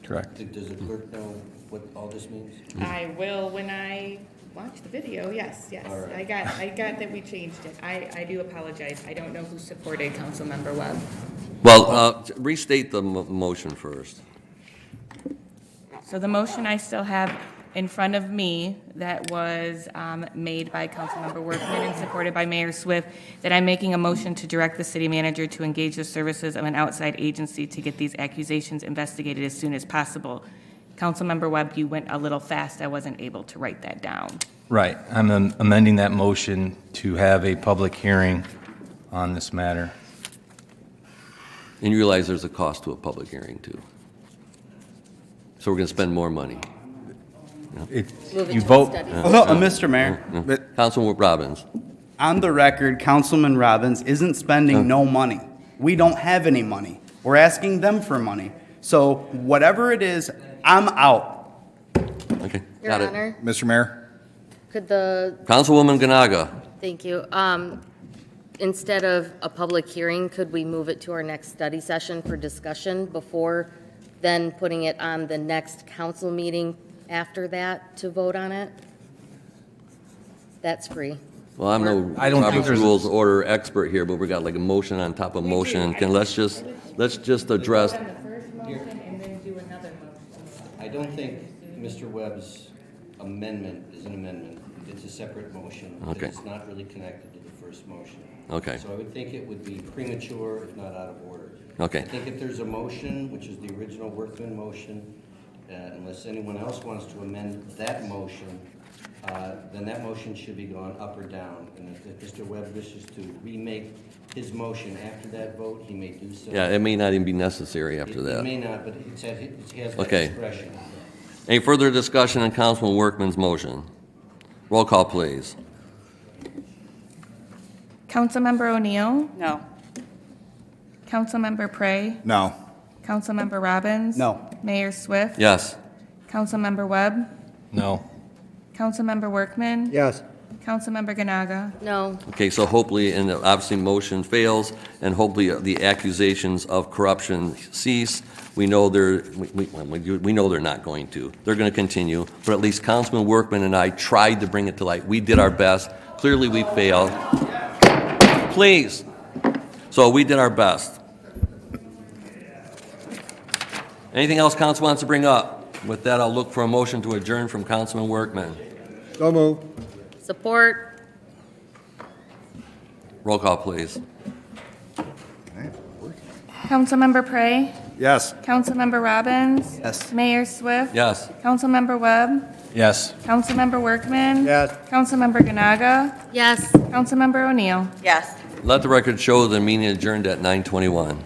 Correct. Does the clerk know what all this means? I will when I watch the video, yes. All right. I got that we changed it. I do apologize. I don't know who supported Councilmember Webb. Well, restate the motion first. So the motion I still have in front of me that was made by Councilmember Workman and supported by Mayor Swift, that I'm making a motion to direct the city manager to engage the services of an outside agency to get these accusations investigated as soon as possible. Councilmember Webb, you went a little fast. I wasn't able to write that down. Right. I'm amending that motion to have a public hearing on this matter. And you realize there's a cost to a public hearing, too. So we're going to spend more money. Move it You to a vote. study. Mr. Mayor, Councilman Robbins. on the record, Councilman Robbins isn't spending no money. We don't have any money. We're asking them for money. So whatever it is, I'm out. Okay, Your got it. Honor, Mr. Mayor? could the, Councilwoman Ganaga. thank you. Instead of a public hearing, could we move it to our next study session for discussion before then putting it on the next council meeting after that to vote on it. That's free. Well, I'm no I don't think Robert's there's a- Rules Order expert here, but we got like a motion on top of motion. Let's just address, On the first motion and then do another motion. I don't think Mr. Webb's amendment is an amendment. It's a separate motion. Okay. It's not really connected to the first motion. Okay. So I would think it would be premature, if not out of order. Okay. I think if there's a motion, which is the original Workman motion, unless anyone else wants to amend that motion, then that motion should be gone up or down. And if Mr. Webb wishes to remake his motion after that vote, he may do so. yeah, it may not even be necessary after It that. may not, but it has that Okay. discretion. Any further discussion on Councilman Workman's motion? Roll call, please. Councilmember O'Neill? No. Councilmember Prey? No. Councilmember Robbins? No. Mayor Swift? Yes. Councilmember Webb? No. Councilmember Workman? Yes. Councilmember Ganaga? No. Okay, so hopefully, and obviously motion fails, and hopefully the accusations of corruption cease. We know we know they're not going to. They're going to continue, but at least Councilman Workman and I tried to bring it to light. We did our best. Clearly, we failed. Please. So we did our best. Anything else council wants to bring up? With that, I'll look for a motion to adjourn from Councilman Workman. So move. Support. Roll call, please. Councilmember Prey? Yes. Councilmember Robbins? Yes. Mayor Swift? Yes. Councilmember Webb? Yes. Councilmember Workman? Yes. Councilmember Ganaga? Yes. Councilmember O'Neill? Yes. Let the record show the meeting adjourned at 9:21.